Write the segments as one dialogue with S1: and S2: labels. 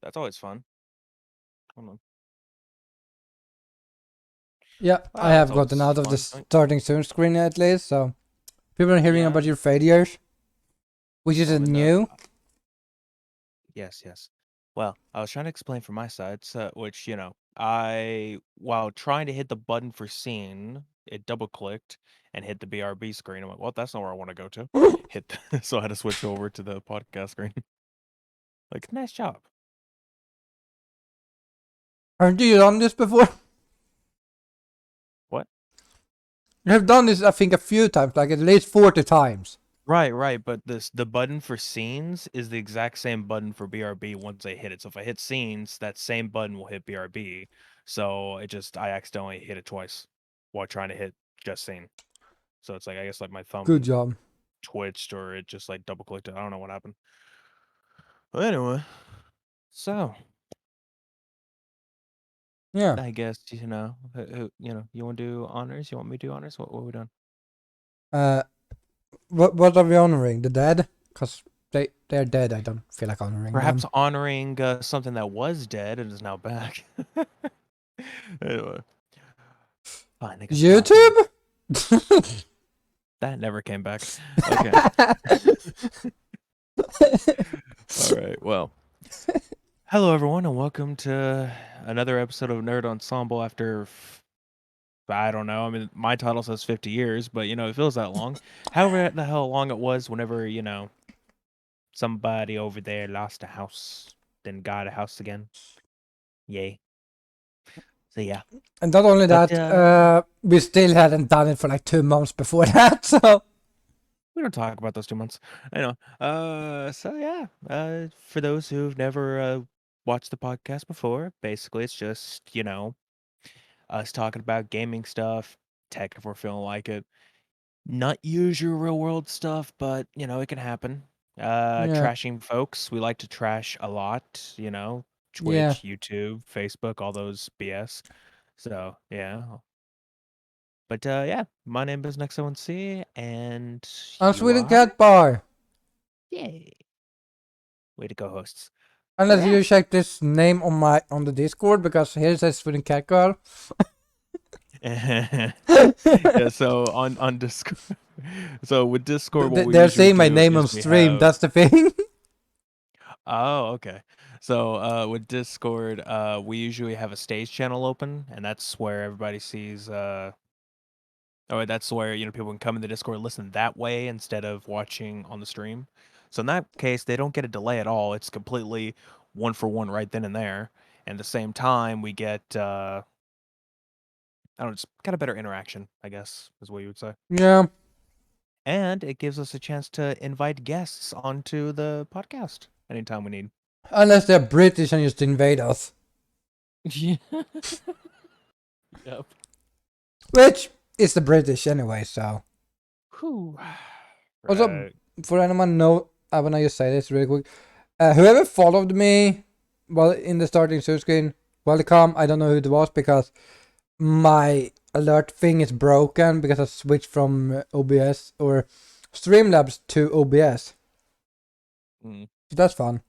S1: That's always fun. Hold on.
S2: Yeah, I
S1: Wow,
S2: have
S1: that's
S2: gotten
S1: always
S2: out of the
S1: fun.
S2: starting soon screen at least, so people are hearing
S1: Yeah,
S2: about your failures, which
S1: I
S2: isn't
S1: mean
S2: new.
S1: yes. Well, I was trying to explain from my side, so, which, I, while trying to hit the button for scene, it double clicked and hit the BRB screen. I'm like, well, that's not where I want to go to. So I had to switch over to the podcast screen. Like, nice job.
S2: Haven't you done this before?
S1: What?
S2: You have done this, I think, a few times, like at least 40 times.
S1: Right. But the button for scenes is the exact same button for BRB once I hit it. So if I hit scenes, that same button will hit BRB. So I accidentally hit it twice while trying to hit just scene. So it's like, I guess like my
S2: Good
S1: thumb
S2: job.
S1: twitched or it just like double clicked it. I don't know what happened. But anyway, so
S2: Yeah.
S1: I guess you want to do honors? You want me to do honors? What are we doing?
S2: Uh, what are we honoring? The dead? Cause they're dead. I don't feel like honoring
S1: Perhaps
S2: them.
S1: honoring something that was dead and is now back. Anyway, fine. They got
S2: YouTube?
S1: that never came back. Okay. All right. Well, hello everyone, and welcome to another episode of Nerd Ensemble. After I don't know. I mean, my title says 50 years, but it feels that long. However, the hell long it was. Whenever somebody over there lost a house, then got a house again. Yay. So yeah.
S2: And not only
S1: But
S2: that, we still hadn't done it for like 2 months before that, so.
S1: we don't talk about those 2 months. I know. So yeah. For those who've never watched the podcast before, basically it's just us talking about gaming stuff, tech if we're feeling like it. Not usual real world stuff, but it can happen.
S2: Yeah.
S1: Trashing folks. We like to trash a lot,
S2: Yeah.
S1: Twitch, YouTube, Facebook, all those BS. So yeah. But yeah, my name is Next01C, and
S2: I'm
S1: you
S2: Sweden
S1: are?
S2: Cat Bar.
S1: Yay. Way to go, hosts. So
S2: Unless
S1: yeah.
S2: you check this name on the Discord, because here it says Sweden Cat Girl.
S1: Yeah, so on Discord. So with Discord, what we
S2: They're
S1: usually
S2: saying my
S1: do
S2: name
S1: is
S2: on
S1: we
S2: stream.
S1: have
S2: That's the thing.
S1: Oh, okay. So, with Discord, we usually have a stage channel open, and that's where everybody sees, or that's where, people can come in the Discord and listen that way instead of watching on the stream. So in that case, they don't get a delay at all. It's completely one for one right then and there. And at the same time, we get, I don't know, just kind of better interaction, I guess, is what you would say.
S2: Yeah.
S1: And it gives us a chance to invite guests onto the podcast anytime we need.
S2: Unless they're British and just invade us.
S1: Yeah. Yep.
S2: Which is the British anyway, so.
S1: Whew.
S2: Also,
S1: Right.
S2: for anyone know, I wanna just say this really quick. Whoever followed me well in the starting search screen, welcome. I don't know who it was because my alert thing is broken because I switched from OBS or Streamlabs to OBS.
S1: Mm,
S2: So that's fun.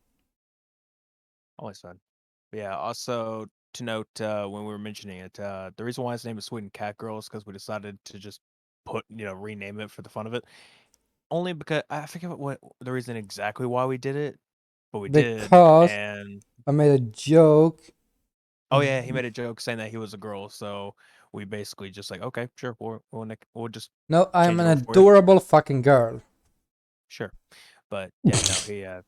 S1: always fun. But yeah, also to note, when we were mentioning it, the reason why his name is Sweden Cat Girl is because we decided to just rename it for the fun of it. Only because I forget what the reason exactly why we did it, but we did.
S2: Because
S1: And
S2: I made a joke.
S1: oh yeah, he made a joke saying that he was a girl, so we basically just like, okay, sure, we'll just
S2: No, I'm
S1: change
S2: an
S1: it over for you.
S2: adorable fucking girl.
S1: Sure. But yeah, no,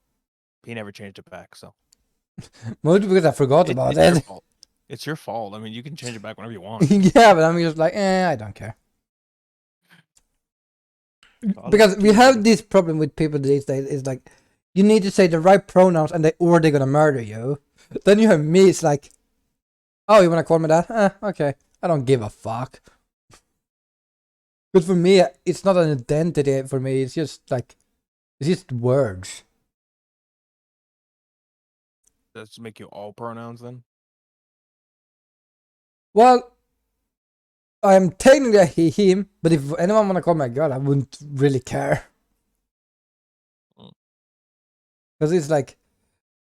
S1: he never changed it back, so
S2: Mostly because I forgot about
S1: it's your
S2: it.
S1: fault. It's your fault. I mean, you can change it back whenever you want.
S2: Yeah, but I'm just like, I don't care.
S1: I love
S2: Because
S1: to
S2: we
S1: tease
S2: have
S1: you.
S2: this problem with people these days. Is like, you need to say the right pronouns, or they're gonna murder you. Then you have me. It's like, oh, you wanna call me that? Okay. I don't give a fuck. But for me, it's not an identity. For me, it's just like, it's just words.
S1: Does it make you all pronouns then?
S2: Well, I'm technically a he, him, but if anyone wanna call me a girl, I wouldn't really care.
S1: Mm.
S2: Because it's like,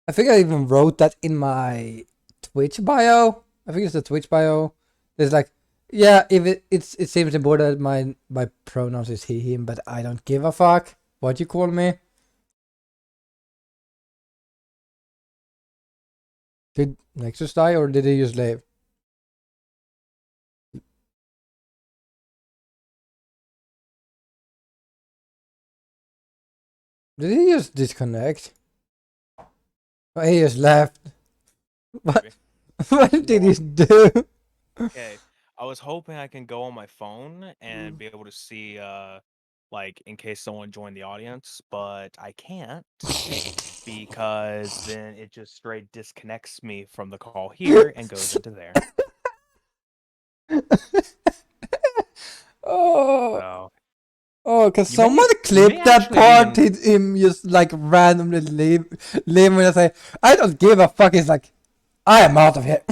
S2: I think I even wrote that in my Twitch bio. I think it's the Twitch bio. There's like, yeah, if it seems important that my pronouns is he him, but I don't give a fuck what you call me. Did Nexus die or did he just leave? Did he just disconnect? Oh, he just left. What?
S1: Maybe.
S2: What did he do?
S1: Okay. I was hoping I can go on my phone and be able to see like in case someone joined the audience, but I can't because then it just straight disconnects me from the call here and goes into there.
S2: Oh,
S1: So
S2: oh, cause
S1: you may
S2: someone
S1: you may
S2: clipped that
S1: actually be
S2: part.
S1: in
S2: Him just like randomly leave when I say, I don't give a fuck. He's like, I am out of here.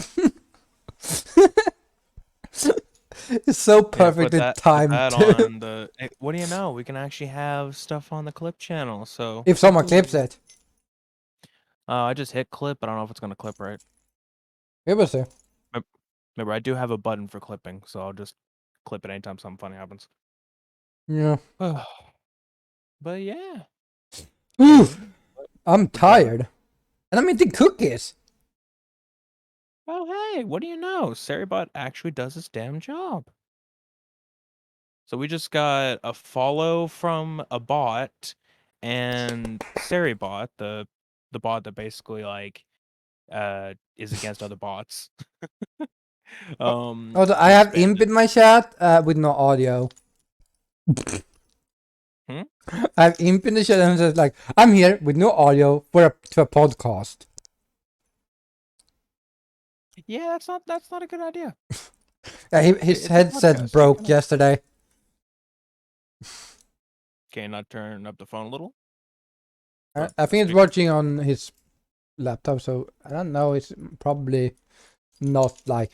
S2: It's so
S1: yeah,
S2: perfectly
S1: put
S2: timed
S1: that
S2: too.
S1: on the what do you know? We can actually have stuff on the clip channel. So
S2: If someone clips
S1: woohoo.
S2: it,
S1: I just hit clip, but I don't know if it's gonna clip right.
S2: we will see.
S1: Remember, I do have a button for clipping, so I'll just clip it anytime something funny happens.
S2: Yeah.
S1: But yeah.
S2: Oof,
S1: And
S2: I'm
S1: we got
S2: tired, and I'm eating cookies.
S1: oh hey, what do you know? Saribot actually does his damn job. So we just got a follow from a bot and Saribot, the bot that basically like is against other bots.
S2: Oh, I have imp
S1: Disbanded.
S2: in my chat with no audio.
S1: Hmm?
S2: I have imp in the chat and it says like, I'm here with no audio to a podcast.
S1: Yeah, that's not a good idea.
S2: Yeah, his
S1: It's a
S2: headset
S1: podcast. You
S2: broke
S1: cannot.
S2: yesterday.
S1: Can you not turn up the phone a little?
S2: I
S1: The
S2: think it's
S1: speaker?
S2: watching on his laptop, so I don't know. It's probably not like.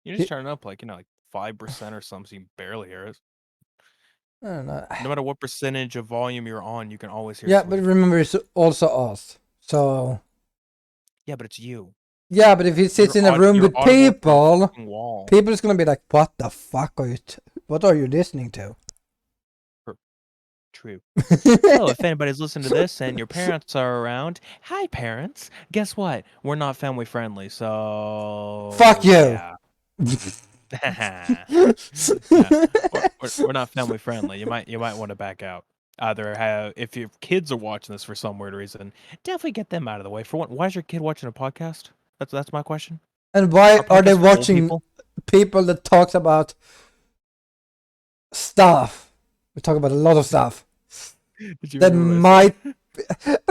S1: You just turn it up like, 5% or something so you can barely hear it.
S2: I don't know.
S1: No matter what percentage of volume you're on, you can always hear
S2: Yeah, but
S1: Sweet.
S2: remember, it's also us. So
S1: Yeah, but it's you.
S2: yeah, but if he sits
S1: You're
S2: in a room
S1: you're
S2: with
S1: audible through a
S2: people,
S1: fucking wall.
S2: people is gonna be like, "What the fuck are you? What are you listening to?"
S1: True. Oh, if anybody's listening to this and your parents are around, hi parents. Guess what? We're not family friendly,
S2: Fuck
S1: so
S2: you.
S1: yeah. Yeah, we're not family friendly. You might want to back out. Either have if your kids are watching this for some weird reason, definitely get them out of the way. For one, why is your kid watching a podcast? That's my question.
S2: And why
S1: Our
S2: are they
S1: podcast for old
S2: watching
S1: people.
S2: people that talks about stuff? We talk about a lot of stuff
S1: Did you
S2: that
S1: hear what I said?
S2: might.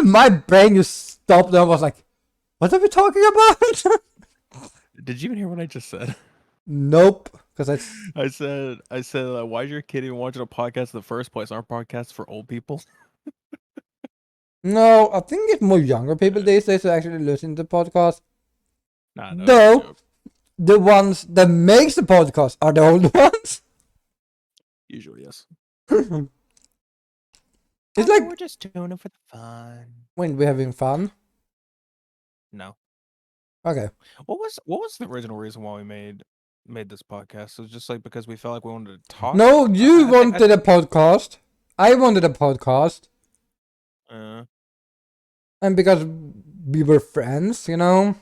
S2: My brain just stopped and I was like, "What are we talking about?"
S1: Did you even hear what I just said?
S2: Nope, because it's
S1: I said, why is your kid even watching a podcast in the first place? Our podcast for old people.
S2: no. I think it's more younger people these days that actually listen to podcasts.
S1: Nah, that was a
S2: Though
S1: joke.
S2: the ones that makes the podcast are the old ones.
S1: Usually, yes.
S2: It's
S1: Oh, we're
S2: like
S1: just doing it for the fun.
S2: when we're having fun.
S1: No.
S2: Okay.
S1: What was the original reason why we made this podcast? It was just like because we felt like we wanted to talk.
S2: No, you
S1: I
S2: wanted a
S1: think.
S2: podcast. I wanted a podcast,
S1: Uh,
S2: and because we were friends, you know.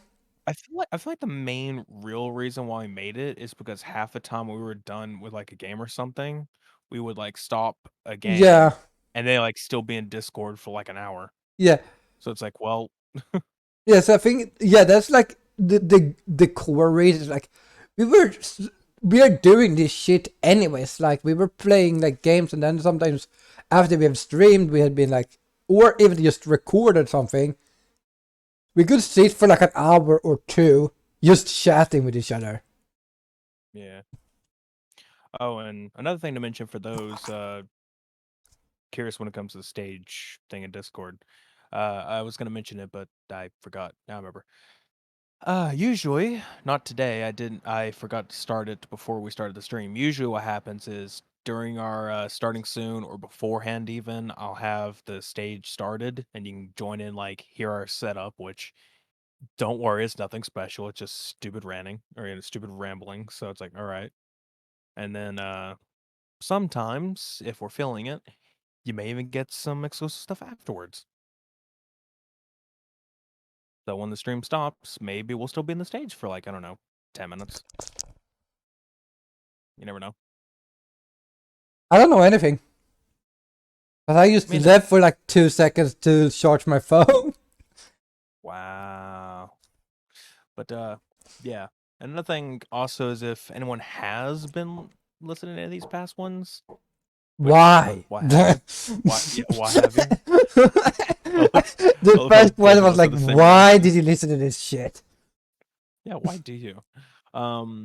S1: I feel like the main real reason why we made it is because half the time when we were done with like a game or something, we would like stop a
S2: Yeah,
S1: game and then like still be in Discord for like an hour.
S2: yeah,
S1: So it's like, well,
S2: yes. I think yeah, that's like the core reason. Like we were we are doing this shit anyways. Like we were playing like games, and then sometimes after we have streamed, we had been like, or even just recorded something. We could sit for like an hour or two just chatting with each other.
S1: yeah. Oh, and another thing to mention for those curious when it comes to the stage thing in Discord. I was gonna mention it, but I forgot. Now I remember. Usually, not today. I didn't. I forgot to start it before we started the stream. Usually, what happens is during our starting soon or beforehand even, I'll have the stage started and you can join in like hear our setup, which don't worry, it's nothing special. It's just stupid ranting or stupid rambling. So it's like, all right. And then sometimes if we're feeling it, you may even get some exclusive stuff afterwards. So when the stream stops, maybe we'll still be in the stage for like, I don't know, 10 minutes. You never know.
S2: I don't know anything. But I used
S1: Me
S2: to
S1: neither.
S2: live for like 2 seconds to charge my phone.
S1: Wow. But yeah. Another thing also is if anyone has been listening to these past ones, which
S2: Why?
S1: why have you? Why yeah, why have you?
S2: The
S1: I love how
S2: first
S1: both
S2: question
S1: of
S2: was
S1: us have
S2: like,
S1: the same
S2: why
S1: reaction.
S2: did you listen to this shit?
S1: Yeah, why do you?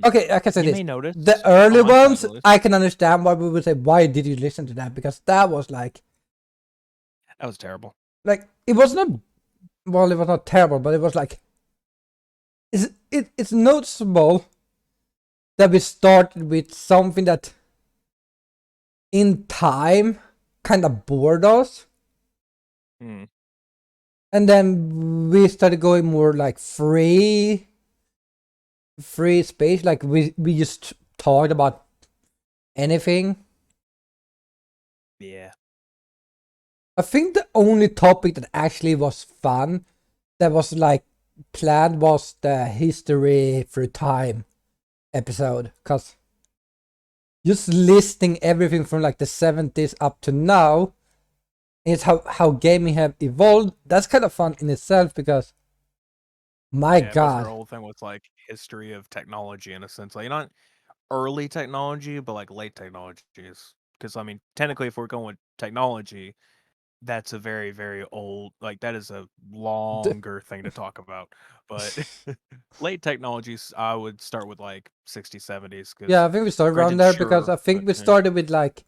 S2: Okay, I can say
S1: You
S2: this.
S1: may
S2: The
S1: notice on
S2: early
S1: my side
S2: ones,
S1: at least.
S2: I can understand why we would say, why did you listen to that? Because that was
S1: That was terrible.
S2: like, it was not, well, it was not terrible, but it was like, it's noticeable that we started with something that in time kind of bored us.
S1: Hmm.
S2: And then we started going more like free space. Like we just talked about anything.
S1: Yeah.
S2: I think the only topic that actually was fun, that was like planned, was the history through time episode. Cause just listing everything from like the 70s up to now is how gaming have evolved. That's kind of fun in itself because my
S1: Yeah, most of our
S2: god.
S1: whole thing was like history of technology in a sense. Like not early technology, but like late technologies. Because I mean, technically, if we're going with technology, that's a very, very old. Like that is a longer thing to talk about. But late technologies, I would start with like 60s, 70s.
S2: Yeah,
S1: Because
S2: I think we started around
S1: granted,
S2: there because
S1: sure,
S2: I think
S1: but
S2: we
S1: yeah.
S2: started with like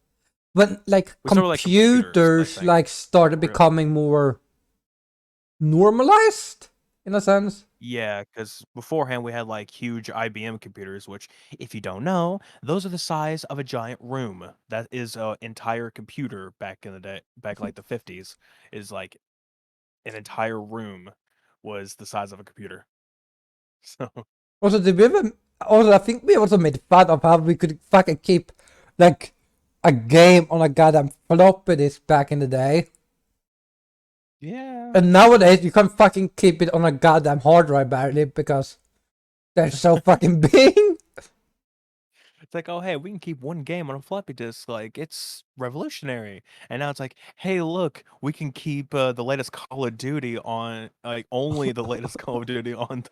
S2: when like
S1: We started with like computers. I
S2: computers
S1: think.
S2: like started
S1: Really.
S2: becoming more normalized in a sense.
S1: Yeah, because beforehand we had like huge IBM computers, which, if you don't know, those are the size of a giant room. That is an entire computer back in the day, back like the 50s, is like an entire room was the size of a computer. So,
S2: Also, did we ever? Also, I think we also made fun of how we could fucking keep like a game on a goddamn floppy disk back in the day,
S1: yeah.
S2: and nowadays you can't fucking keep it on a goddamn hard drive barely because they're so fucking big.
S1: It's like, oh, hey, we can keep one game on a floppy disk. Like, it's revolutionary. And now it's like, hey, look, we can keep the latest Call of Duty on, like, only the latest Call of Duty on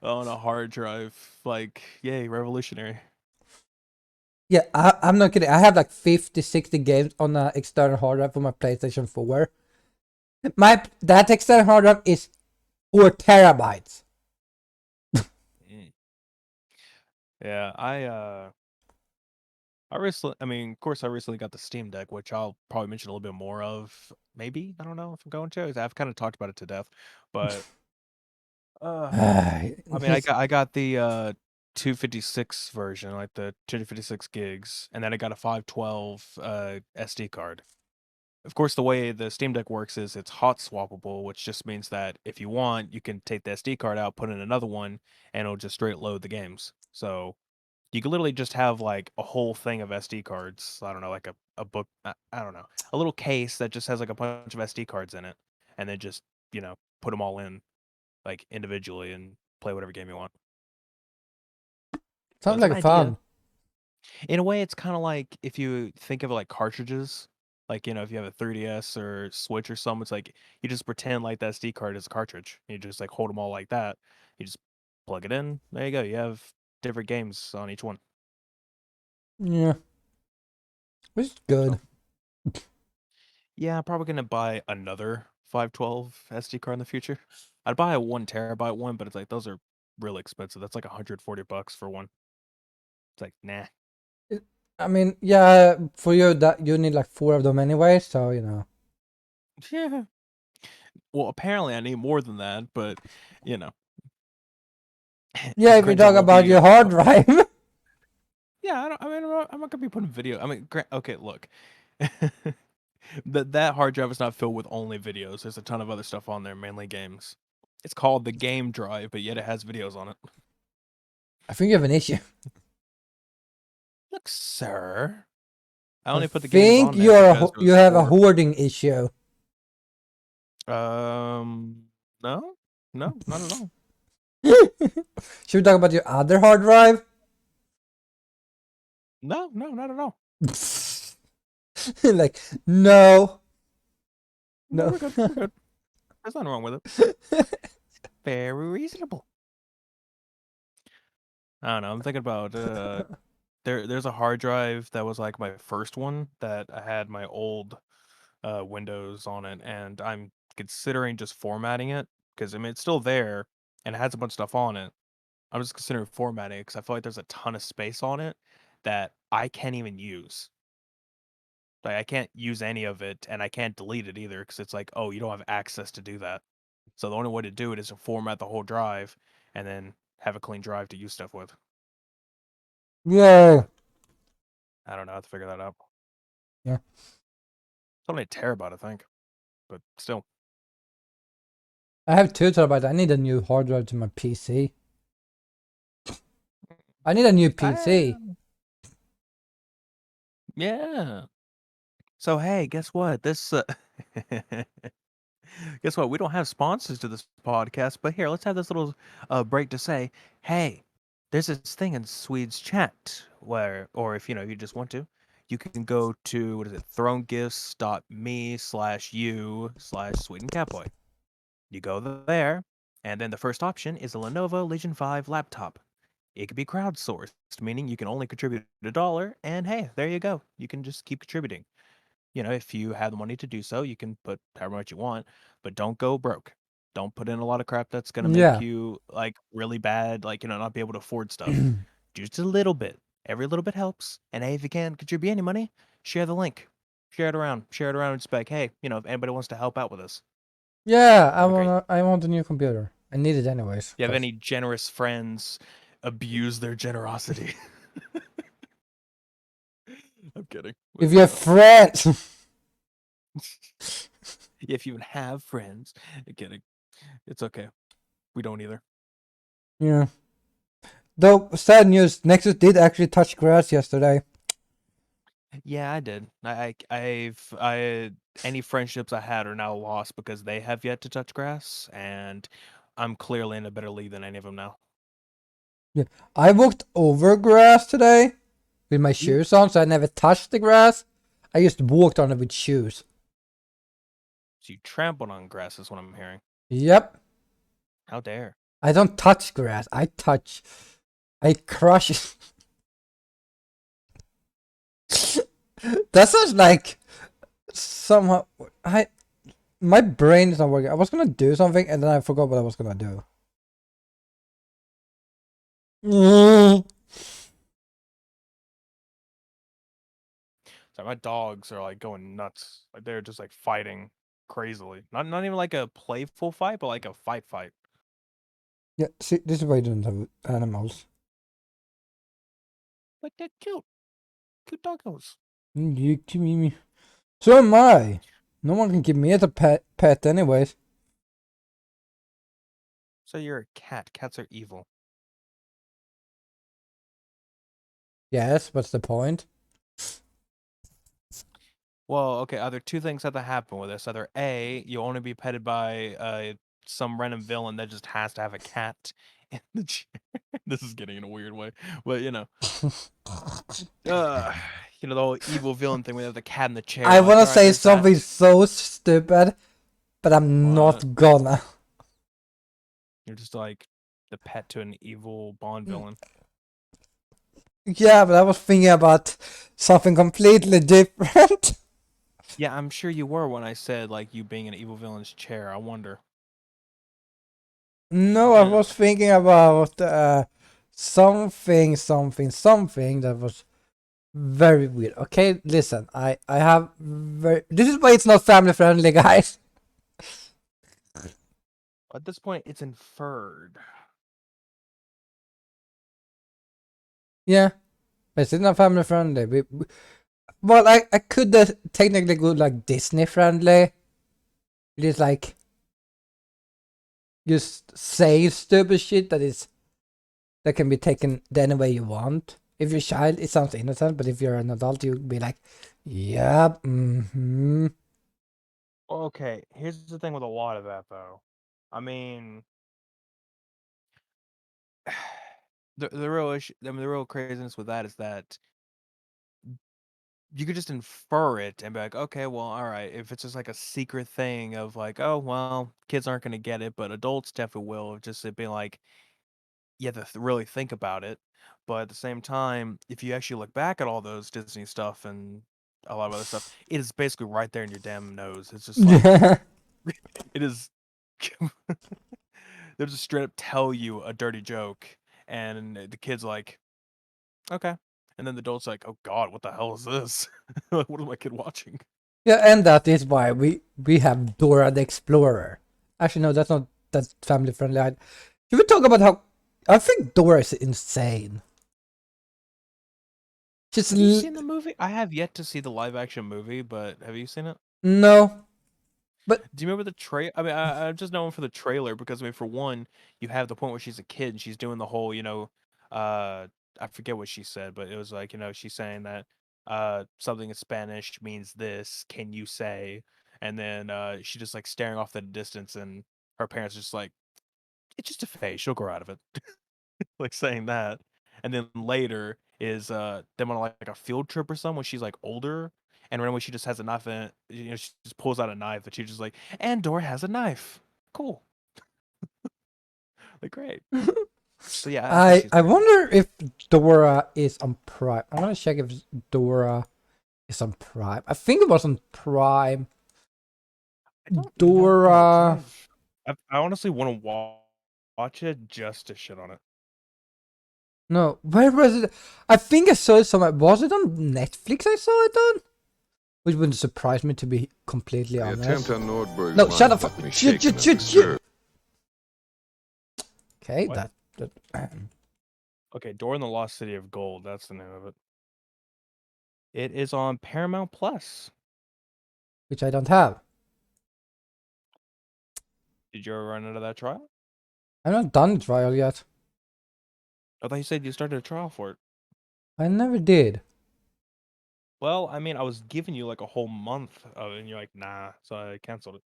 S1: on a hard drive. Like, yay, revolutionary.
S2: Yeah, I'm not kidding. I have like 50, 60 games on an external hard drive for my PlayStation 4. That external hard drive is 4 terabytes.
S1: Mm. Yeah, I recently, I mean, of course, I recently got the Steam Deck, which I'll probably mention a little bit more of. Maybe I don't know if I'm going to. I've kind of talked about it to death, but uh, I mean,
S2: It's
S1: I got the 256 version, like the 256 gigs, and then I got a 512 SD card. Of course, the way the Steam Deck works is it's hot swappable, which just means that if you want, you can take the SD card out, put in another one, and it'll just straight load the games. So you could literally just have like a whole thing of SD cards. I don't know, like a book. I don't know, a little case that just has like a bunch of SD cards in it, and then just put them all in like individually and play whatever game you want. So
S2: sounds
S1: it's an
S2: like
S1: idea.
S2: fun.
S1: In a way, it's kind of like if you think of it like cartridges. Like, if you have a 3DS or Switch or something, it's like you just pretend like the SD card is a cartridge. You just like hold them all like that. You just plug it in. There you go. You have different games on each one.
S2: Yeah, which is
S1: So
S2: good.
S1: yeah, I'm probably gonna buy another 512 SD card in the future. I'd buy a 1 terabyte one, but it's like those are really expensive. That's like $140 for one. It's like nah.
S2: I mean, yeah, for you that you need like 4 of them anyway, so
S1: Yeah. Well, apparently I need more than that, but you know,
S2: Yeah, if we
S1: granted, I
S2: talk
S1: won't
S2: about
S1: be.
S2: your hard drive.
S1: Yeah, I don't. I mean, I'm not gonna be putting video. I mean, okay, look, that hard drive is not filled with only videos. There's a ton of other stuff on there, mainly games. It's called the game drive, but yet it has videos on it.
S2: I think you have an issue.
S1: Look, sir, I
S2: I
S1: only put the games
S2: think
S1: on there because it
S2: you
S1: was
S2: have a
S1: sport.
S2: hoarding issue.
S1: Um, no, no, not at all.
S2: Should we talk about your other hard drive?
S1: No, no, not at all.
S2: Like, no,
S1: No,
S2: no.
S1: we're good. We're good. There's nothing wrong with it. Very reasonable. I don't know. I'm thinking about there's a hard drive that was like my first one that I had my old Windows on it, and I'm considering just formatting it because I mean it's still there and it has a bunch of stuff on it. I'm just considering formatting it because I feel like there's a ton of space on it that I can't even use. Like I can't use any of it, and I can't delete it either because it's like, oh, you don't have access to do that. So the only way to do it is to format the whole drive and then have a clean drive to use stuff with.
S2: Yay.
S1: But I don't know how to figure that out.
S2: Yeah.
S1: It's only a terabyte, I think, but still.
S2: I have 2 terabytes. I need a new hard drive to my PC. I need a new PC.
S1: Yeah. So hey, guess what? This guess what? We don't have sponsors to this podcast, but here, let's have this little break to say, hey, there's this thing in Swedes chat where, or if you just want to, you can go to what is it, thronegifts.me/u/Sweden Catboy. You go there, and then the first option is a Lenovo Legion 5 laptop. It could be crowdsourced, meaning you can only contribute $1, and hey, there you go. You can just keep contributing. If you have the money to do so, you can put however much you want, but don't go broke. Don't put in a lot of crap that's gonna make
S2: Yeah.
S1: you like really bad, like not be able to afford stuff. Just a little bit. Every little bit helps. And hey, if you can contribute any money, share the link. Share it around. Share it around and just be like, hey, if anybody wants to help out with us,
S2: Yeah,
S1: that'd be great.
S2: I want a new computer. I need it anyways,
S1: You have
S2: cause
S1: any generous friends, abuse their generosity. I'm kidding.
S2: if
S1: But
S2: you have friends.
S1: if you even have friends, I'm kidding. It's okay. We don't either.
S2: Yeah. Though sad news, Nexus did actually touch grass yesterday.
S1: Yeah, I did. I any friendships I had are now lost because they have yet to touch grass, and I'm clearly in a better league than any of them now.
S2: Yeah. I walked over grass today with my
S1: You,
S2: shoes on, so I never touched the grass. I just walked on it with shoes.
S1: so you trampled on grass is what I'm hearing.
S2: Yep.
S1: How dare?
S2: I don't touch grass. I crush it. That sounds like somehow I my brain is not working. I was gonna do something and then I forgot what I was gonna do. Mm.
S1: So my dogs are like going nuts. Like they're just like fighting crazily. Not even like a playful fight, but like a fight.
S2: Yeah, see, this is why you don't have animals.
S1: But they're cute. Cute doggos.
S2: You give me. So am I. No one can give me as a pet anyways.
S1: So you're a cat. Cats are evil.
S2: Yes, what's the point?
S1: Well, okay, either two things have to happen with this. Either A, you'll only be petted by some random villain that just has to have a cat in the chair. This is getting in a weird way. But uh the whole evil villain thing where they have the cat in the chair,
S2: I
S1: like,
S2: wanna
S1: alright,
S2: say
S1: there's that.
S2: something so stupid, but I'm
S1: What?
S2: not gonna.
S1: You're just like the pet to an evil Bond villain.
S2: Yeah, but I was thinking about something completely different.
S1: Yeah, I'm sure you were when I said like you being an evil villain's chair. I wonder.
S2: No, I was
S1: Anyway.
S2: thinking about something that was very weird. Okay, listen, I have very. This is why it's not family friendly, guys.
S1: At this point it's inferred.
S2: Yeah, It's not family friendly. Well, I could technically go like Disney friendly. It is like just say stupid shit that can be taken any way you want. If you're a child, it sounds innocent, but if you're an adult, you'd be like, "Yep, mm-hmm."
S1: Okay, here's the thing with a lot of that though. I mean, the real issue, I mean, the real craziness with that is that you could just infer it and be like, okay, well, all right. If it's just like a secret thing of like, oh, well, kids aren't gonna get it, but adults definitely will. Of just it being like, you have to really think about it. But at the same time, if you actually look back at all those Disney stuff and a lot of other stuff, it is basically right there in your damn nose. It's just like
S2: Yeah.
S1: it is. They'll just straight up tell you a dirty joke, and the kid's like, okay. And then the adult's like, oh God, what the hell is this? What is my kid watching?
S2: Yeah, and that is why we have Dora the Explorer. Actually, no, that's not that family friendly. Should we talk about how I think Dora is insane? She's
S1: Have you seen the movie? I have yet to see the live action movie, but have you seen it?
S2: no, but
S1: Do you remember the trailer? I mean, I'm just known for the trailer because I mean, for one, you have the point where she's a kid and she's doing the whole, I forget what she said, but it was like, she's saying that something in Spanish means this. Can you say? And then she just like staring off the distance, and her parents just like, it's just a phase. She'll grow out of it. Like saying that. And then later is them on like a field trip or something when she's like older, and randomly she just has a knife and she just pulls out a knife and she's just like, and Dora has a knife. Cool. Like great. So yeah, I think she's
S2: I
S1: crazy.
S2: wonder if Dora is on Prime. I'm gonna check if Dora is on Prime. I think it was on Prime.
S1: I don't know because
S2: Dora.
S1: I honestly want to watch it just to shit on it.
S2: No, where was it? I think I saw it somewhere. Was it on Netflix? I saw it on, which wouldn't surprise me to be completely
S3: The
S2: honest.
S3: attempt on Nordberg's
S2: No, shut
S3: life
S2: up!
S3: left me
S2: Shoot!
S3: shaken
S2: Shoot!
S3: and
S2: Shoot! Shoot!
S3: disturbed.
S2: Okay,
S1: What?
S2: that
S1: Okay, Dora in the Lost City of Gold. That's the name of it. It is on Paramount Plus.
S2: which I don't have.
S1: Did you ever run into that trial?
S2: I've not done the trial yet.
S1: I thought you said you started a trial for it.
S2: I never did.
S1: Well, I mean, I was giving you like a whole month of it, and you're like, nah, so I canceled it.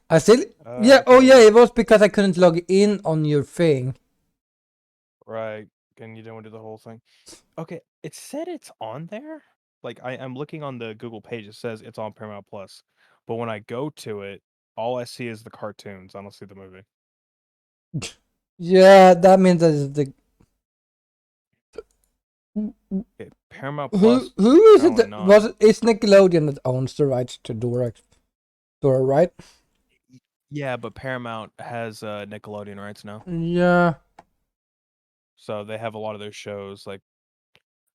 S2: I still. Yeah. Oh yeah.
S1: Okay,
S2: It was because I couldn't log in on your thing.
S1: right. Can you don't do the whole thing? Okay, it said it's on there. Like I'm looking on the Google page, it says it's on Paramount Plus. But when I go to it, all I see is the cartoons. I don't see the movie.
S2: Yeah, that means that is the
S1: Okay, Paramount
S2: who
S1: Plus,
S2: is it
S1: apparently
S2: that
S1: not.
S2: was it? It's Nickelodeon that owns the rights to Dora, right?
S1: Yeah, but Paramount has Nickelodeon rights now.
S2: Yeah.
S1: So they have a lot of their shows. Like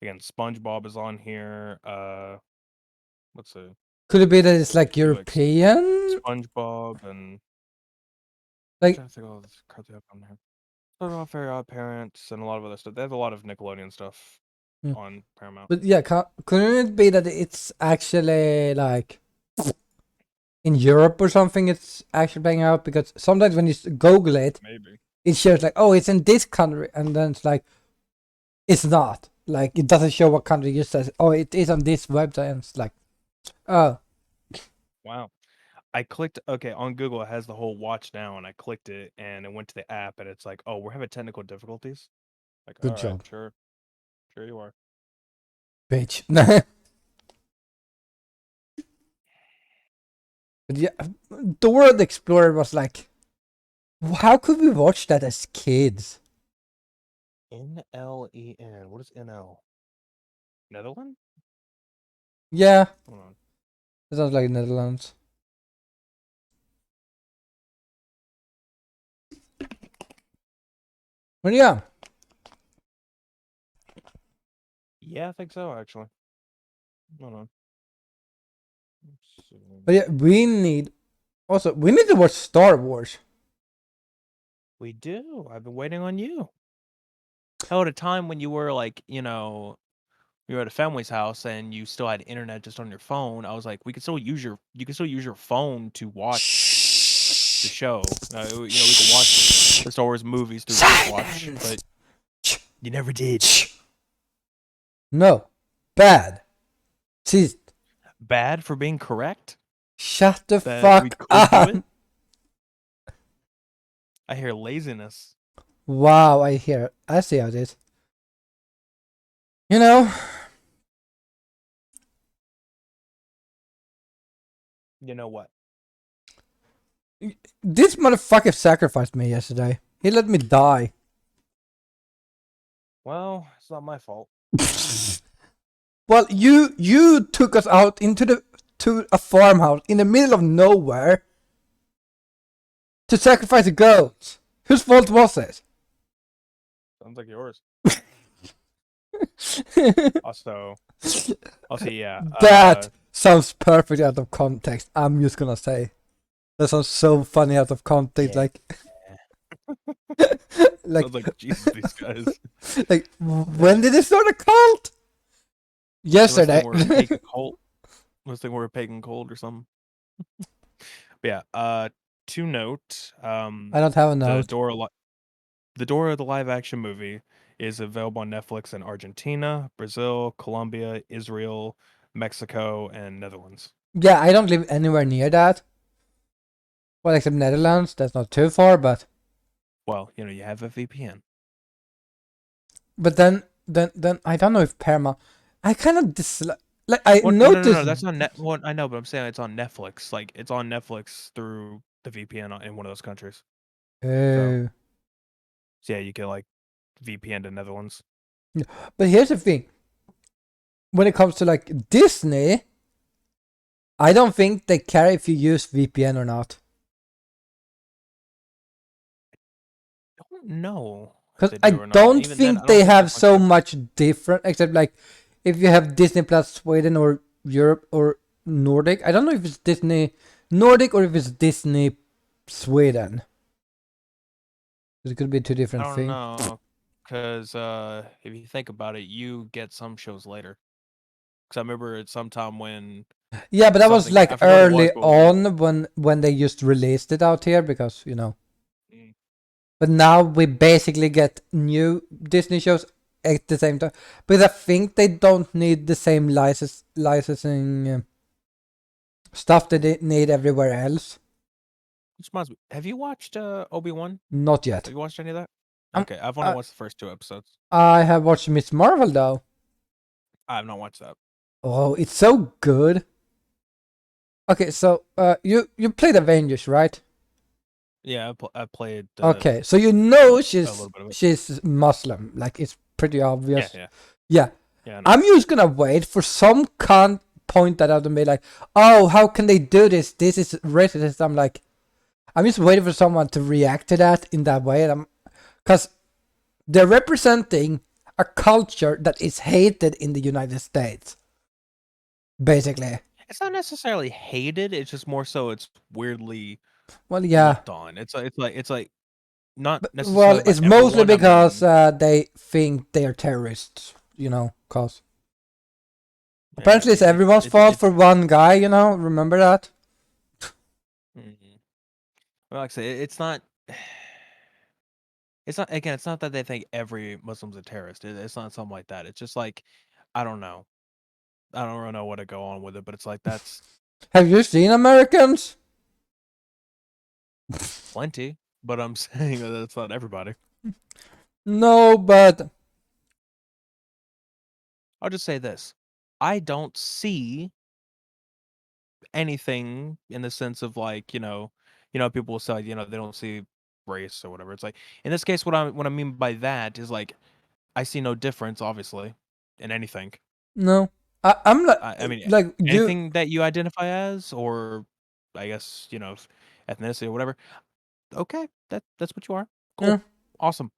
S1: again, SpongeBob is on here. Let's see.
S2: Could it be that it's like
S1: You like
S2: European?
S1: SpongeBob and I'm
S2: Like
S1: trying to think of all this cards they have on here. SpongeBob, Fairy Odd Parents, and a lot of other stuff. They have a lot of Nickelodeon stuff
S2: hmm.
S1: on Paramount.
S2: But yeah, couldn't it be that it's actually like in Europe or something? It's actually playing out because sometimes when you Google it,
S1: Maybe.
S2: it shows like, oh, it's in this country, and then it's like, it's not. Like it doesn't show what country. It just says, oh, it is on this website, and it's like, oh,
S1: Wow. I clicked okay on Google. It has the whole watch now, and I clicked it, and it went to the app, and it's like, oh, we're having technical difficulties. Like,
S2: good
S1: all right,
S2: job,
S1: sure, sure you are.
S2: bitch. But yeah, Dora the Explorer was like, how could we watch that as kids?
S1: NLEN. What is NL? Netherlands?
S2: Yeah,
S1: Hold on.
S2: it sounds like Netherlands. But yeah,
S1: Yeah, I think so. Actually, hold on. Let's see.
S2: but yeah, we need to watch Star Wars.
S1: We do. I've been waiting on you. Hell, at a time when you were like, you were at a family's house and you still had internet just on your phone, I was like, you can still use your phone to watch the
S2: Shh.
S1: show. We could watch
S2: Shh.
S1: the Star Wars movies through Watch,
S2: Silence.
S1: but you never did.
S2: No. Bad. See,
S1: Bad for being correct
S2: shut the
S1: that we
S2: fuck
S1: could do
S2: up.
S1: it. I hear laziness.
S2: Wow, I see how it is. You know,
S1: You know what?
S2: this motherfucker sacrificed me yesterday. He let me die.
S1: Well, it's not my fault.
S2: Well, you took us out to a farmhouse in the middle of nowhere to sacrifice a goat. Whose fault was it?
S1: Sounds like yours. Also, yeah.
S2: That sounds perfect out of context. I'm just gonna say that sounds so funny out of context.
S1: Yeah.
S2: Like,
S1: Sounds like Jesus. These guys.
S2: like when did it start a cult? Yesterday.
S1: Unless they were a pagan cult. Unless they were a pagan cult or something. But yeah. To note,
S2: I don't have a note.
S1: The Dora the live action movie is available on Netflix in Argentina, Brazil, Colombia, Israel, Mexico, and Netherlands.
S2: Yeah, I don't live anywhere near that. Well, except Netherlands. That's not too far, but
S1: Well, you have a VPN.
S2: then I don't know if Paramount. I kind of dislike. Like I
S1: Well,
S2: noticed.
S1: no. That's on net. Well, I know, but I'm saying it's on Netflix. Like it's on Netflix through the VPN in one of those countries.
S2: Oh.
S1: So yeah, you can like VPN to Netherlands.
S2: But here's the thing. When it comes to like Disney, I don't think they care if you use VPN or not.
S1: Don't know if
S2: Because
S1: they
S2: I
S1: do or not. And
S2: don't
S1: even then,
S2: think
S1: I
S2: they
S1: don't think
S2: have
S1: that much
S2: so
S1: different.
S2: much different, except like if you have Disney Plus Sweden or Europe or Nordic. I don't know if it's Disney Nordic or if it's Disney Sweden. It could be two
S1: I
S2: different
S1: don't
S2: things.
S1: know, because if you think about it, you get some shows later. Because I remember at some time when
S2: Yeah, but that was
S1: something
S2: like
S1: I forgot what it was,
S2: early
S1: but
S2: on when they just released it out here because
S1: mm,
S2: But now we basically get new Disney shows at the same time. But I think they don't need the same licensing stuff that they need everywhere else.
S1: which reminds me, have you watched Obi-Wan?
S2: Not
S1: Have
S2: yet.
S1: you watched any of that?
S2: Um,
S1: Okay, I've only
S2: I,
S1: watched the first 2 episodes.
S2: I have watched Miss Marvel though.
S1: I have not watched that.
S2: Oh, it's so good. Okay, so you played Avengers, right?
S1: Yeah, I played
S2: Okay, so you know
S1: a little bit of it.
S2: she's Muslim. Like it's pretty
S1: Yeah,
S2: obvious.
S1: yeah,
S2: Yeah.
S1: yeah. I know.
S2: I'm just gonna wait for some can't point that out and be like, oh, how can they do this? This is racist. I'm just waiting for someone to react to that in that way. Because they're representing a culture that is hated in the United States, basically.
S1: It's not necessarily hated. It's just more so it's weirdly
S2: Well, yeah.
S1: looked on. It's like not
S2: Well,
S1: necessarily by
S2: it's mostly
S1: everyone. I
S2: because
S1: mean,
S2: they think they are terrorists, because
S1: yeah,
S2: apparently it's everyone's fault
S1: it's
S2: for one guy, remember that?
S1: mhm. Well, like I say, it's not. It's not again. It's not that they think every Muslim's a terrorist. It's not something like that. It's just like I don't know. I don't really know what to go on with it, but it's like that's
S2: Have you seen Americans?
S1: plenty. But I'm saying that it's not everybody.
S2: No, but
S1: I'll just say this: I don't see anything in the sense of like people will say they don't see race or whatever. It's like in this case, what I mean by that is like I see no difference, obviously, in anything.
S2: no. I'm
S1: I mean,
S2: like you.
S1: anything that you identify as, or I guess ethnicity or whatever. Okay, that's what you are.
S2: Yeah,
S1: Cool, awesome,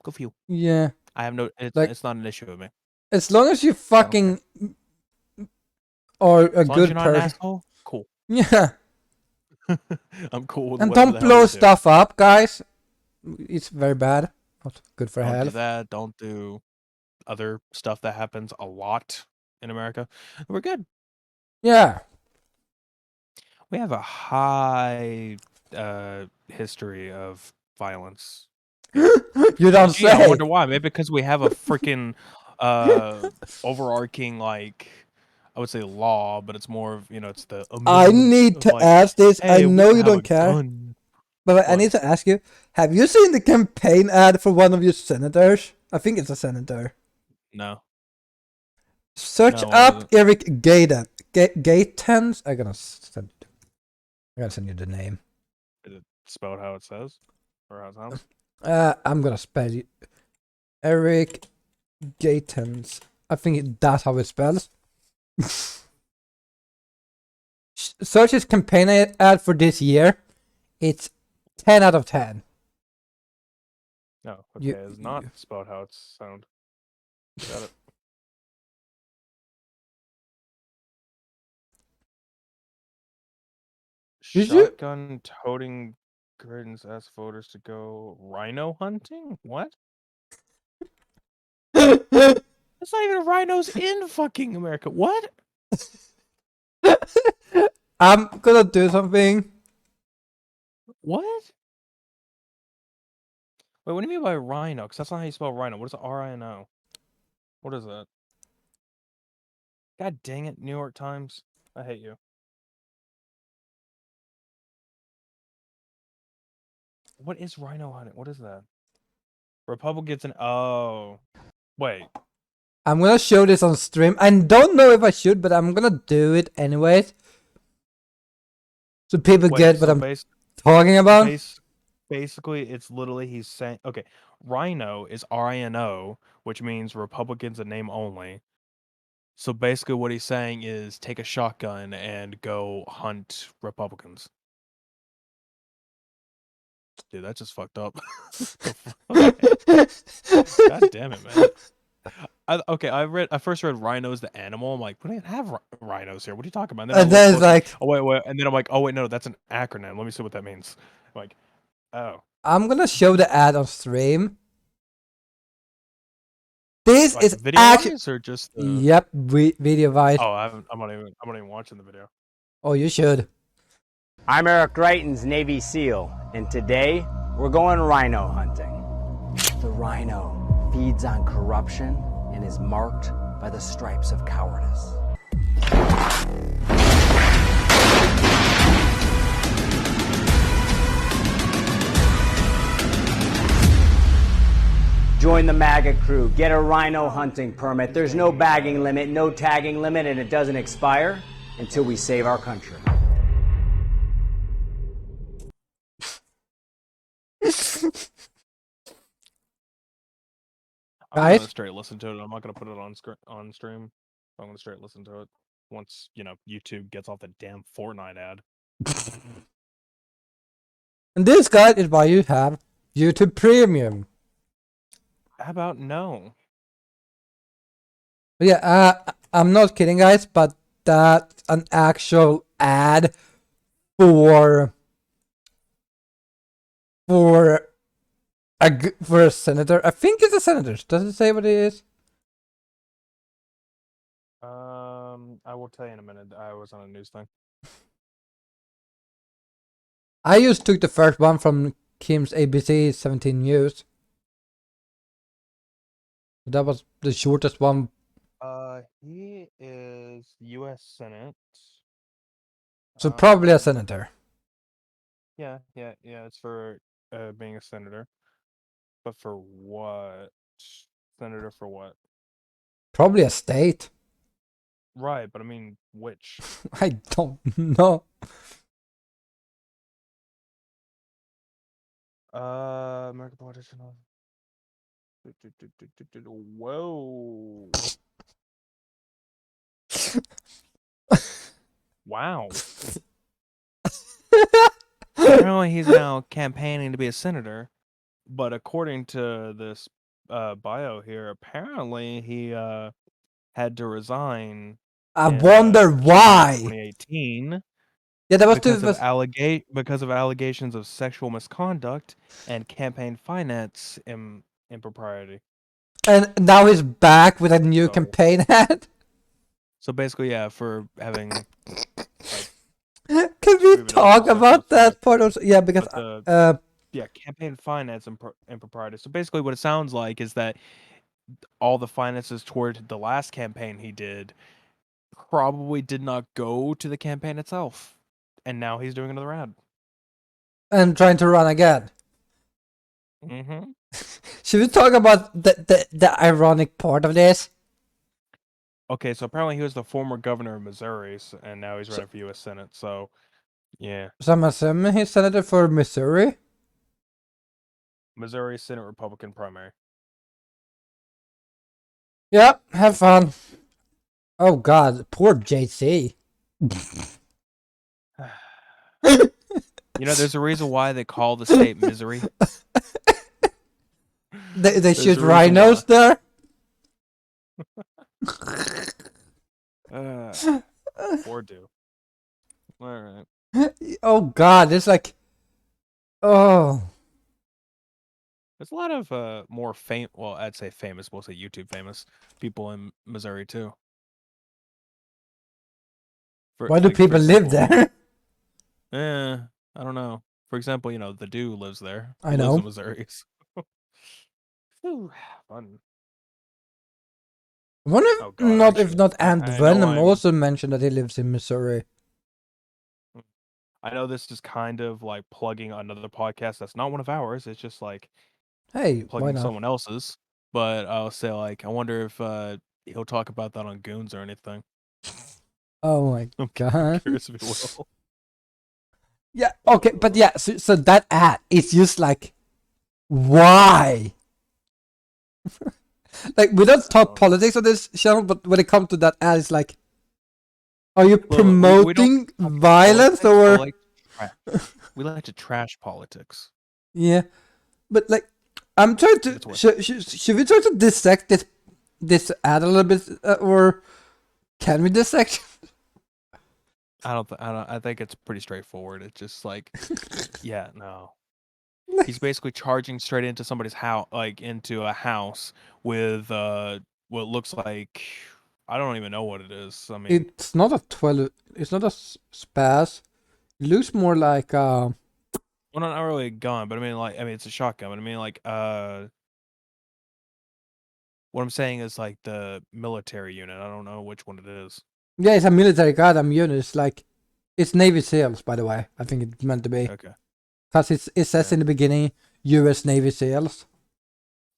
S1: good for you.
S2: yeah.
S1: I have no. It's
S2: Like
S1: it's not an issue with me.
S2: as long as you
S1: I don't care.
S2: fucking are a
S1: As long as you're
S2: good
S1: not an
S2: person.
S1: asshole, cool.
S2: Yeah.
S1: I'm cool with
S2: And
S1: whatever
S2: don't
S1: the hell
S2: blow
S1: you do.
S2: stuff up, guys. It's very bad. Not good for
S1: Don't do
S2: health.
S1: that. Don't do other stuff that happens a lot in America. We're good.
S2: Yeah.
S1: We have a high history of violence here.
S2: You don't
S1: Gee, I
S2: say.
S1: wonder why. Maybe because we have a freaking overarching, like, I would say law, but it's more of, it's the
S2: I
S1: amendments
S2: need
S1: of
S2: to
S1: like,
S2: ask this. I
S1: hey, we
S2: know
S1: can
S2: you
S1: have
S2: don't
S1: a
S2: care,
S1: gun.
S2: but I
S1: What?
S2: need to ask you: have you seen the campaign ad for one of your senators? I think it's a senator.
S1: No.
S2: Search
S1: No, what is
S2: up
S1: it?
S2: Eric Gaten. Gatens. I gotta send you the name.
S1: Is it spelled how it says? Or how it sounds?
S2: I'm gonna spell you Eric Gatens. I think that's how it spells. Search his campaign ad for this year. It's 10 out of 10.
S1: No, okay,
S2: You,
S1: it's not
S2: you
S1: spelled how it sounds. Got it.
S2: did you?
S1: Shotgun toting Gordons ask voters to go rhino hunting? What? That's not even rhinos in fucking America. What?
S2: I'm gonna do something.
S1: What? Wait, what do you mean by rhino? Because that's not how you spell rhino. What is R-I-N-O? What is that? God dang it, New York Times. I hate you. What is rhino hunting? What is that? Republicans and oh. Wait.
S2: I'm gonna show this on stream. I don't know if I should, but I'm gonna do it anyways. So people
S1: Wait,
S2: get what
S1: so
S2: I'm talking about.
S1: basically it's literally he's saying okay, rhino is R-I-N-O, which means Republicans in name only. So basically what he's saying is take a shotgun and go hunt Republicans. Dude, that's just fucked up. Okay. God damn it, man. I first read rhinos the animal. I'm like, we don't even have rhinos here. What are you talking about? And then I
S2: And
S1: look
S2: then it's
S1: closer.
S2: like,
S1: Oh wait, and then I'm like, oh wait, no, that's an acronym. Let me see what that means. I'm like, oh,
S2: I'm gonna show the ad on stream. This
S1: like
S2: is
S1: video
S2: actually,
S1: wise or just the?
S2: yep, video wise.
S1: Oh, I'm not even watching the video.
S2: Oh, you should.
S3: I'm Eric Greitens, Navy SEAL, and today we're going rhino hunting. The rhino feeds on corruption and is marked by the stripes of cowardice. Join the MAGA crew, get a rhino hunting permit. There's no bagging limit, no tagging limit, and it doesn't expire until we save our country.
S1: I'm gonna
S2: Guys,
S1: straight listen to it. I'm not gonna put it on stream. I'm gonna straight listen to it once YouTube gets off the damn Fortnite ad.
S2: and this guide is why you have YouTube Premium.
S1: How about no?
S2: But yeah, I'm not kidding, guys, but that's an actual ad for for for a senator. I think it's a senator. Does it say what it is?
S1: I will tell you in a minute. I was on a news thing.
S2: I just took the first one from Kim's ABC 17 News. That was the shortest one.
S1: He is U.S. Senate.
S2: So probably a
S1: Um,
S2: senator.
S1: yeah. It's for being a senator, but for what? Senator for what?
S2: Probably a state.
S1: Right, but I mean, which?
S2: I don't know.
S1: American politician. Whoa. Wow. Apparently, he's now campaigning to be a senator, but according to this bio here, apparently he had to resign
S2: I
S1: in
S2: wonder
S1: January
S2: why.
S1: 2018
S2: Yeah, that was
S1: because of allegations of sexual misconduct and campaign finance impropriety.
S2: and now he's back with a new
S1: So-
S2: campaign ad.
S1: So basically, yeah, for having like
S2: Can we
S1: Proven
S2: talk
S1: sexual
S2: about that
S1: misconduct.
S2: part also? Yeah, because
S1: But yeah, campaign finance impropriety. So basically, what it sounds like is that all the finances toward the last campaign he did probably did not go to the campaign itself, and now he's doing another ad.
S2: and trying to run again.
S1: Mm-hmm.
S2: Should we talk about the ironic part of this?
S1: Okay, so apparently he was the former governor of Missouri, and now he's
S2: So-
S1: running for U.S. Senate. So, yeah,
S2: So I'm assuming he's senator for Missouri.
S1: Missouri Senate Republican primary.
S2: Yeah, have fun. Oh God, poor JC.
S1: You know, there's a reason why they call the state Missouri.
S2: They
S1: There's
S2: shoot
S1: a reason
S2: rhinos there.
S1: Or do. All right.
S2: Oh God, it's like, oh,
S1: There's a lot of more well, I'd say famous, mostly YouTube famous people in Missouri too.
S2: why do people live there?
S1: Eh, I don't know. For example, you know, the Dew lives there.
S2: I
S1: He lives
S2: know.
S1: in Missouri. Whew, fun.
S2: I wonder
S1: Oh
S2: if
S1: God,
S2: not if
S1: actually,
S2: not Ant
S1: I know
S2: Venom also mentioned that he lives in Missouri.
S1: I know this is kind of like plugging another podcast that's not one of ours. It's just like
S2: Hey, why
S1: plugging
S2: not?
S1: someone else's. But I'll say like, I wonder if he'll talk about that on Goons or anything.
S2: Oh my
S1: I'm
S2: God.
S1: curious if he will.
S2: Yeah. Okay, but yeah. So that ad is just like, why? Like we don't talk politics on this channel, but when it comes to that ad, it's like, are you
S1: Look, we don't
S2: promoting
S1: talk
S2: violence
S1: politics,
S2: or?
S1: we like to trash politics.
S2: Yeah, but like, I'm trying to.
S1: That's what-
S2: Should we try to dissect this ad a little bit, or can we dissect?
S1: I think it's pretty straightforward. It's just like, yeah, no. He's basically charging straight into somebody's house, like into a house with what looks like, I don't even know what it is. I mean,
S2: It's not a 12. It's not a spaz. It looks more like
S1: well, not really a gun, but I mean, it's a shotgun. But I mean, like, what I'm saying is like the military unit. I don't know which one it is.
S2: yeah, it's a military goddamn unit. It's like, it's Navy SEALs, by the way. I think it's meant to be.
S1: Okay.
S2: Because it says
S1: Yeah.
S2: in the beginning, U.S. Navy SEALs.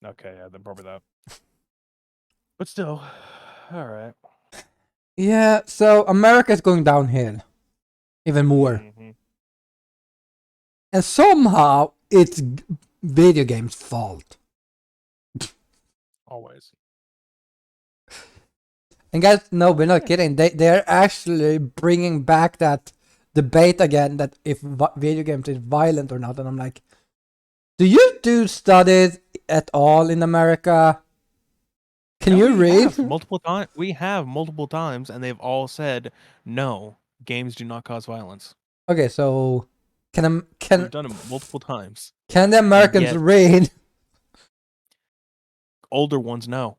S1: Okay, yeah, then probably that. But still, all right.
S2: Yeah, so America is going downhill. Even more.
S1: Mhm.
S2: And somehow, it's video games' fault.
S1: Always.
S2: And guys, no, we're not kidding. They're actually bringing back that debate again, that if video games is violent or not. And I'm like, do you do studies at all in America? Can you read?
S1: Multiple times. We have multiple times, and they've all said no. Games do not cause violence.
S2: Okay, so
S1: We've done it multiple times.
S2: can the Americans
S1: yet-
S2: read?
S1: Older ones, no.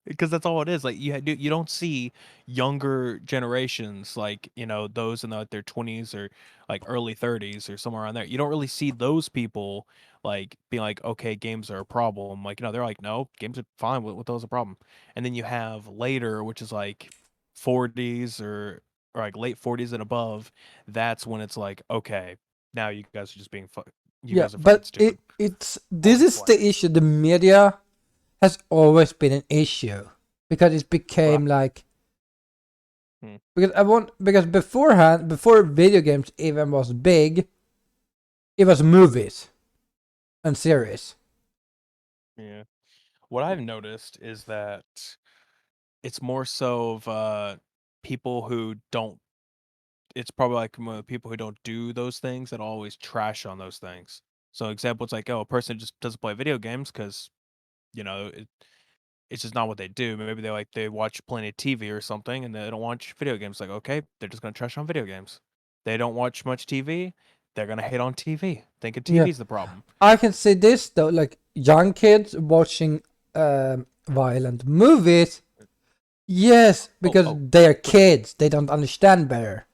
S1: Because that's all it is. Like you don't see younger generations, like, you know, those in their 20s or like early 30s or somewhere around there. You don't really see those people like being like, okay, games are a problem. Like, you know, they're like, no, games are fine. What those a problem? And then you have later, which is like 40s or like late 40s and above. That's when it's like, okay, now you guys are just being you
S2: Yeah,
S1: guys are fucking
S2: but
S1: stupid.
S2: this is the issue. The media has always been an issue because it became like because beforehand, before video games even was big, it was movies and series.
S1: Yeah. What I've noticed is that it's more so of people who don't. It's probably like people who don't do those things that always trash on those things. So example, it's like, oh, a person just doesn't play video games because, you know, it's just not what they do. Maybe they watch plenty of TV or something, and they don't watch video games. Like, okay, they're just gonna trash on video games. They don't watch much TV. They're gonna hate on TV, thinking
S2: Yeah.
S1: TV's the problem.
S2: I can say this though, like young kids watching violent movies. Yes,
S1: Oh,
S2: because
S1: oh,
S2: they're
S1: but
S2: kids. They don't understand better.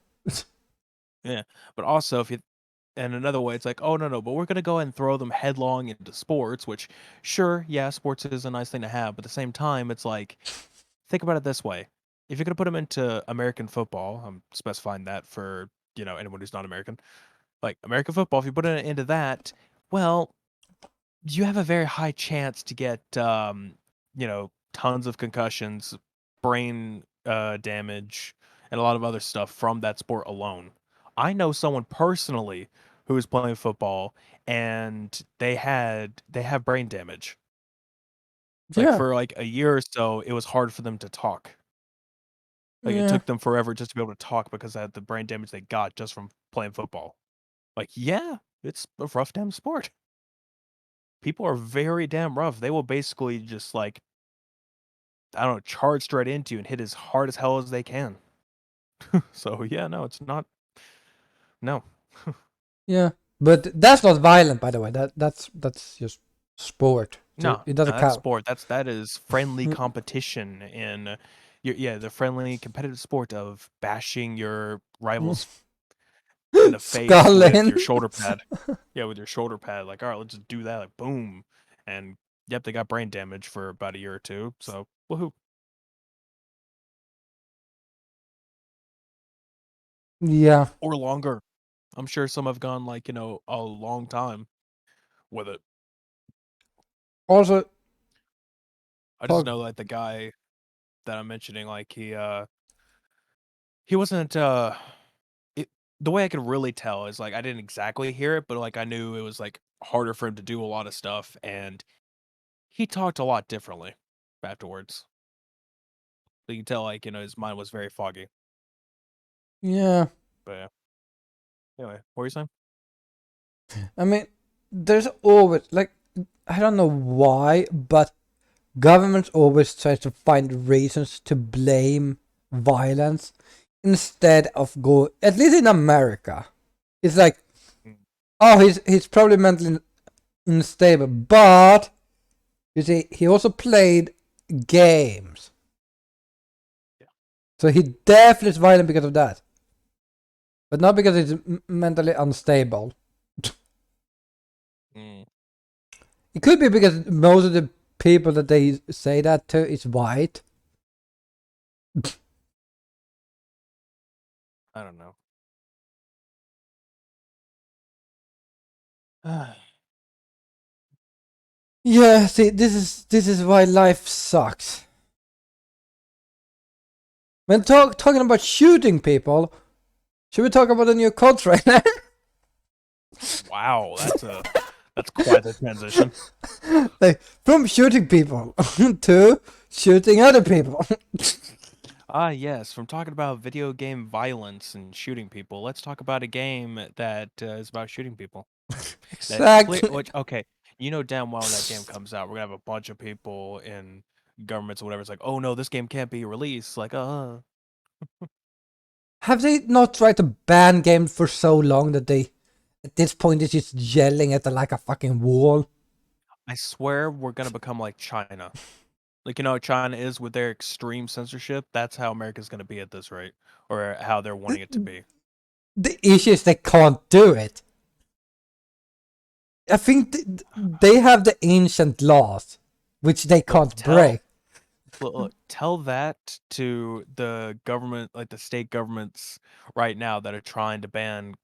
S1: yeah, but also if you and another way, it's like, oh no, but we're gonna go ahead and throw them headlong into sports, which sure, yeah, sports is a nice thing to have, but at the same time, it's like, think about it this way: if you're gonna put them into American football, I'm specifying that for anyone who's not American, like American football, if you put it into that, well, you have a very high chance to get tons of concussions, brain damage, and a lot of other stuff from that sport alone. I know someone personally who was playing football and they have brain damage. Like
S2: Yeah,
S1: for like a year or so, it was hard for them to talk. Like it
S2: yeah,
S1: took them forever just to be able to talk because of the brain damage they got just from playing football. Like, yeah, it's a rough damn sport. People are very damn rough. They will basically just like, I don't know, charge straight into you and hit as hard as hell as they can. So yeah, no, it's not. No,
S2: yeah. But that's not violent, by the way. That's just sport. So
S1: no,
S2: it
S1: no.
S2: doesn't
S1: That's
S2: count.
S1: sport. That is friendly competition in, yeah, the friendly competitive sport of bashing your rivals in the face with
S2: Sculling.
S1: your shoulder pad. Yeah, with your shoulder pad. Like, all right, let's just do that. Like, boom, and yep, they got brain damage for about a year or two. So woohoo!
S2: Yeah.
S1: Or longer. I'm sure some have gone like a long time with it.
S2: Also,
S1: I just
S2: talk.
S1: know like the guy that I'm mentioning, like he wasn't it, the way I could really tell is like I didn't exactly hear it, but like I knew it was like harder for him to do a lot of stuff, and he talked a lot differently afterwards. So you can tell like his mind was very foggy.
S2: Yeah.
S1: But yeah. Anyway, what were you saying?
S2: I mean, there's always like I don't know why, but governments always try to find reasons to blame violence instead of go. At least in America, it's like,
S1: Mm,
S2: oh, he's probably mentally unstable, but you see, he also played games,
S1: yeah.
S2: so he definitely is violent because of that, but not because he's mentally unstable.
S1: Mm,
S2: It could be because most of the people that they say that to is white.
S1: I don't know.
S2: Yeah, see, this is why life sucks. When talking about shooting people, should we talk about the new COD trailer?
S1: Wow, that's quite the transition.
S2: Like from shooting people to shooting other people.
S1: Ah, yes. From talking about video game violence and shooting people, let's talk about a game that is about shooting people. That clear,
S2: Exactly.
S1: which okay, you know damn well when that game comes out, we're gonna have a bunch of people in governments or whatever. It's like, oh no, this game can't be released. Like,
S2: Have they not tried to ban games for so long that they, at this point, is just yelling at the like a fucking wall?
S1: I swear we're gonna become like China. Like how China is with their extreme censorship. That's how America's gonna be at this rate, or how they're wanting it to be.
S2: The issue is they can't do it. I think they have the ancient laws, which they
S1: Look,
S2: can't break.
S1: look, tell that to the government, like the state governments right now that are trying to ban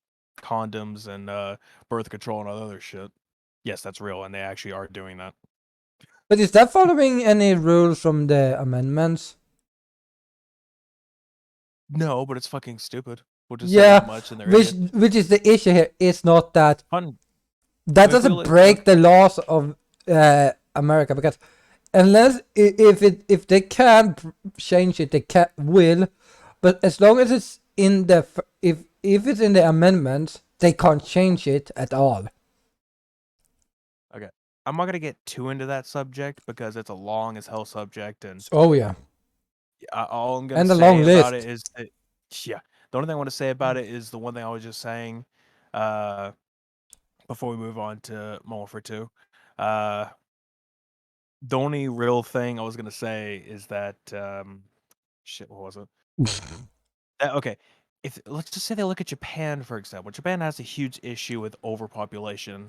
S1: condoms and birth control and all other shit. Yes, that's real, and they actually are doing that.
S2: But is that following any rules from the amendments?
S1: No, but it's fucking stupid. We'll just say that
S2: Yeah,
S1: much, and they're
S2: which
S1: idiots.
S2: which is the issue here. It's not that
S1: Fun.
S2: that
S1: I mean,
S2: doesn't break the laws of America, because unless if they can change it, they can will. But as long as it's in the if it's in the amendments, they can't change it at all.
S1: Okay, I'm not gonna get too into that subject because it's a long as hell subject, and
S2: Oh yeah,
S1: all I'm gonna
S2: and a long
S1: say about it
S2: list.
S1: is that, yeah, The only thing I want to say about it is the one thing I was just saying before we move on to Modern Warfare 2. The only real thing I was gonna say is that shit, what was it? Okay, if let's just say they look at Japan for example. Japan has a huge issue with overpopulation,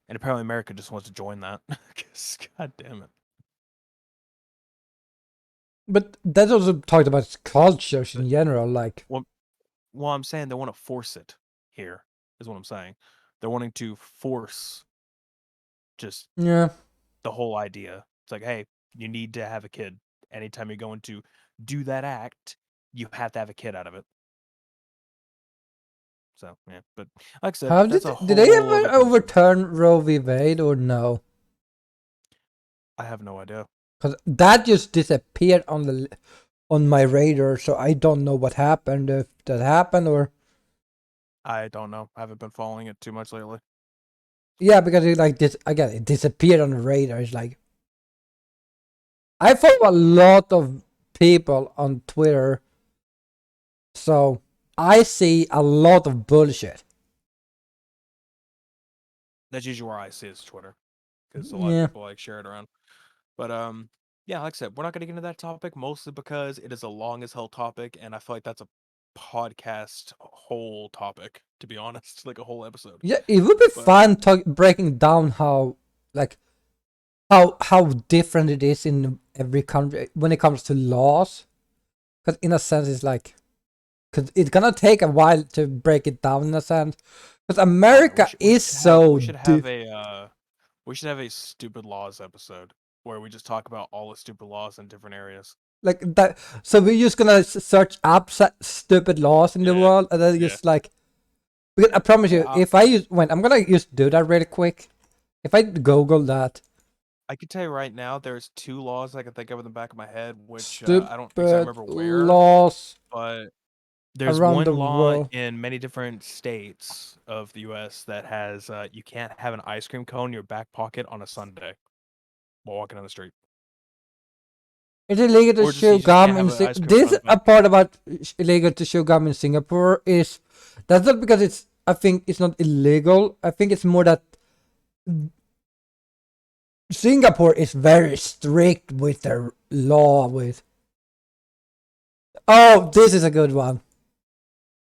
S1: and apparently America just wants to join that. 'Cause, God damn it!
S2: But that's also talked about cultures in general, like.
S1: Well, I'm saying they want to force it here. Is what I'm saying. They're wanting to force just
S2: Yeah.
S1: the whole idea. It's like, hey, you need to have a kid. Anytime you're going to do that act, you have to have a kid out of it. So yeah, but like I said,
S2: How
S1: that's a
S2: did they
S1: whole other
S2: ever
S1: conversation.
S2: overturn Roe v. Wade or no?
S1: I have no idea.
S2: Because that just disappeared on my radar, so I don't know what happened. If that happened or
S1: I don't know. I haven't been following it too much lately.
S2: yeah, because it like this again, it disappeared on the radar. It's like I follow a lot of people on Twitter, so I see a lot of bullshit.
S1: That's usually where I see it's Twitter, because a lot of
S2: Yeah.
S1: people like share it around. But yeah, like I said, we're not going to get into that topic mostly because it is a long as hell topic, and I feel like that's a podcast whole topic, to be honest, like a whole episode.
S2: Yeah, it would be
S1: But
S2: fun breaking down how like how different it is in every country when it comes to laws. Because in a sense, it's like, because it's gonna take a while to break it down in a sense. Because
S1: oh yeah,
S2: America is so
S1: we should have a stupid laws episode where we just talk about all the stupid laws in different areas.
S2: like that. So we're just gonna search up stupid laws in the
S1: Yeah,
S2: world, and then
S1: yeah.
S2: just like, because I promise you,
S1: Yeah,
S2: if I use when I'm gonna just do that really quick. If I Google that
S1: I can tell you right now, there's 2 laws I can think of in the back of my head, which I don't exactly
S2: stupid
S1: remember where,
S2: laws
S1: but there's
S2: around
S1: one
S2: the
S1: law
S2: world.
S1: in many different states of the U.S. that has you can't have an ice cream cone in your back pocket on a Sunday while walking down the street,
S2: It's illegal to
S1: or just you
S2: chew
S1: just can't
S2: gum
S1: have
S2: in
S1: an ice cream cone
S2: this
S1: in the
S2: a
S1: back.
S2: part about illegal to chew gum in Singapore is that's not because it's I think it's not illegal. I think it's more that Singapore is very strict with their law with. Oh, this is a good one.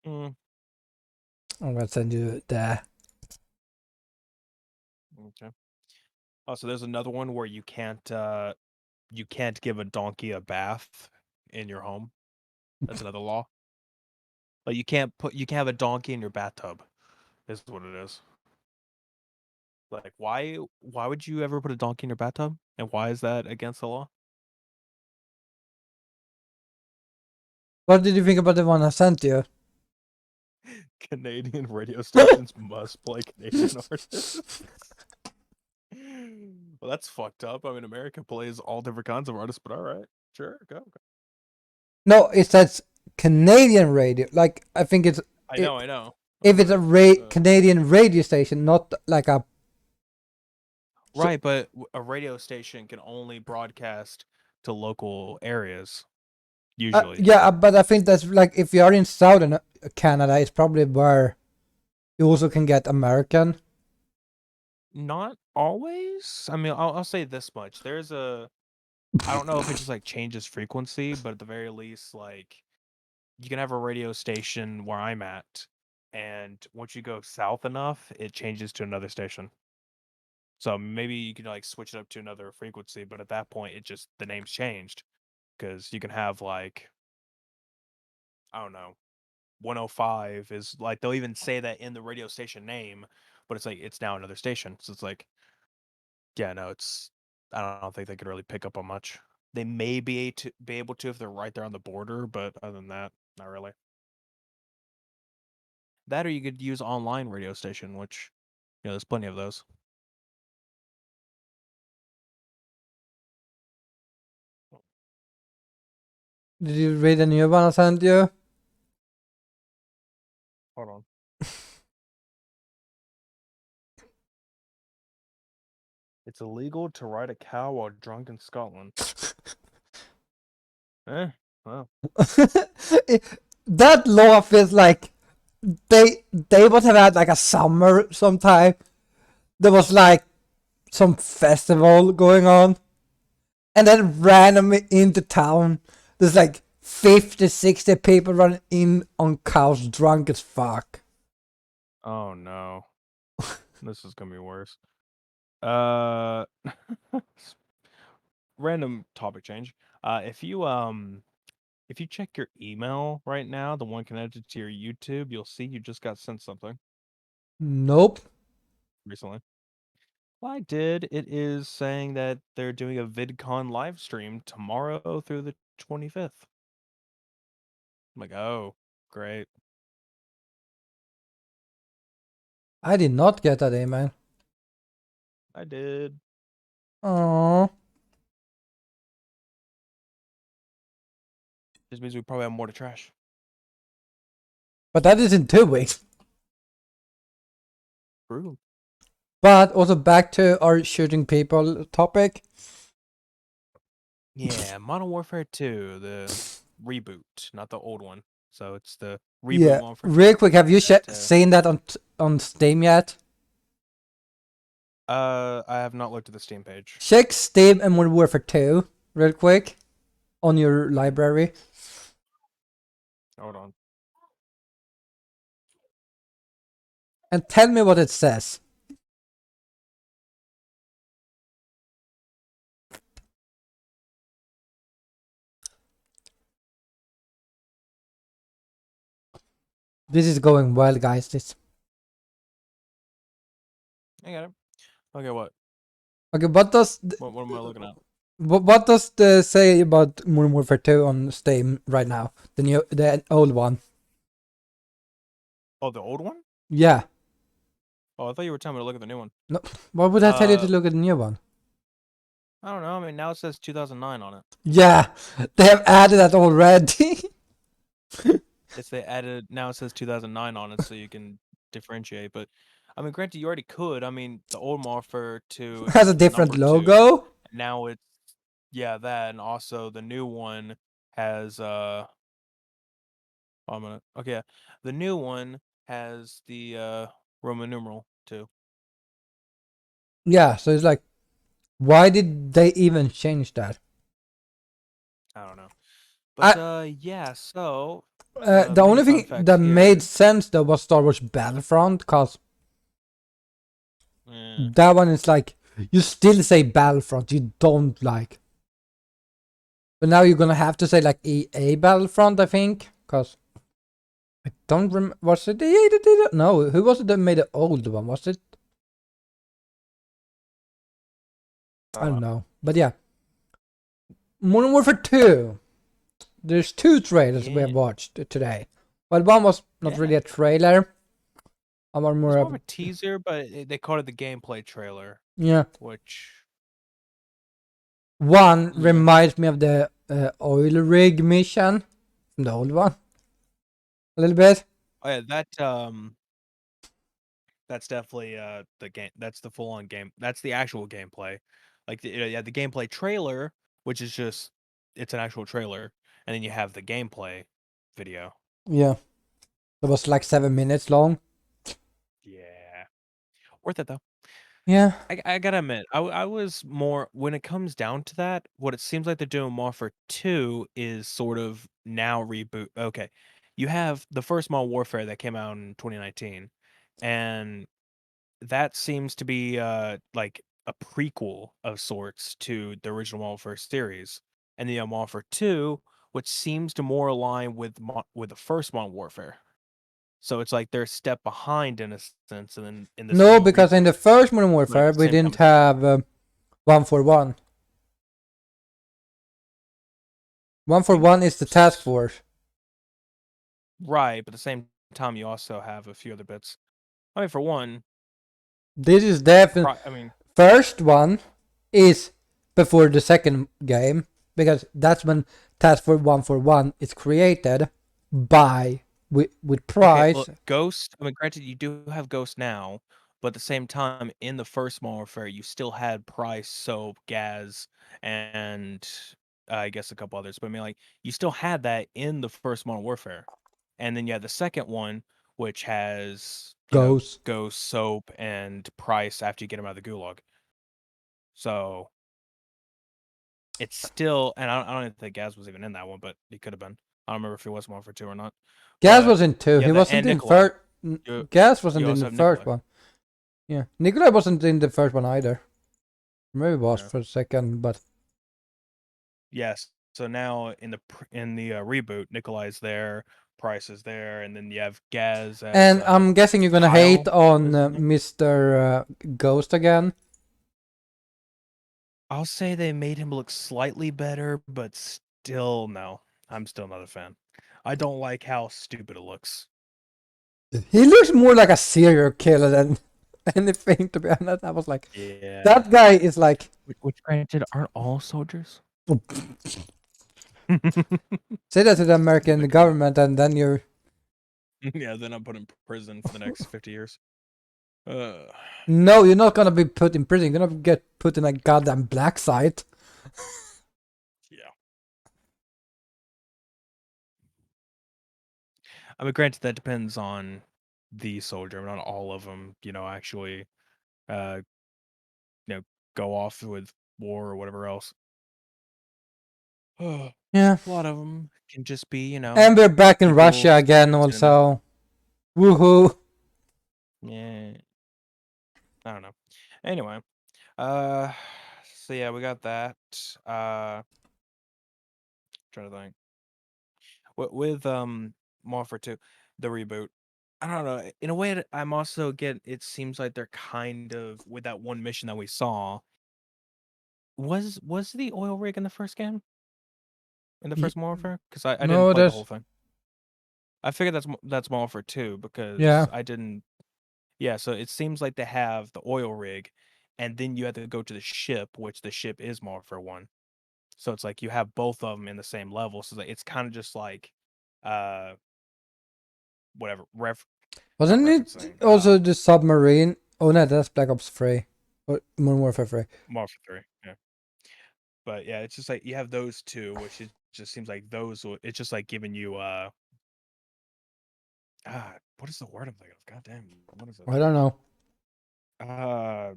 S1: Mm,
S2: I'm gonna send you there.
S1: okay. Oh, so there's another one where you can't give a donkey a bath in your home. That's another law. Like you can't have a donkey in your bathtub. Is what it is. Like why would you ever put a donkey in your bathtub? And why is that against the law?
S2: What did you think about the one I sent you?
S1: Canadian radio stations must play Canadian artists. Well, that's fucked up. I mean, America plays all different kinds of artists, but all right, sure, go.
S2: No, it says Canadian radio. Like I think it's
S1: I know, I know.
S2: if it's a
S1: Uh,
S2: Canadian radio station, not like a. So,
S1: right, but a radio station can only broadcast to local areas usually.
S2: yeah, but I think that's like if you are in southern Canada, it's probably where you also can get American.
S1: Not always. I mean, I'll say this much. I don't know if it just like changes frequency, but at the very least, like you can have a radio station where I'm at, and once you go south enough, it changes to another station. So maybe you can like switch it up to another frequency, but at that point, the name's changed because you can have like I don't know, 105 is like they'll even say that in the radio station name, but it's like it's now another station. So it's like, yeah, no, I don't think they could really pick up on much. They may be able to if they're right there on the border, but other than that, not really. That or you could use online radio station, which there's plenty of those.
S2: Did you read the new one I sent you?
S1: Hold on. It's illegal to ride a cow while drunk in Scotland. Well.
S2: that law feels like they must have had like a summer sometime. There was like some festival going on, and then randomly into town, there's like 50, 60 people running in on couch drunk as fuck.
S1: Oh no. This is gonna be worse. Uh Random topic change. If you check your email right now, the one connected to your YouTube, you'll see you just got sent something
S2: Nope.
S1: recently. Well, I did. It is saying that they're doing a VidCon live stream tomorrow through the 25th. I'm like, oh, great.
S2: I did not get that email.
S1: I did.
S2: Oh,
S1: This means we probably have more to trash.
S2: but that is in 2 weeks.
S1: True.
S2: But also back to our shooting people topic.
S1: Yeah, Modern Warfare 2, the reboot, not the old one. So it's the reboot
S2: Yeah,
S1: Modern Warfare 2.
S2: real quick, have you
S1: That,
S2: seen that on Steam yet?
S1: I have not looked at the Steam page.
S2: Check Steam and Modern Warfare 2 real quick on your library.
S1: Hold on.
S2: And tell me what it says. This is going well, guys.
S1: I got it. Okay, what?
S2: Okay, what does
S1: What am I looking at?
S2: what does the say about Modern Warfare 2 on Steam right now? The old one.
S1: Oh, the old one?
S2: Yeah.
S1: Oh, I thought you were telling me to look at the new one.
S2: No, what would I tell you to look at the new one?
S1: I don't know. I mean, now it says 2009 on it.
S2: Yeah, they have added that already.
S1: They added, now it says 2009 on it, so you can differentiate. But I mean, granted, you already could. I mean, the old Morpher 2
S2: Has a
S1: is
S2: different
S1: number 2.
S2: logo.
S1: Now it's, yeah, that, and also the new one has okay, yeah. The new one has the Roman numeral too.
S2: Yeah, so it's like, why did they even change that?
S1: I don't know.
S2: I
S1: But yeah, so
S2: the
S1: mini
S2: only
S1: fun
S2: thing
S1: facts
S2: that made
S1: here.
S2: sense though was Star Wars Battlefront, cause
S1: Eh,
S2: that one is like you still say Battlefront, you don't like. But now you're gonna have to say like EA Battlefront, I think, cause I don't remember. Was it EA that did it? No, who was it that made the old one? Was it? I don't know. But yeah, Modern Warfare 2. There's 2 trailers we
S1: yeah,
S2: have watched today. Well, one was not really
S1: yeah.
S2: a trailer. One
S1: It's
S2: more.
S1: more of a teaser, but they called it the gameplay trailer,
S2: Yeah.
S1: which
S2: One
S1: yeah.
S2: reminds me of the oil rig mission from the old one. A little bit.
S1: Oh yeah, that's definitely the game. That's the full on game. That's the actual gameplay. Like the gameplay trailer, which is just it's an actual trailer, and then you have the gameplay video.
S2: Yeah. It was like 7 minutes long.
S1: Yeah, worth it though.
S2: Yeah.
S1: I gotta admit, I was more when it comes down to that. What it seems like they're doing more for 2 is sort of now reboot. Okay, you have the first Modern Warfare that came out in 2019, and that seems to be like a prequel of sorts to the original Modern Warfare series, and the Modern Warfare 2, which seems to more align with with the first Modern Warfare. So it's like they're a step behind in a sense, and then in this
S2: No,
S1: new
S2: because in
S1: reboot,
S2: the first Modern
S1: but at
S2: Warfare
S1: the
S2: we
S1: same time,
S2: didn't
S1: it's not.
S2: have 141. 141 is the task force.
S1: Right, but at the same time, you also have a few other bits. I mean, for one,
S2: This is definitely
S1: I mean,
S2: first one is before the second game because that's when Task Force 141 is created by with
S1: okay,
S2: Price.
S1: look, Ghost. I mean, granted, you do have Ghost now, but at the same time, in the first Modern Warfare, you still had Price, Soap, Gaz, and I guess a couple others. But I mean, like, you still had that in the first Modern Warfare. and then you have the second one, which has
S2: Ghost.
S1: Ghost, Soap, and Price after you get him out of the gulag. So it's still, and I don't even think Gaz was even in that one, but he could have been. I don't remember if he was one for two or not.
S2: Gaz
S1: But
S2: was in two.
S1: you
S2: He
S1: have that,
S2: wasn't
S1: and
S2: in
S1: Nikolai.
S2: first.
S1: You,
S2: Gaz
S1: you
S2: wasn't in
S1: also
S2: the
S1: have
S2: first
S1: Nikolai.
S2: one. Yeah, Nikolai wasn't in the first one either. Maybe was
S1: Yeah.
S2: for a second, but
S1: Yes. So now in the reboot, Nikolai's there, Price is there, and then you have Gaz as
S2: and I'm guessing you're gonna
S1: Kyle.
S2: hate on
S1: What is his name?
S2: Mr. Ghost again.
S1: I'll say they made him look slightly better, but still no. I'm still not a fan. I don't like how stupid it looks.
S2: He looks more like a serial killer than anything. To be honest, I was like,
S1: Yeah.
S2: that guy is like.
S1: Which granted, aren't all soldiers?
S2: Say that to the American
S1: Like,
S2: government, and then you're.
S1: yeah, then I'm put in prison for the next 50 years.
S2: No, you're not gonna be put in prison. You're gonna get put in a goddamn black site.
S1: Yeah. I mean, granted, that depends on the soldier. Not all of them, actually, uh, go off with war or whatever else. A
S2: Yeah.
S1: lot of them can just be,
S2: And we're back in
S1: people
S2: Russia again,
S1: sticking to the net.
S2: also. Woohoo!
S1: Yeah. I don't know. Anyway, so yeah, we got that. Trying to think. With Morpher 2, the reboot. I don't know. In a way, I'm also getting. It seems like they're kind of with that one mission that we saw. Was the oil rig in the first game? In the
S2: Y-
S1: first Morpher? Because I didn't
S2: No,
S1: play the whole
S2: there's.
S1: thing. I figured that's Morpher 2
S2: Yeah.
S1: because I didn't. Yeah, so it seems like they have the oil rig, and then you have to go to the ship, which the ship is Morpher 1. So it's like you have both of them in the same level. So it's kind of just like, uh, whatever not
S2: Wasn't it
S1: referencing.
S2: also the submarine? Oh, no, that's Black Ops 3. Or Modern Warfare 3.
S1: Morpher 3. Yeah. But yeah, it's just like you have those two, which it just seems like it's just like giving you what is the word I'm thinking of? God damn, what is it?
S2: I don't know.
S1: Uh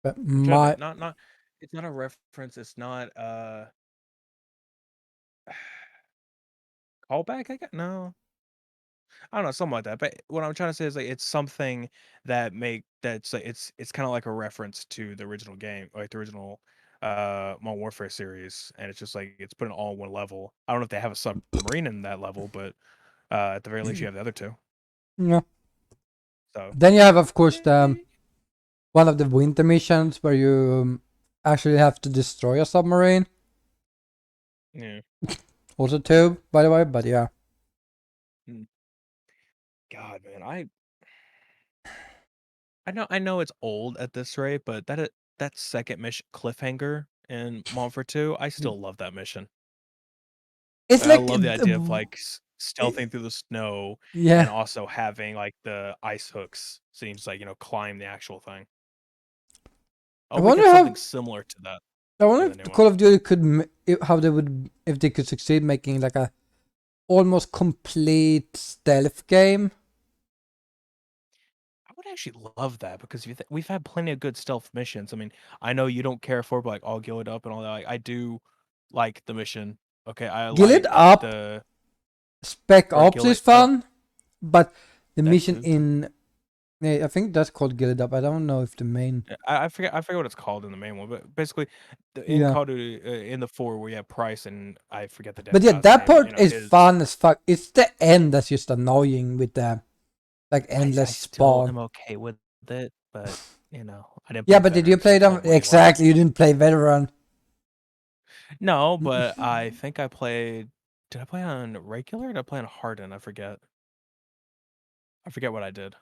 S2: But
S1: I'm trying to
S2: my.
S1: think. Not it's not a reference, it's not callback, I guess? No. I don't know, something like that. But what I'm trying to say is like it's something that's like it's kind of like a reference to the original game, like the original Modern Warfare series, and it's just like it's put it all in one level. I don't know if they have a submarine in that level, but at the very least you have the other two.
S2: Yeah.
S1: So
S2: Then you have, of course, the one of the winter missions where you actually have to destroy a submarine.
S1: yeah.
S2: Also two, by the way, but yeah.
S1: Mm. God, man, I know it's old at this rate, but that second mission cliffhanger in Montfort 2, I still love that mission.
S2: It's
S1: Like, I
S2: like.
S1: love the idea of like stealthing through the snow and
S2: Yeah.
S1: also having like the ice hooks, so you can just like climb the actual thing.
S2: I
S1: I'll make
S2: wonder
S1: it
S2: how.
S1: something similar to that
S2: I wonder
S1: in the
S2: if
S1: new
S2: the
S1: one.
S2: Call of Duty could. How they would. If they could succeed making like a almost complete stealth game.
S1: I would actually love that because we've had plenty of good stealth missions. I mean, I know you don't care for, but like all Gilled Up and all that. Like, I do like the mission. Okay, I
S2: Gilled
S1: like
S2: Up,
S1: the
S2: Spec
S1: or
S2: Ops
S1: Gilled.
S2: is fun, but the
S1: That
S2: mission
S1: too.
S2: in. Yeah, I think that's called Gilled Up. I don't know if the main.
S1: I forget what it's called in the main one, but basically, in
S2: Yeah.
S1: Call of Duty, in the 4 where you have Price and I forget the damn
S2: But yeah,
S1: guy's
S2: that
S1: name.
S2: part is
S1: His
S2: fun as fuck. It's the end that's just annoying with the like
S1: I
S2: endless
S1: still
S2: spawn.
S1: am okay with it, but I didn't
S2: Yeah,
S1: play
S2: but did you
S1: veteran, so
S2: play
S1: I
S2: them?
S1: can't really like it.
S2: Exactly, you didn't play Veteran.
S1: No, but I think I played. Did I play on regular? Or did I play on hardened? I forget. I forget what I did.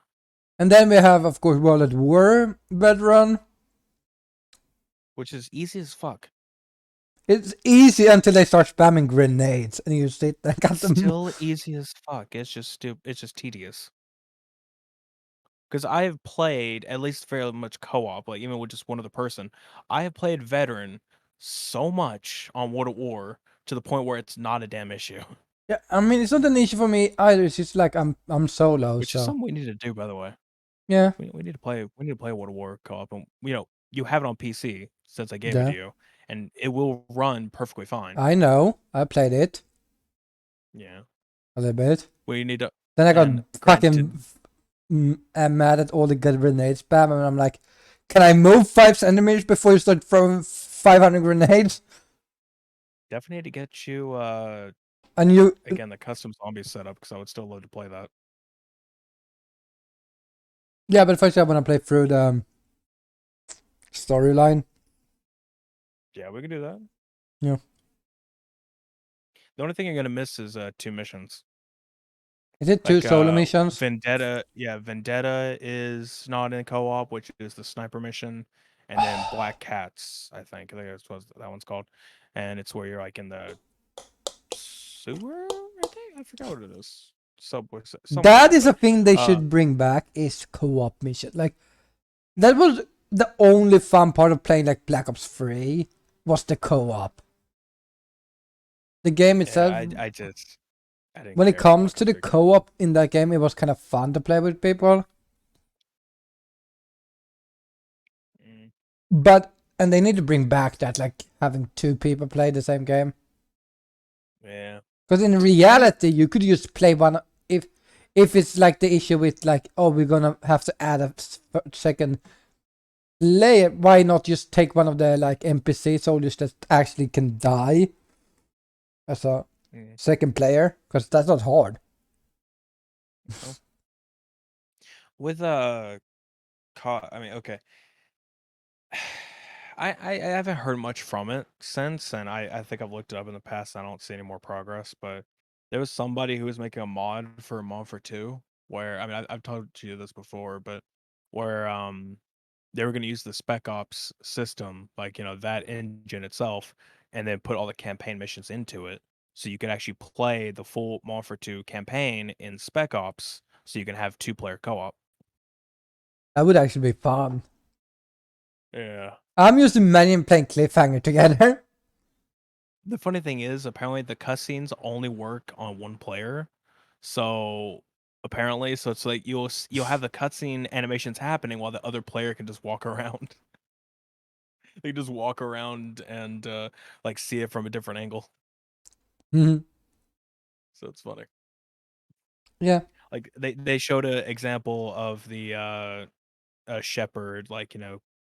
S2: And then we have, of course, World at War Veteran.
S1: Which is easy as fuck.
S2: It's easy until they start spamming grenades, and you sit there. Got them.
S1: Still easy as fuck. It's just stupid. It's just tedious. Because I have played at least fairly much co-op, even with just one other person. I have played veteran so much on World at War to the point where it's not a damn issue.
S2: Yeah, I mean it's not an issue for me either. It's just like I'm solo,
S1: Which is
S2: so
S1: something we need to do, by the way.
S2: yeah,
S1: We need to play. We need to play World of War co-op, and you have it on PC since I gave it
S2: yeah.
S1: to you, and it will run perfectly fine.
S2: I know. I played it
S1: Yeah,
S2: a little bit.
S1: we need to.
S2: Then I got
S1: And
S2: fucking mad at all the good grenade spam, and I'm like, can I move 5 centimeters before you start throwing 500 grenades?
S1: definitely need to get you
S2: And you,
S1: again the custom zombie setup because I would still love to play that.
S2: yeah, but first I want to play through the storyline.
S1: Yeah, we can do that.
S2: Yeah.
S1: The only thing you're gonna miss is 2 missions.
S2: Is it 2
S1: Like
S2: solo missions?
S1: Vendetta, yeah, Vendetta is not in co-op, which is the sniper mission, and then Black Cats, I think that's what that one's called, and it's where you're like in the sewer. I think I forgot what it is. Subway. Somewhere
S2: That
S1: like
S2: is a thing they
S1: Uh,
S2: should bring back is co-op mission. Like that was the only fun part of playing like Black Ops 3 was the co-op. The game itself,
S1: yeah, I didn't
S2: when it
S1: care for
S2: comes
S1: Black
S2: to
S1: Ops
S2: the
S1: 3.
S2: co-op in that game, it was kind of fun to play with people.
S1: Mm,
S2: And they need to bring back that, like having 2 people play the same game.
S1: yeah,
S2: Because in reality, you could just play one if it's like the issue with like, oh, we're gonna have to add a second layer. Why not just take one of the like NPC soldiers that actually can die as a
S1: mm.
S2: second player? Because that's not hard.
S1: With I mean, okay. I haven't heard much from it since, and I think I've looked it up in the past. And I don't see any more progress, but there was somebody who was making a mod for Mod for 2, where I mean I've told you this before, but where they were going to use the Spec Ops system, like that engine itself, and then put all the campaign missions into it, so you could actually play the full Mod for 2 campaign in Spec Ops, so you can have 2-player co-op.
S2: That would actually be fun.
S1: Yeah.
S2: I'm used to many playing Cliffhanger together.
S1: The funny thing is, apparently the cutscenes only work on 1 player. So apparently, so it's like you'll have the cutscene animations happening while the other player can just walk around. They just walk around and like see it from a different angle.
S2: Hmm.
S1: So it's funny.
S2: Yeah.
S1: Like they showed an example of the shepherd, like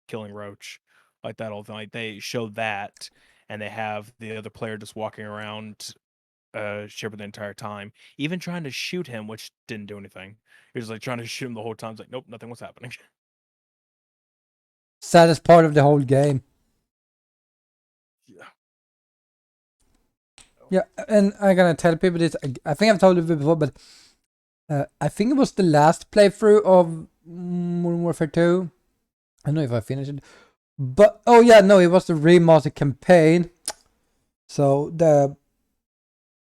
S1: killing Roach, like that whole thing. Like they showed that, and they have the other player just walking around Shepherd the entire time, even trying to shoot him, which didn't do anything. He was like trying to shoot him the whole time. It's like, nope, nothing was happening.
S2: Saddest part of the whole game.
S1: Yeah.
S2: Yeah, and I'm gonna tell people this. I think I've told you before, but I think it was the last playthrough of Modern Warfare 2. I don't know if I finished it, but oh yeah, no, it was the remastered campaign. So the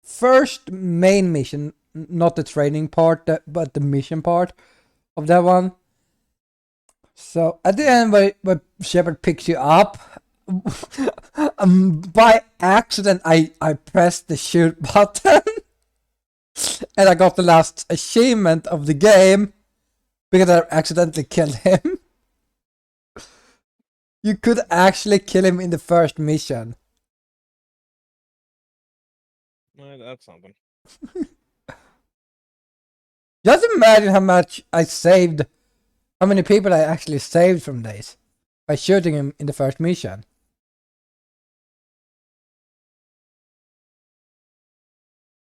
S2: first main mission, not the training part, but the mission part of that one. So at the end, where Shepard picks you up, by accident, I pressed the shoot button, and I got the last achievement of the game because I accidentally killed him. You could actually kill him in the first mission.
S1: That's something.
S2: Just imagine how much I saved, how many people I actually saved from this by shooting him in the first mission.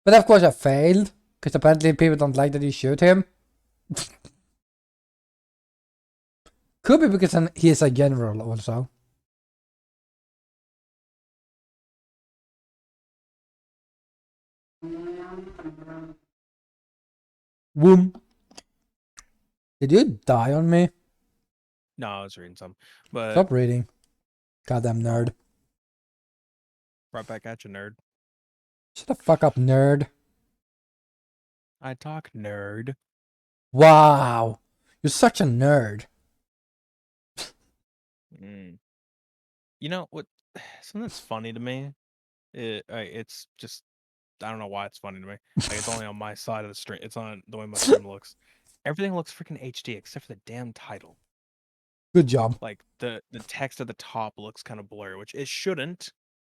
S2: But of course I failed, because apparently people don't like that you shoot him. Could be because he is a general also. Boom. Did you die on me?
S1: No, I was reading some, but
S2: Stop reading. Goddamn nerd.
S1: right back at you, nerd.
S2: Shut the fuck up, nerd.
S1: I talk nerd.
S2: Wow. You're such a nerd.
S1: Mm. You know what? Something that's funny to me It's just I don't know why it's funny to me. Like it's only on my side of the stream. It's on the way my stream looks. Everything looks freaking HD except for the damn title.
S2: Good job.
S1: Like the text at the top looks kind of blurry, which it shouldn't,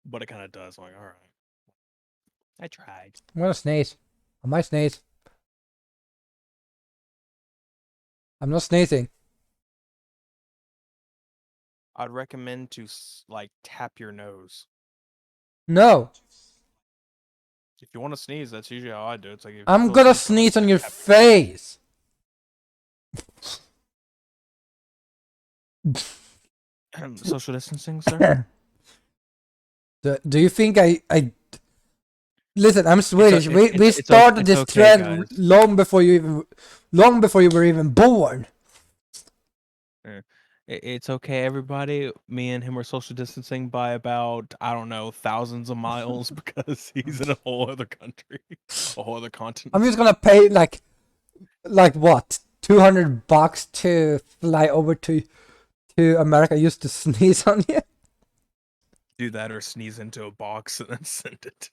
S1: but it kind of does. I'm like, all right, I tried.
S2: I'm gonna sneeze. I might sneeze. I'm not sneezing.
S1: I'd recommend to like tap your nose.
S2: No.
S1: If you want to sneeze, that's usually how I do it. It's like if you
S2: I'm
S1: feel
S2: gonna
S1: something,
S2: sneeze on
S1: like,
S2: your
S1: tap
S2: face.
S1: social distancing, sir.
S2: Do you think I listen? I'm Swedish. We started
S1: it's
S2: this
S1: okay,
S2: trend
S1: guys.
S2: long before you were even born.
S1: It's okay, everybody. Me and him are social distancing by about, I don't know, thousands of miles because he's in a whole other country, a whole other continent.
S2: I'm just gonna pay like what, $200 to fly over to America just to sneeze on you.
S1: Do that or sneeze into a box and then send it.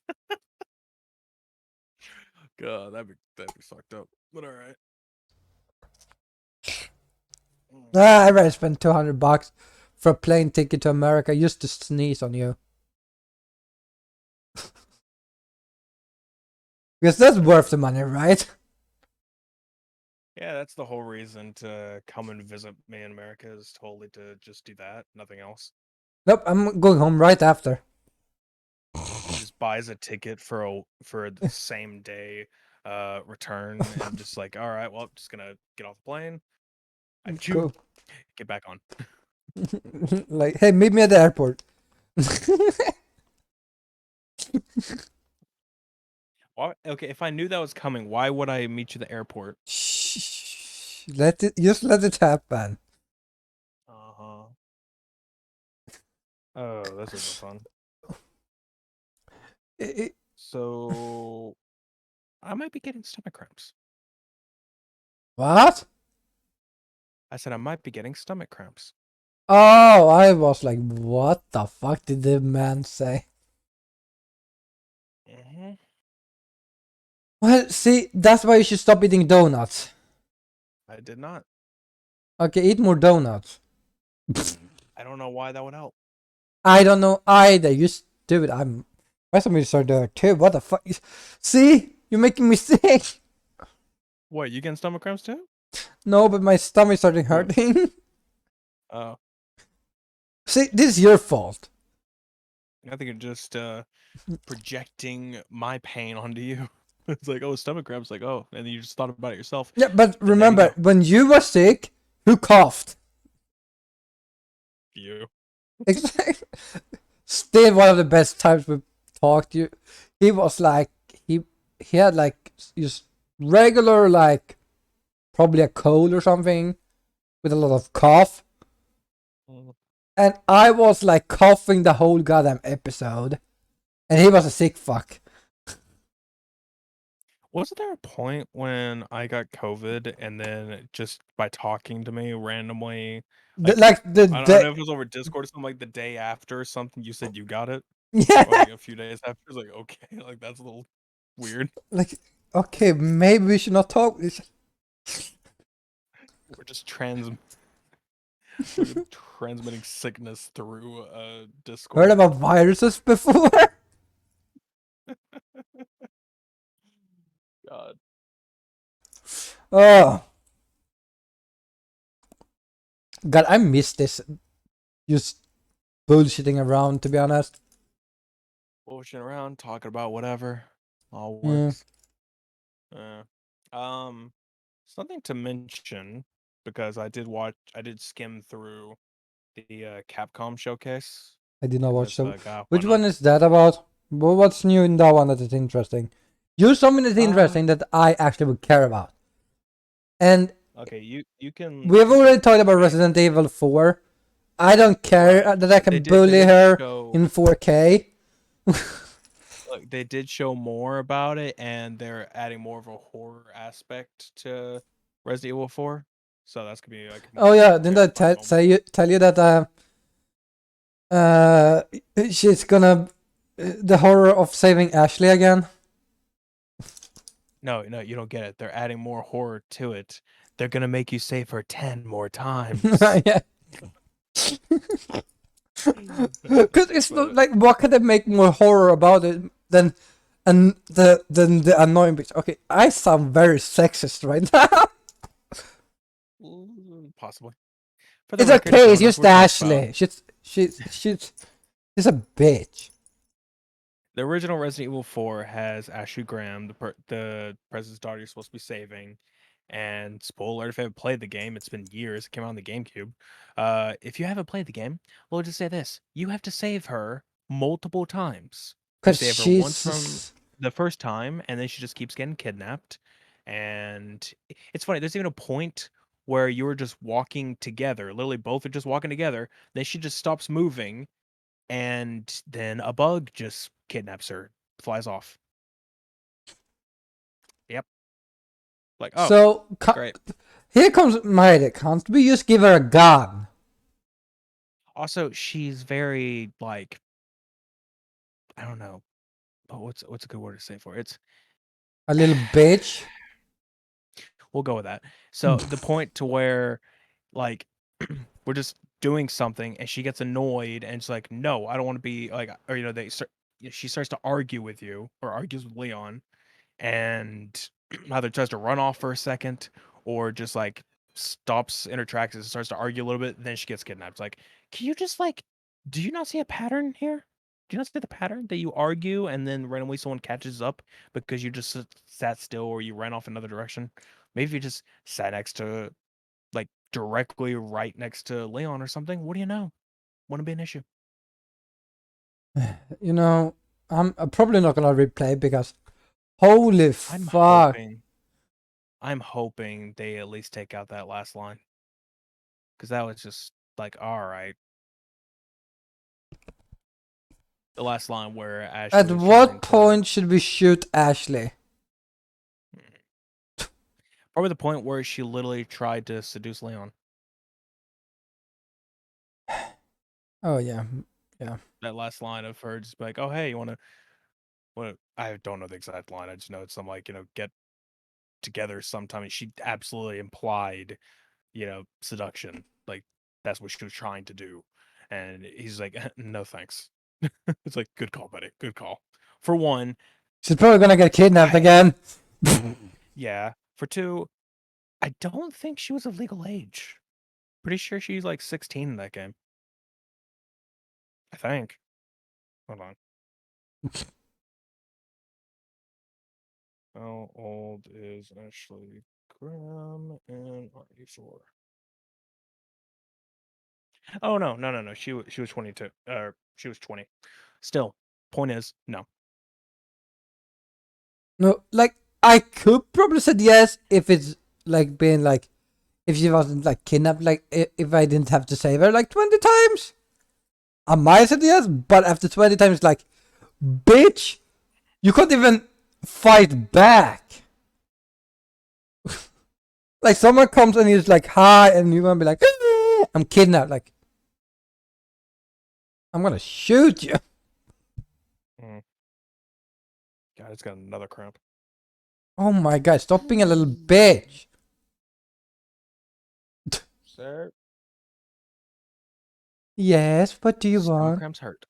S1: God, that'd be fucked up. But all right.
S2: I'd rather spend $200 for a plane ticket to America just to sneeze on you. Because that's worth the money, right?
S1: Yeah, that's the whole reason to come and visit me in America is totally to just do that, nothing else.
S2: Nope, I'm going home right after.
S1: He just buys a ticket for the same day return and just like, all right, well, I'm just gonna get off the plane. I
S2: Cool.
S1: get back on.
S2: Like, hey, meet me at the airport.
S1: Okay, if I knew that was coming, why would I meet you at the airport?
S2: Shh. Let it happen.
S1: Uh-huh. Oh, this isn't fun. So I might be getting stomach cramps.
S2: What?
S1: I said I might be getting stomach cramps.
S2: Oh, I was like, what the fuck did the man say?
S1: Mm-hmm.
S2: Well, see, that's why you should stop eating donuts.
S1: I did not.
S2: Okay, eat more donuts.
S1: I don't know why that would help.
S2: I don't know either. You stupid. My stomach started to hurt too. What the fuck? See, you're making me sick.
S1: What, you getting stomach cramps too?
S2: No, but my stomach started hurting.
S1: Oh.
S2: See, this is your fault.
S1: I think you're just projecting my pain onto you. It's like, oh, stomach cramps. Like, oh, and then you just thought about it yourself.
S2: Yeah, but remember, when you were sick, who coughed?
S1: You.
S2: Exactly. Still one of the best times we talked to you. He was like, he had like just regular, like probably a cold or something with a lot of cough. And I was like coughing the whole goddamn episode. And he was a sick fuck.
S1: Wasn't there a point when I got COVID and then just by talking to me randomly, I don't know if it was over Discord or something, like the day after or something, you said you got it?
S2: Yeah.
S1: Or like a few days after, it's like, okay, like that's a little weird.
S2: Like, okay, maybe we should not talk.
S1: We're just transmitting sickness through Discord.
S2: Heard about viruses before?
S1: God.
S2: Oh. God, I miss this. Just bullshitting around, to be honest.
S1: Bullshitting around, talking about whatever. All works. Something to mention, because I did skim through the Capcom showcase.
S2: I did not watch that.
S1: God,
S2: Which one is that about? Well, what's new in that one that is interesting? Use something that's interesting that I actually would care about. And
S1: okay, you can.
S2: We have already talked about Resident Evil 4. I don't care that I can bully her in 4K.
S1: Look, they did show more about it, and they're adding more of a horror aspect to Resident Evil 4. So that's gonna be like.
S2: Oh yeah, didn't I tell you that she's gonna The horror of saving Ashley again.
S1: No, you don't get it. They're adding more horror to it. They're gonna make you save her 10 more times.
S2: Yeah. Because it's not like, what could they make more horror about it than the annoying bitch? Okay, I sound very sexist right now.
S1: Possibly. For the
S2: It's
S1: record,
S2: okay.
S1: no
S2: It's
S1: one knows
S2: just
S1: what we're talking about.
S2: Ashley. She's a bitch.
S1: The original Resident Evil 4 has Ashley Graham, the president's daughter you're supposed to be saving. And spoiler, if you haven't played the game, it's been years. It came out on the GameCube. If you haven't played the game, we'll just say this: you have to save her multiple times. You
S2: Cause
S1: save her once from
S2: she's
S1: the first time, and then she just keeps getting kidnapped. And it's funny. There's even a point where you're just walking together. Literally, both are just walking together. Then she just stops moving, and then a bug just kidnaps her, flies off. Yep. Like, oh,
S2: so.
S1: great.
S2: Here comes my idea. Can't we just give her a gun?
S1: Also, she's very like, I don't know. Oh, what's a good word to say for it? It's
S2: A little bitch.
S1: we'll go with that. So the point to where like we're just doing something and she gets annoyed and she's like, no, I don't want to be like, or she starts to argue with you or argues with Leon and either tries to run off for a second or just like stops in her tracks and starts to argue a little bit, then she gets kidnapped. It's like, can you just like, do you not see a pattern here? Do you not see the pattern that you argue and then randomly someone catches up because you just sat still or you ran off another direction? Maybe if you just sat next to, like, directly right next to Leon or something. What do you know? Wouldn't be an issue.
S2: You know, I'm probably not gonna replay because holy
S1: I'm
S2: fuck.
S1: hoping, I'm hoping they at least take out that last line because that was just like, all right. The last line where
S2: At
S1: Ashley is trying
S2: what
S1: to
S2: point should we shoot Ashley?
S1: probably the point where she literally tried to seduce Leon.
S2: Oh yeah, yeah.
S1: That last line of her just like, "Oh hey, you want to? What? I don't know the exact line. I just know it's some like get together sometime." And she absolutely implied seduction. Like that's what she was trying to do. And he's like, "No thanks." It's like, "Good call, buddy. Good call." For one,
S2: She's probably gonna get kidnapped
S1: I
S2: again.
S1: yeah. For two, I don't think she was of legal age. Pretty sure she's like 16 in that game. I think. Hold on. How old is Ashley Graham in RE4? Oh no. She was 22. She was 20. Still, point is no.
S2: No, like I could probably said yes if it's like being like if she wasn't like kidnapped, like if I didn't have to save her like 20 times. I might said yes, but after 20 times, like, bitch, you can't even fight back. Like someone comes and he's like, hi, and you're gonna be like, I'm kidnapped. Like, I'm gonna shoot you.
S1: Mm. God, it's got another cramp.
S2: Oh my god, stop being a little bitch.
S1: Sir,
S2: Yes, what do you
S1: stomach
S2: want?
S1: cramps hurt.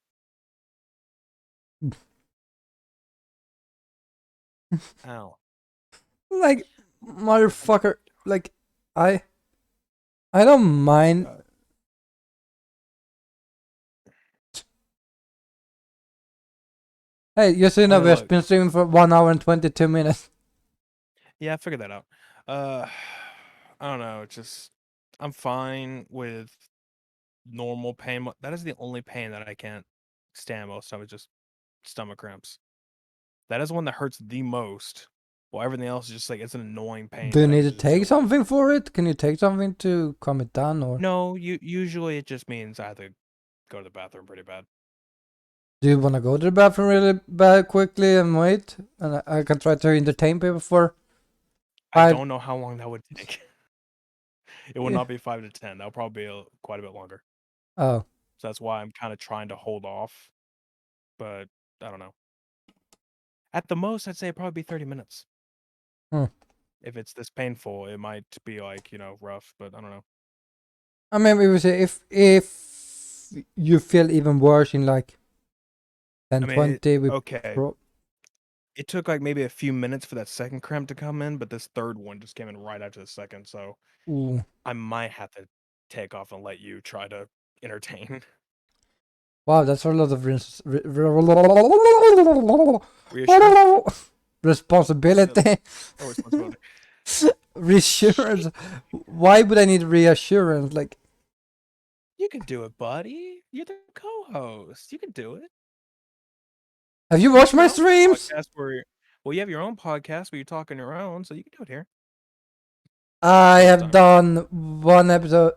S1: Ow.
S2: Like, motherfucker, like, I I don't mind. Hey, just so you
S1: I
S2: know,
S1: mean,
S2: we've
S1: look.
S2: been streaming for 1 hour and 22 minutes.
S1: Yeah, I figured that out. Uh, I don't know. Just I'm fine with normal pain. That is the only pain that I can't stand most of. Is just stomach cramps. That is one that hurts the most. Well, everything else is just like it's an annoying pain
S2: Do you
S1: that I
S2: need
S1: can
S2: to
S1: just deal
S2: take
S1: with.
S2: something for it? Can you take something to calm it down, or
S1: No, usually it just means I have to go to the bathroom pretty bad.
S2: do you want to go to the bathroom really bad quickly and wait? And I can try to entertain people for
S1: I
S2: 5.
S1: don't know how long that would take. It would
S2: Yeah.
S1: not be 5 to 10. That'll probably be quite a bit longer.
S2: Oh,
S1: So that's why I'm kind of trying to hold off. But I don't know. At the most, I'd say it'd probably be 30 minutes.
S2: Hmm.
S1: If it's this painful, it might be like, rough, but I don't know.
S2: I mean, we would say if you feel even worse in like 10,
S1: I mean,
S2: 20, we
S1: okay. It took like maybe a few minutes for that second cramp to come in, but this third one just came in right after the second, so
S2: Ooh.
S1: I might have to take off and let you try to entertain.
S2: Wow, that's a lot of
S1: Reassurance?
S2: responsibility.
S1: Oh, responsibility.
S2: Reassurance. Why would I need reassurance? Like,
S1: You can do it, buddy. You're the co-host. You can do it.
S2: have you
S1: You
S2: watched
S1: have
S2: my
S1: your own
S2: streams?
S1: podcast well, you have your own podcast where you talk on your own, so you can do it here.
S2: I
S1: Most
S2: have
S1: time.
S2: done one episode.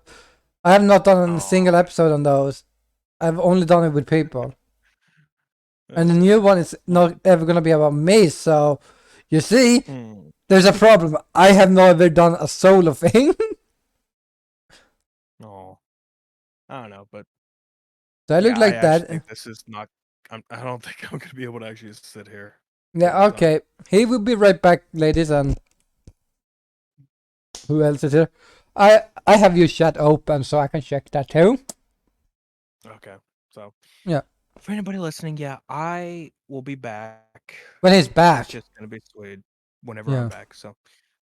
S2: I have not done a single
S1: Aw.
S2: episode on those. I've only done it with people. And the new one is not ever gonna be about me, so you see, there's a problem. I have never done a solo thing.
S1: Oh, I don't know, but
S2: So I look
S1: yeah, I
S2: like
S1: actually
S2: that.
S1: think this is not. I don't think I'm gonna be able to actually sit here.
S2: Yeah, okay. He will be right back, ladies, and who else is here? I have your chat open, so I can check that too.
S1: Okay, so
S2: Yeah.
S1: for anybody listening, yeah, I will be back.
S2: When he's
S1: It's
S2: back.
S1: just gonna be Swede whenever
S2: Yeah.
S1: I'm back. So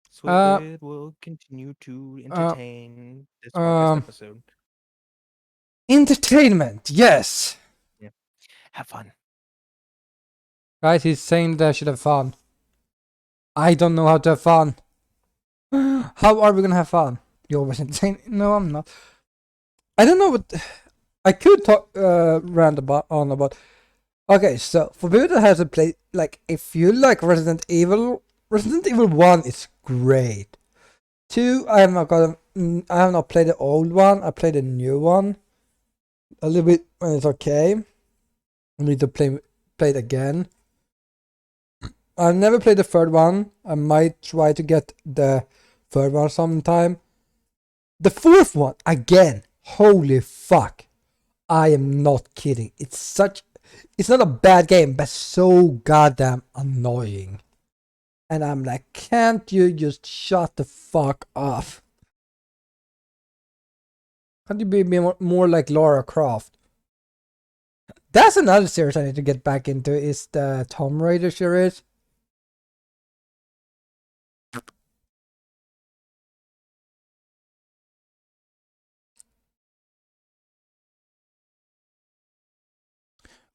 S1: Swede will continue to entertain this podcast episode.
S2: Entertainment, yes.
S1: Yeah, have fun.
S2: Guys, he's saying that I should have fun. I don't know how to have fun. How are we gonna have fun? You're always insane. No, I'm not. I don't know what I could talk rant about. Okay, so for people that hasn't played, like, if you like Resident Evil 1 is great. 2, I have not played the old one. I played the new one a little bit, and it's okay. I need to play it again. I've never played the third one. I might try to get the third one sometime. The fourth one, again, holy fuck. I am not kidding. It's not a bad game, but so goddamn annoying. And I'm like, can't you just shut the fuck off? Can't you be more like Lara Croft? That's another series I need to get back into, is the Tomb Raider series.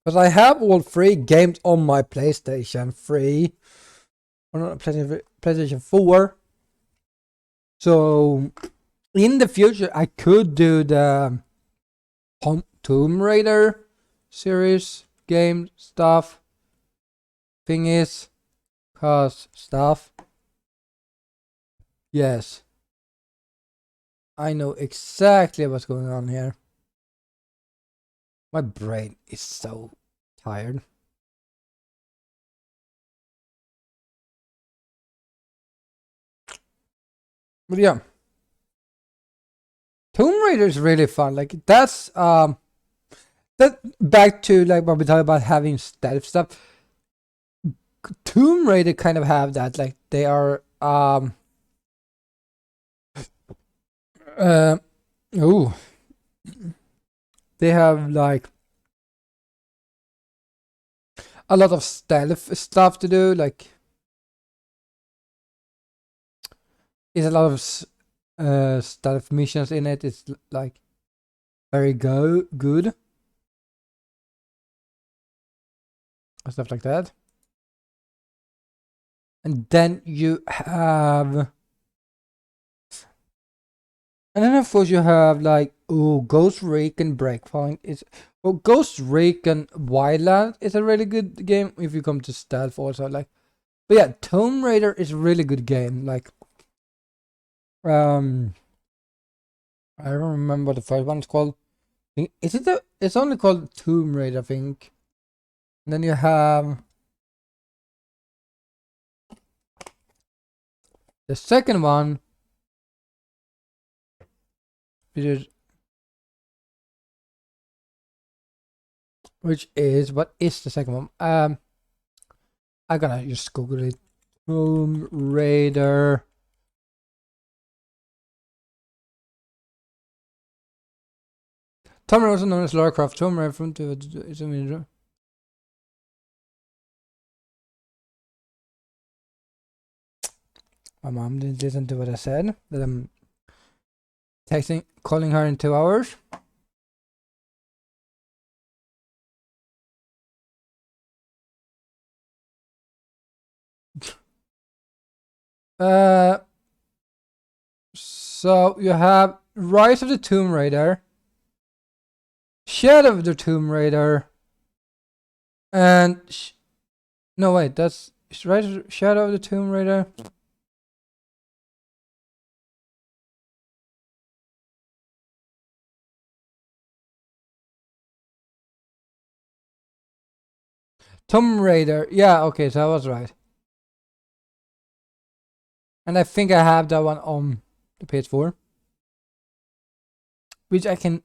S2: Because I have all 3 games on my PlayStation 3. Or not PlayStation 4. So, in the future, I could do the Tomb Raider series, game stuff. Thing is, cause stuff. Yes. I know exactly what's going on here. My brain is so tired. But yeah. Tomb Raider is really fun. Like, that's that back to like what we talked about, having stealth stuff. Tomb Raider kind of have that. Like, they are ooh. They have like a lot of stealth stuff to do. Like, it's a lot of stealth missions in it. It's like very good. And stuff like that. And then you have, and then of course you have like, Ghost Recon Breakpoint is, Ghost Recon Wildland is a really good game if you come to stealth also. Like, but yeah, Tomb Raider is a really good game. Like, I don't remember what the first one is called. Is it it's only called Tomb Raider, I think. And then you have the second one, which is Which is, what is the second one? I'm gonna just Google it. Tomb Raider. Tomb Raider, also known as Lara Croft. Tomb Raider from my mom didn't listen to what I said. That I'm calling her in 2 hours. So you have Rise of the Tomb Raider, Shadow of the Tomb Raider, and no wait, that's Shadow of the Tomb Raider. Tomb Raider, yeah, okay, so I was right. And I think I have that one on the PS4. Which I can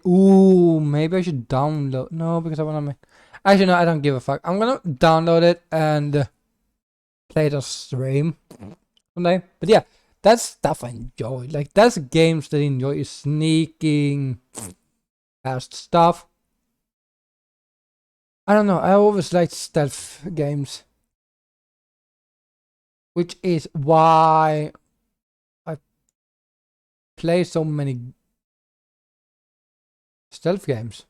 S2: ooh, maybe I should download. No, because I wanna actually no, I don't give a fuck. I'm gonna download it and play it on stream someday. But yeah, that's stuff I enjoy. Like that's games that I enjoy is sneaking past stuff. I don't know, I always liked stealth games. Which is why I play so many stealth games.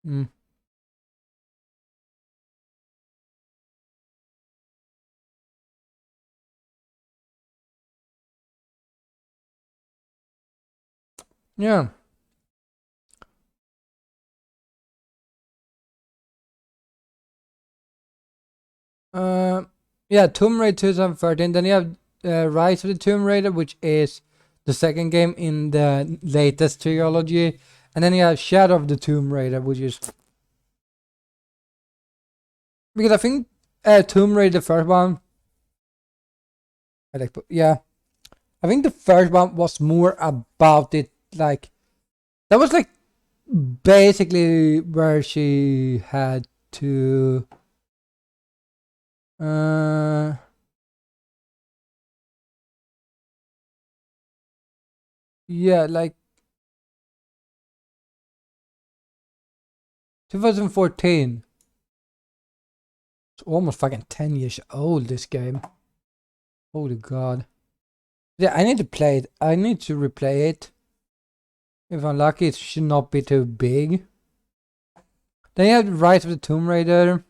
S2: Mm. Yeah. Uh, yeah, Tomb Raider 2013. Then you have Rise of the Tomb Raider, which is the second game in the latest trilogy. And then you have Shadow of the Tomb Raider, which is because I think Tomb Raider, the first one, yeah, I think the first one was more about it. Like that was like basically where she had to. Yeah, like 2014. It's almost fucking 10 years old, this game. Holy god. Yeah, I need to play it. I need to replay it. If I'm lucky, it should not be too big. Then you have Rise of the Tomb Raider,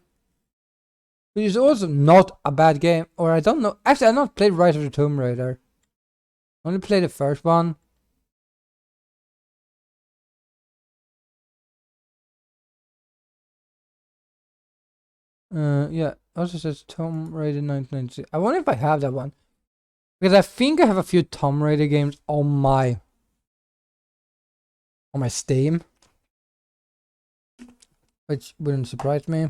S2: which is also not a bad game. Or I don't know. Actually, I've not played Rise of the Tomb Raider. I only played the first one. Yeah. Also says Tomb Raider 1996. I wonder if I have that one. Because I think I have a few Tomb Raider games on my Steam. Which wouldn't surprise me.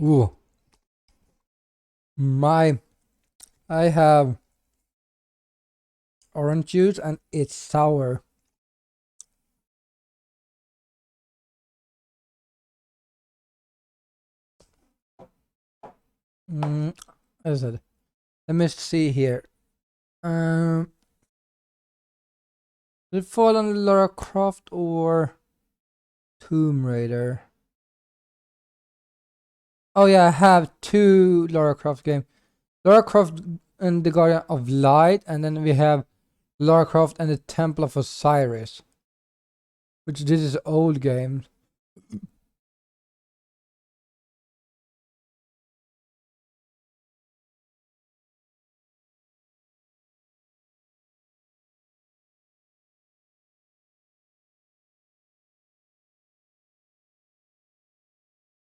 S2: Ooh. I have orange juice and it's sour. As I said, let me see here. Did it fall on Lara Croft or Tomb Raider? Oh yeah, I have two Lara Croft games. Lara Croft and the Guardian of Light, and then we have Lara Croft and the Temple of Osiris, which this is old game.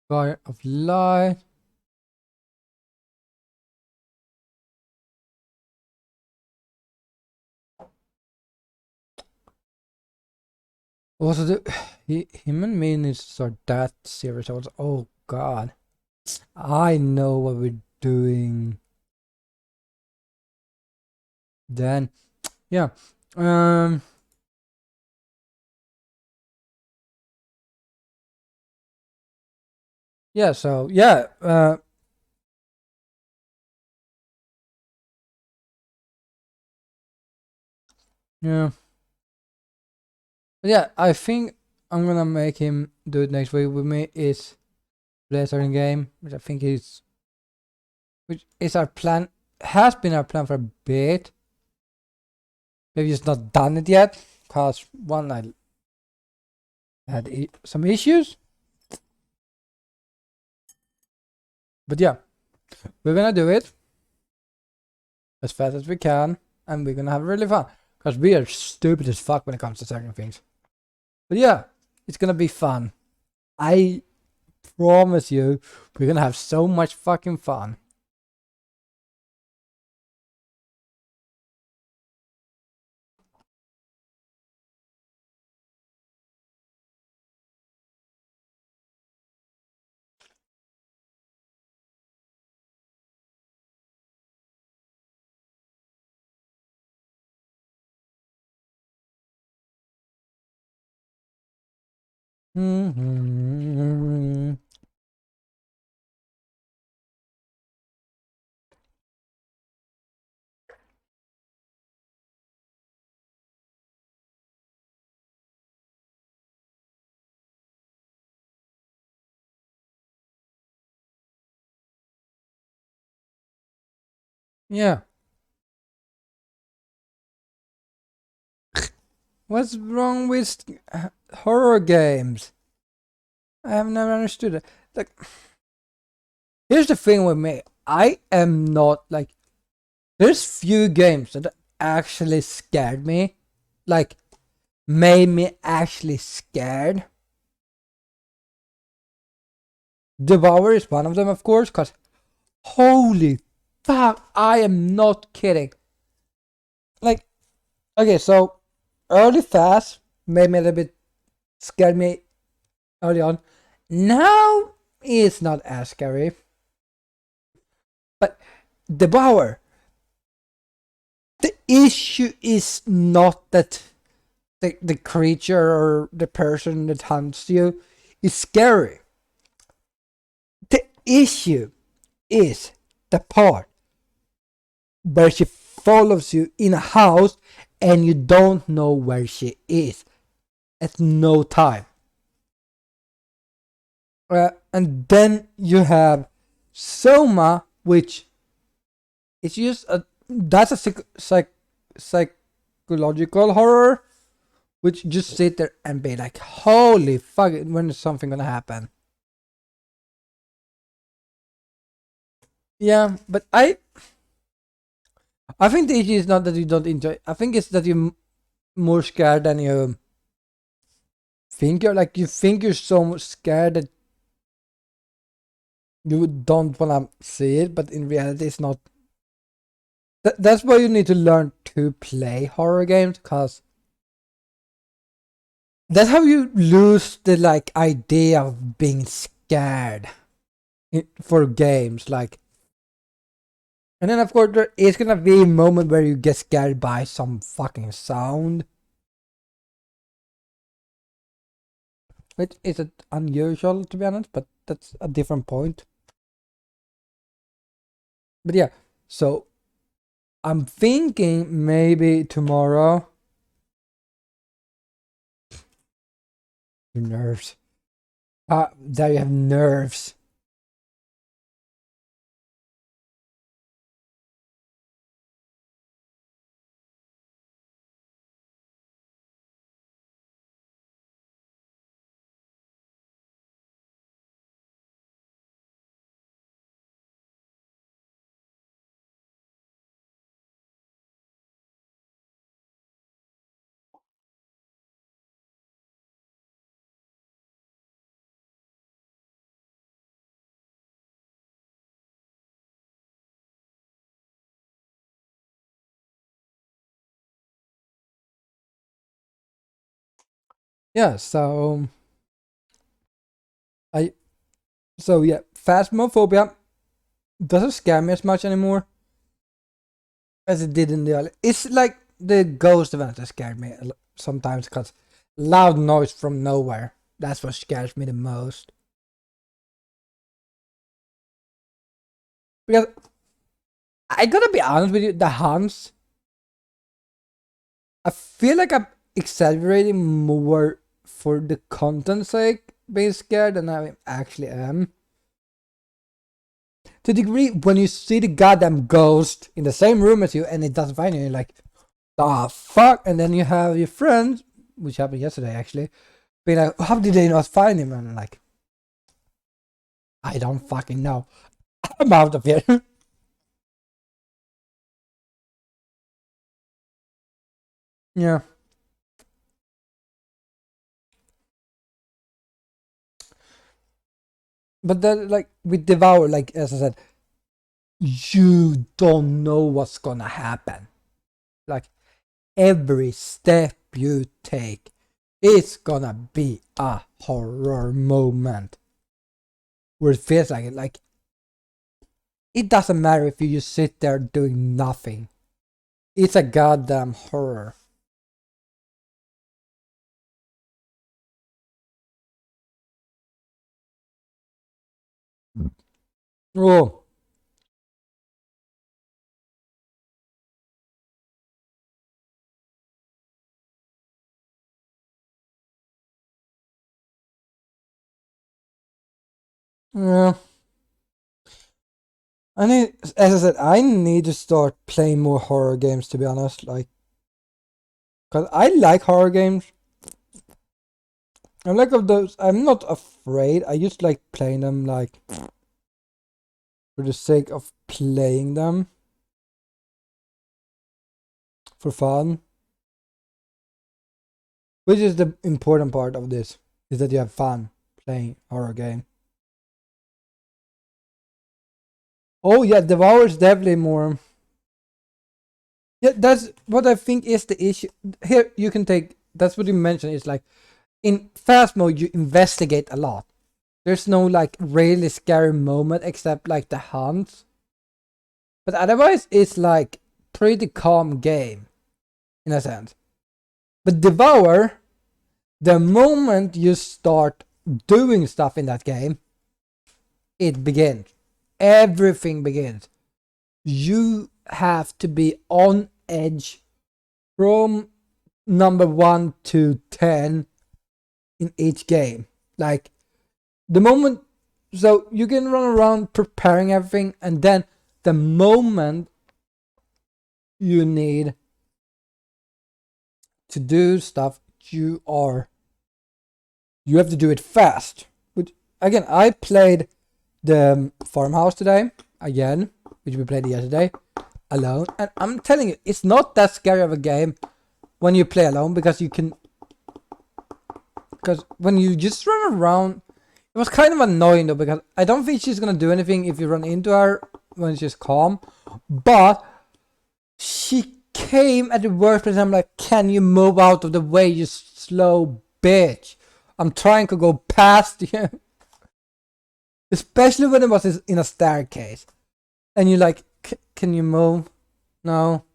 S2: Guardian of Light. Also, him and me needs to start that series. Also, oh god, I know what we're doing. Then, yeah, um, yeah. So yeah, yeah, but yeah. I think I'm gonna make him do it next week with me. Is play a certain game, which I think which is our plan. Has been our plan for a bit. Maybe just not done it yet, cause one I had some issues. But yeah, we're gonna do it as fast as we can, and we're gonna have really fun. Cause we are stupid as fuck when it comes to certain things. But yeah, it's gonna be fun. I promise you, we're gonna have so much fucking fun. Mm-hmm. Yeah. What's wrong with horror games? I have never understood it. Like, here's the thing with me. I am not like. There's few games that actually scared me. Like, made me actually scared. Devour is one of them, of course, because holy fuck, I am not kidding. Like, okay, so early fast made me a little bit scared me early on. Now it's not as scary. But Devour, the issue is not that the creature or the person that hunts you is scary. The issue is the part where she follows you in a house and you don't know where she is at no time. And then you have Soma, which is just that's a psychological horror, which just sit there and be like, holy fuck, when is something gonna happen? Yeah, but I think the issue is not that you don't enjoy. I think it's that you're more scared than you think. You think you're so scared that you don't wanna see it, but in reality, it's not. That's why you need to learn to play horror games, cause that's how you lose the like idea of being scared for games. Like, and then of course there is gonna be a moment where you get scared by some fucking sound. Which is unusual to be honest, but that's a different point. But yeah, so I'm thinking maybe tomorrow. Your nerves. There you have nerves. yeah, so I so yeah, Phasmophobia doesn't scare me as much anymore as it did in the early. It's like the ghost event that scared me sometimes because loud noise from nowhere. That's what scares me the most. Because I gotta be honest with you, the hunts, I feel like I'm exaggerating more for the content's sake being scared than I actually am. To the degree when you see the goddamn ghost in the same room as you and it doesn't find you, you're like, the fuck? And then you have your friends, which happened yesterday actually, being like, how did they not find him? And I'm like, I don't fucking know. I'm out of here. Yeah. But then, like, with Devour, like, as I said, you don't know what's gonna happen. Like, every step you take, it's gonna be a horror moment. Where it feels like it. Like, it doesn't matter if you just sit there doing nothing. It's a goddamn horror. Oh. Yeah. I need, as I said, I need to start playing more horror games, to be honest. Like, cause I like horror games. I'm like of those. I'm not afraid. I just like playing them, like for the sake of playing them for fun. Which is the important part of this, is that you have fun playing horror game. Oh yeah, Devour is definitely more. Yeah, that's what I think is the issue. Here you can take. That's what you mentioned. Is like in fast mode you investigate a lot. There's no like really scary moment except like the hunts. But otherwise it's like pretty calm game in a sense. But Devour, the moment you start doing stuff in that game, it begins. Everything begins. You have to be on edge from number 1 to 10 in each game. Like the moment, so you can run around preparing everything, and then the moment you need to do stuff, you have to do it fast. But again, I played the farmhouse today again, which we played yesterday alone, and I'm telling you, it's not that scary of a game when you play alone because you can. Because when you just run around, it was kind of annoying though because I don't think she's gonna do anything if you run into her when she's calm, but she came at the worst place. I'm like, can you move out of the way, you slow bitch? I'm trying to go past you. Especially when it was in a staircase. And you're like, can you move? No.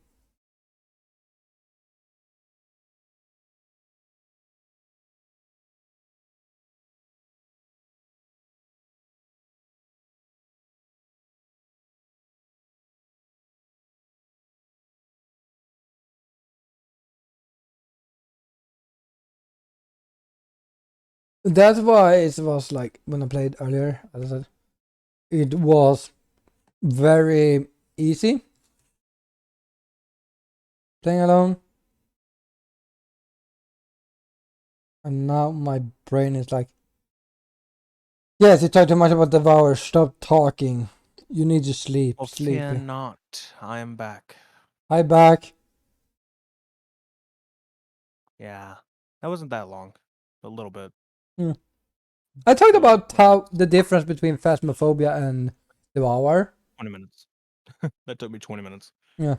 S2: That's why it was like, when I played earlier, as I said, it was very easy playing alone. And now my brain is like, yes, you talk too much about Devour. Stop talking. You need to sleep.
S1: Well,
S2: Sleepy.
S1: cannot. I am back.
S2: Hi, back.
S1: Yeah. That wasn't that long. A little bit.
S2: I talked about how the difference between Phasmophobia and Devour.
S1: 20 minutes. That took me 20 minutes.
S2: Yeah.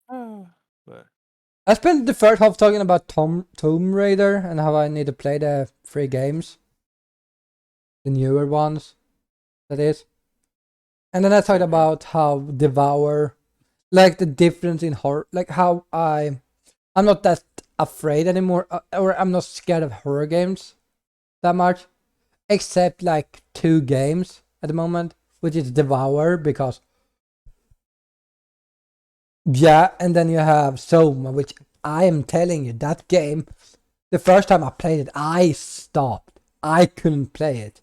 S1: But
S2: I spent the first half talking about Tomb Raider and how I need to play the 3 games. The newer ones, that is. And then I talked about how Devour, like the difference in horror, like how I'm not that afraid anymore, or I'm not scared of horror games that much, except like 2 games at the moment, which is Devour, because yeah, and then you have Soma, which I am telling you, that game, the first time I played it, I stopped. I couldn't play it.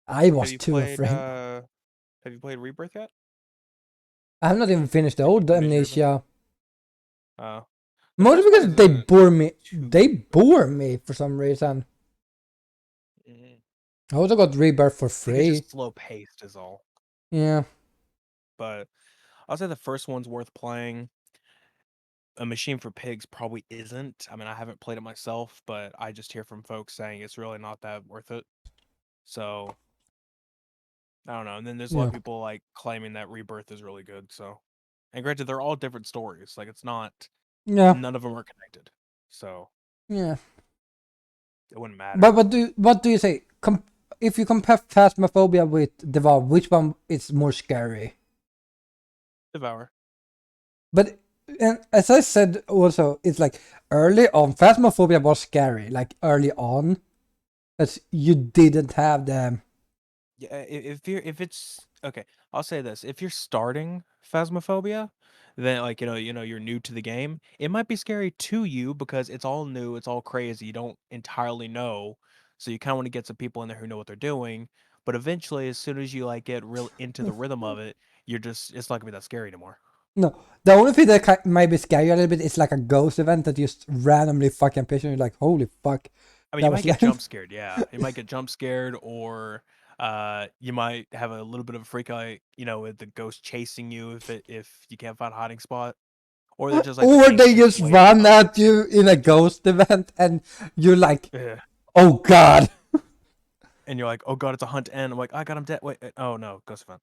S2: I was too afraid.
S1: Have you played Rebirth yet?
S2: I have not even finished the old Amnesia.
S1: Oh.
S2: Mostly because they bore me. They bore me for some reason. I also got Rebirth for free.
S1: It's just slow paced is all.
S2: Yeah.
S1: But I'll say the first one's worth playing. A Machine for Pigs probably isn't. I mean, I haven't played it myself, but I just hear from folks saying it's really not that worth it. So I don't know. And then there's a lot of people like claiming that Rebirth is really good. So, and granted, they're all different stories. Like it's not.
S2: Yeah.
S1: None of them are connected. So.
S2: Yeah.
S1: It wouldn't matter.
S2: But what do you say? If you compare Phasmophobia with Devour, which one is more scary?
S1: Devour.
S2: But and as I said, also it's like early on, Phasmophobia was scary. Like early on, but you didn't have them.
S1: Yeah, if it's okay, I'll say this: if you're starting Phasmophobia, then like you're new to the game, it might be scary to you because it's all new, it's all crazy, you don't entirely know, so you kind of want to get some people in there who know what they're doing. But eventually, as soon as you like get real into the rhythm of it, it's not gonna be that scary anymore.
S2: No, the only thing that might be scary a little bit is like a ghost event that just randomly fucking appears and you're like, holy fuck.
S1: I mean, you might get jump scared, yeah. You might get jump scared, or you might have a little bit of a freak out, with the ghost chasing you if you can't find a hiding spot, or they're just like,
S2: or they just run at you in a ghost event, and you're like, oh god,
S1: and you're like, oh god, it's a hunt, and I'm like, I got him dead. Wait, oh no, ghost event.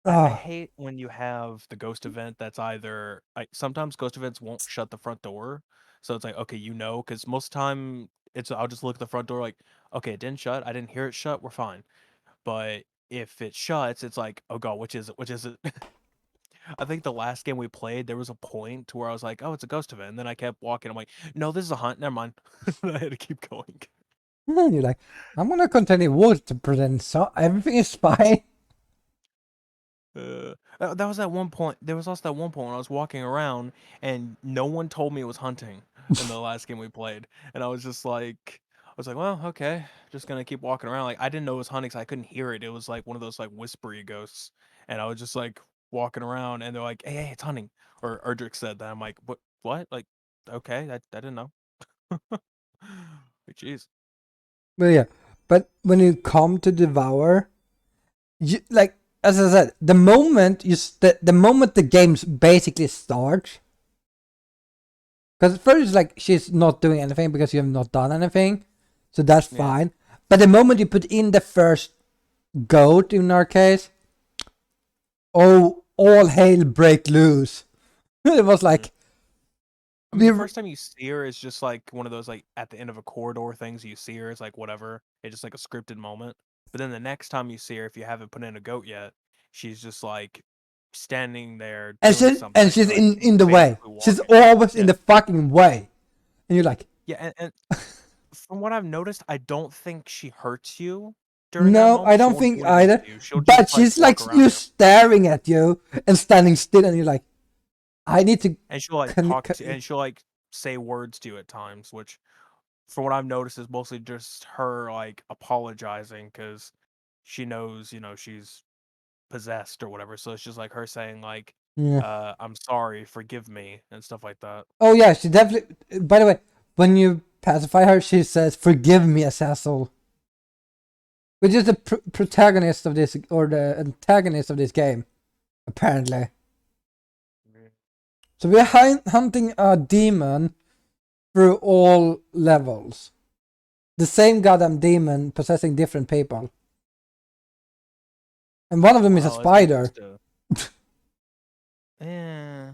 S1: I hate when you have the ghost event that's either sometimes ghost events won't shut the front door, so it's like, okay, because most of the time I'll just look at the front door like, okay, it didn't shut, I didn't hear it shut, we're fine. But if it shuts, it's like, oh god, which is it? Which is it? I think the last game we played, there was a point where I was like, oh, it's a ghost event, and then I kept walking. I'm like, no, this is a hunt. Never mind. I had to keep going.
S2: And you're like, I'm gonna continue wood to pretend so everything is fine.
S1: That was at one point. There was also that one point when I was walking around and no one told me it was hunting in the last game we played, and I was like, well, okay, just gonna keep walking around. Like I didn't know it was hunting, so I couldn't hear it. It was like one of those like whispery ghosts, and I was just like walking around, and they're like, hey, it's hunting. Or Erdrick said that. I'm like, what? What? Like, okay, I didn't know. Jeez.
S2: But yeah, but when you come to Devour, you like, as I said, the moment the moment the game basically starts, because at first it's like she's not doing anything because you have not done anything, so that's fine. But the moment you put in the first goat, in our case, oh, all hail break loose. It was like,
S1: I mean, the first time you see her is just like one of those like at the end of a corridor things. You see her, it's like whatever. It's just like a scripted moment. But then the next time you see her, if you haven't put in a goat yet, she's just like standing there
S2: and
S1: doing something.
S2: And she's in the way. She's always in the fucking way. And you're like,
S1: yeah. And from what I've noticed, I don't think she hurts you. During
S2: no, I don't think either. But she's like you staring at you and standing still, and you're like, I need to.
S1: And she'll like talk to, and she'll like say words to you at times, which, from what I've noticed, is mostly just her like apologizing because she knows, she's possessed or whatever. So it's just like her saying like, I'm sorry, forgive me, and stuff like that.
S2: Oh yeah, she definitely. By the way, when you pacify her, she says, "Forgive me, assassin." Which is the protagonist of this, or the antagonist of this game, apparently. So we're hunting a demon through all levels. The same goddamn demon possessing different people. And one of them is a spider.
S1: Yeah.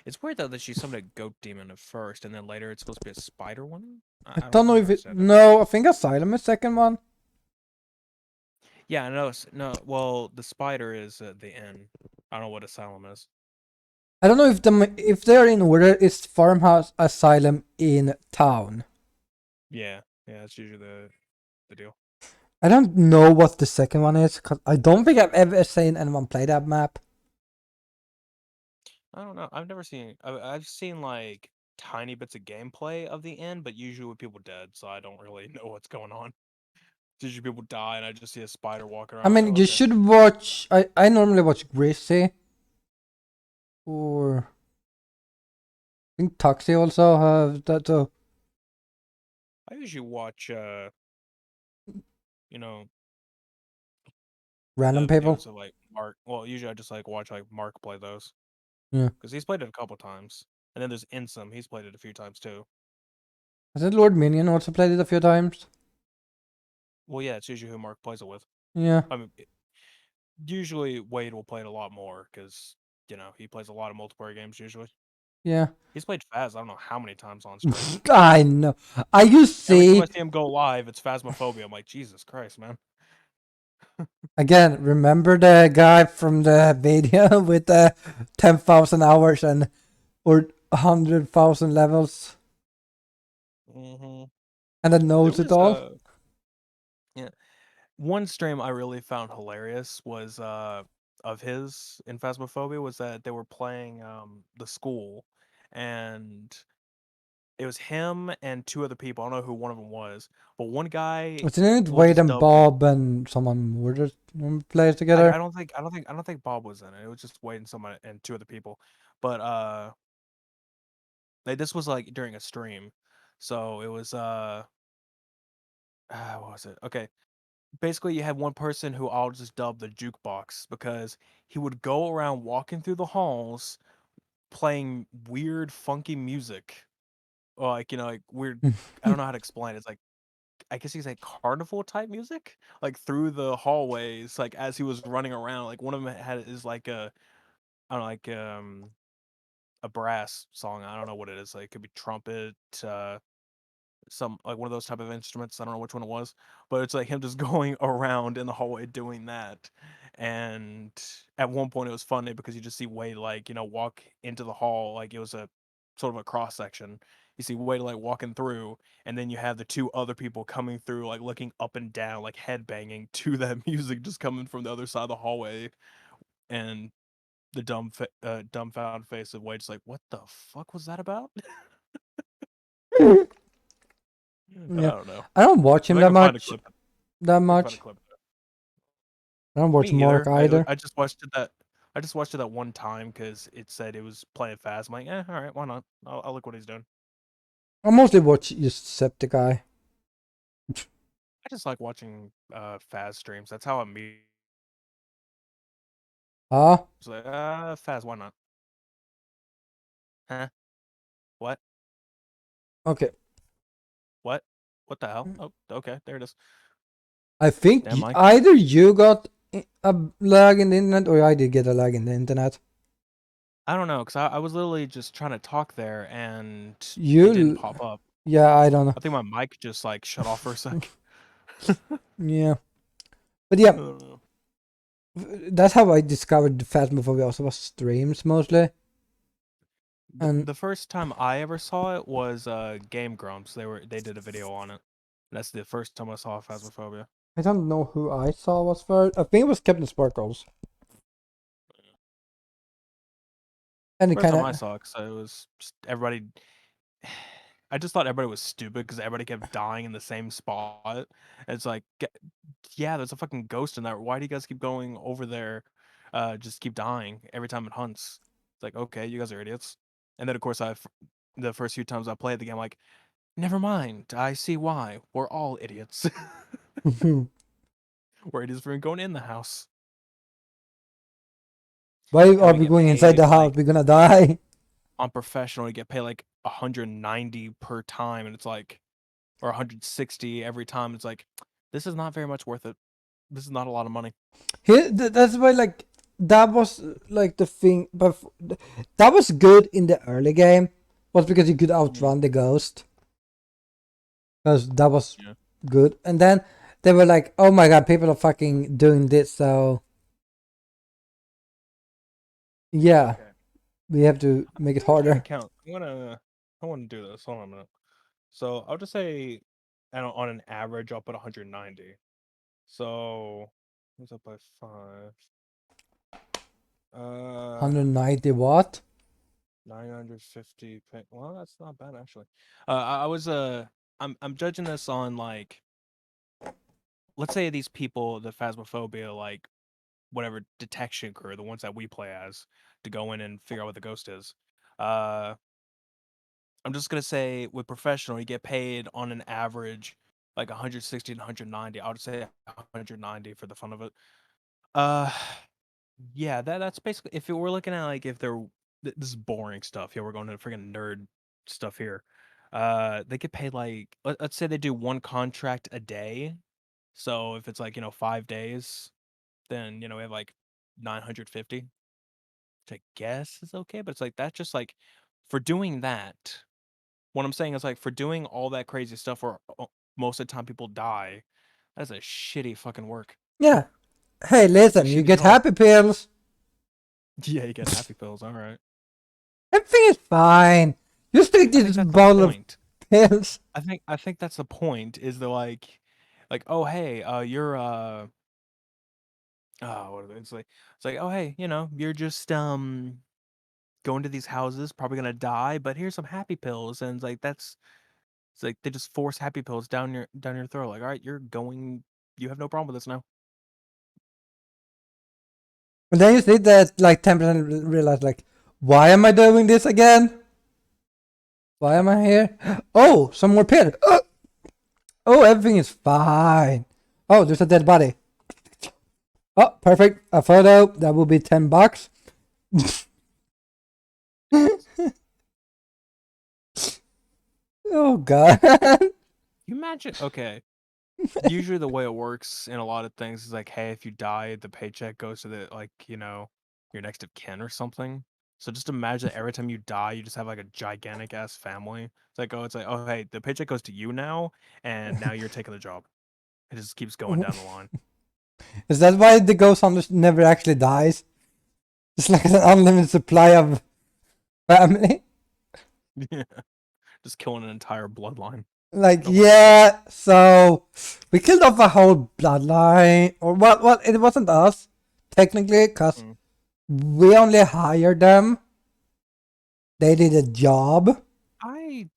S1: It's weird though that she summoned a goat demon at first, and then later it's supposed to be a spider one.
S2: I
S1: I
S2: don't
S1: don't
S2: know if it.
S1: understand it.
S2: No, I think Asylum is second one.
S1: Yeah, no, no. Well, the spider is at the end. I don't know what asylum is.
S2: I don't know if they're in order. It's Farmhouse, Asylum, in Town.
S1: Yeah, yeah, that's usually the deal.
S2: I don't know what the second one is because I don't think I've ever seen anyone play that map.
S1: I don't know. I've never seen. I've seen like tiny bits of gameplay of the end, but usually with people dead, so I don't really know what's going on. It's usually people die, and I just see a spider walking
S2: I
S1: around. I'm
S2: mean,
S1: like,
S2: you
S1: okay.
S2: should watch. I normally watch Greasy. Or I think Taxi also have that. So
S1: I usually watch, you know,
S2: random
S1: the
S2: people.
S1: videos of like Mark. Well, usually I just like watch like Mark play those
S2: Yeah.
S1: because he's played it a couple times, and then there's Insum. He's played it a few times too.
S2: I said Lord Minion also played it a few times.
S1: Well, yeah, it's usually who Mark plays it with.
S2: Yeah.
S1: I mean, usually Wade will play it a lot more because he plays a lot of multiplayer games usually.
S2: Yeah.
S1: He's played Phas I don't know how many times on stream.
S2: I know. I you
S1: Every time I
S2: see
S1: see him go live, it's Phasmophobia. I'm like, Jesus Christ, man.
S2: again. Remember the guy from the video with the 10,000 hours and or 100,000 levels
S1: Hmm.
S2: and that
S1: There
S2: knows it
S1: was
S2: all.
S1: yeah, one stream I really found hilarious was of his in Phasmophobia was that they were playing the school, and it was him and two other people. I don't know who one of them was, but one guy
S2: Isn't it
S1: will
S2: Wade
S1: just
S2: and
S1: dub the
S2: Bob and someone more just plays together?
S1: I don't think Bob was in it. It was just Wade and someone and two other people. But this was like during a stream. So it was what was it? Okay. Basically you had one person who I'll just dub the jukebox because he would go around walking through the halls playing weird funky music. Or like, like weird I don't know how to explain it. It's like I guess he's like carnival type music, like through the hallways, like as he was running around. Like one of them had is like I don't know, like a brass song. I don't know what it is. Like it could be trumpet, some like one of those type of instruments. I don't know which one it was, but it's like him just going around in the hallway doing that. And at one point it was funny because you just see Wade like walk into the hall like it was a sort of a cross section. You see Wade like walking through, and then you have the two other people coming through like looking up and down like head banging to that music just coming from the other side of the hallway, and the dumbfounded face of Wade's like, what the fuck was that about? I
S2: Yeah.
S1: don't know.
S2: I don't watch
S1: If
S2: him
S1: I
S2: that
S1: can find a
S2: much.
S1: clip,
S2: That
S1: I can find a
S2: much.
S1: clip.
S2: I don't
S1: Me
S2: watch Mark
S1: either.
S2: either.
S1: I just watched it that I just watched it that one time because it said it was playing fast. I'm like, all right, why not? I'll look what he's doing.
S2: I mostly watch just Septic guy.
S1: I just like watching Faz streams. That's how I meet.
S2: Ah,
S1: It's like, Faz, why not? Huh? What?
S2: okay.
S1: What? What the hell? Oh, okay, there it is.
S2: I think
S1: Damn, Mike.
S2: either you got a lag in the internet or I did get a lag in the internet.
S1: I don't know, because I was literally just trying to talk there and it didn't
S2: You,
S1: pop up.
S2: yeah, I don't know.
S1: I think my mic just like shut off for a sec.
S2: Yeah, but
S1: I
S2: yeah,
S1: don't know.
S2: that's how I discovered the Phasmophobia. Also was streams mostly. And
S1: The first time I ever saw it was Game Grumps. They did a video on it. That's the first time I saw Phasmophobia.
S2: I don't know who I saw was first. I think it was Captain Sparkles. And it
S1: First
S2: kind
S1: time I
S2: of
S1: saw it, because it was just everybody. I just thought everybody was stupid because everybody kept dying in the same spot. And it's like, yeah, there's a fucking ghost in there. Why do you guys keep going over there? Just keep dying every time it hunts. It's like, okay, you guys are idiots. And then of course the first few times I played the game, like, never mind. I see why. We're all idiots. We're idiots for going in the house.
S2: why
S1: And
S2: are
S1: we
S2: we
S1: get
S2: going inside
S1: paid
S2: the house?
S1: like
S2: We're gonna die.
S1: on professional, you get paid like 190 per time, and it's like, or 160 every time. It's like, this is not very much worth it. This is not a lot of money.
S2: Here, that's why like that was like the thing, but that was good in the early game, was because you could outrun the ghost. Because that was
S1: Yeah.
S2: good, and then they were like, "Oh my god, people are fucking doing this," so yeah,
S1: Okay.
S2: we have to make it
S1: I'm trying to
S2: harder.
S1: count. I wanna do this. Hold on a minute. So I'll just say, and on an average, I'll put 190. So what's up by 5? Uh,
S2: 190 what?
S1: 950. Well, that's not bad actually. I was I'm judging this on like, let's say these people, the phasmophobia, like whatever detection crew, the ones that we play as, to go in and figure out what the ghost is. Uh, I'm just gonna say with professional, you get paid on an average like 160 to 190. I would say 190 for the fun of it. Uh, yeah, that's basically, if we're looking at like if they're this is boring stuff. Yeah, we're going to freaking nerd stuff here. They get paid like, let's say they do one contract a day. So if it's like, 5 days, then we have like 950, which I guess is okay. But it's like that's just like for doing that. What I'm saying is like for doing all that crazy stuff where most of the time people die. That's a shitty fucking work.
S2: Yeah. Hey,
S1: It's a
S2: listen, you
S1: shitty
S2: get
S1: job.
S2: happy pills.
S1: Yeah, you get happy pills. All right.
S2: Everything is fine. Just take
S1: I think
S2: this
S1: that's the
S2: bottle of
S1: point.
S2: pills.
S1: I think that's the point. Is the like, oh hey, you're oh, what is it? It's like, oh hey, you're just going to these houses, probably gonna die, but here's some happy pills, and it's like they just force happy pills down your throat. Like, all right, you have no problem with this now.
S2: And then you see that like 10% realize like, why am I doing this again? Why am I here? Oh, some more pills. Oh, everything is fine. Oh, there's a dead body. Oh, perfect. A photo. That will be $10. Oh god.
S1: You imagine? Okay, usually the way it works in a lot of things is like, hey, if you die, the paycheck goes to the like, your next of kin or something. So just imagine every time you die, you just have like a gigantic ass family. It's like, oh hey, the paycheck goes to you now, and now you're taking the job. It just keeps going down the line.
S2: Is that why the ghost hunter never actually dies? It's like an unlimited supply of family.
S1: Yeah, just killing an entire bloodline.
S2: Like,
S1: No more limit.
S2: yeah, so we killed off a whole bloodline. Or well, it wasn't us, technically, because
S1: Mm.
S2: we only hired them. They did a job.
S1: I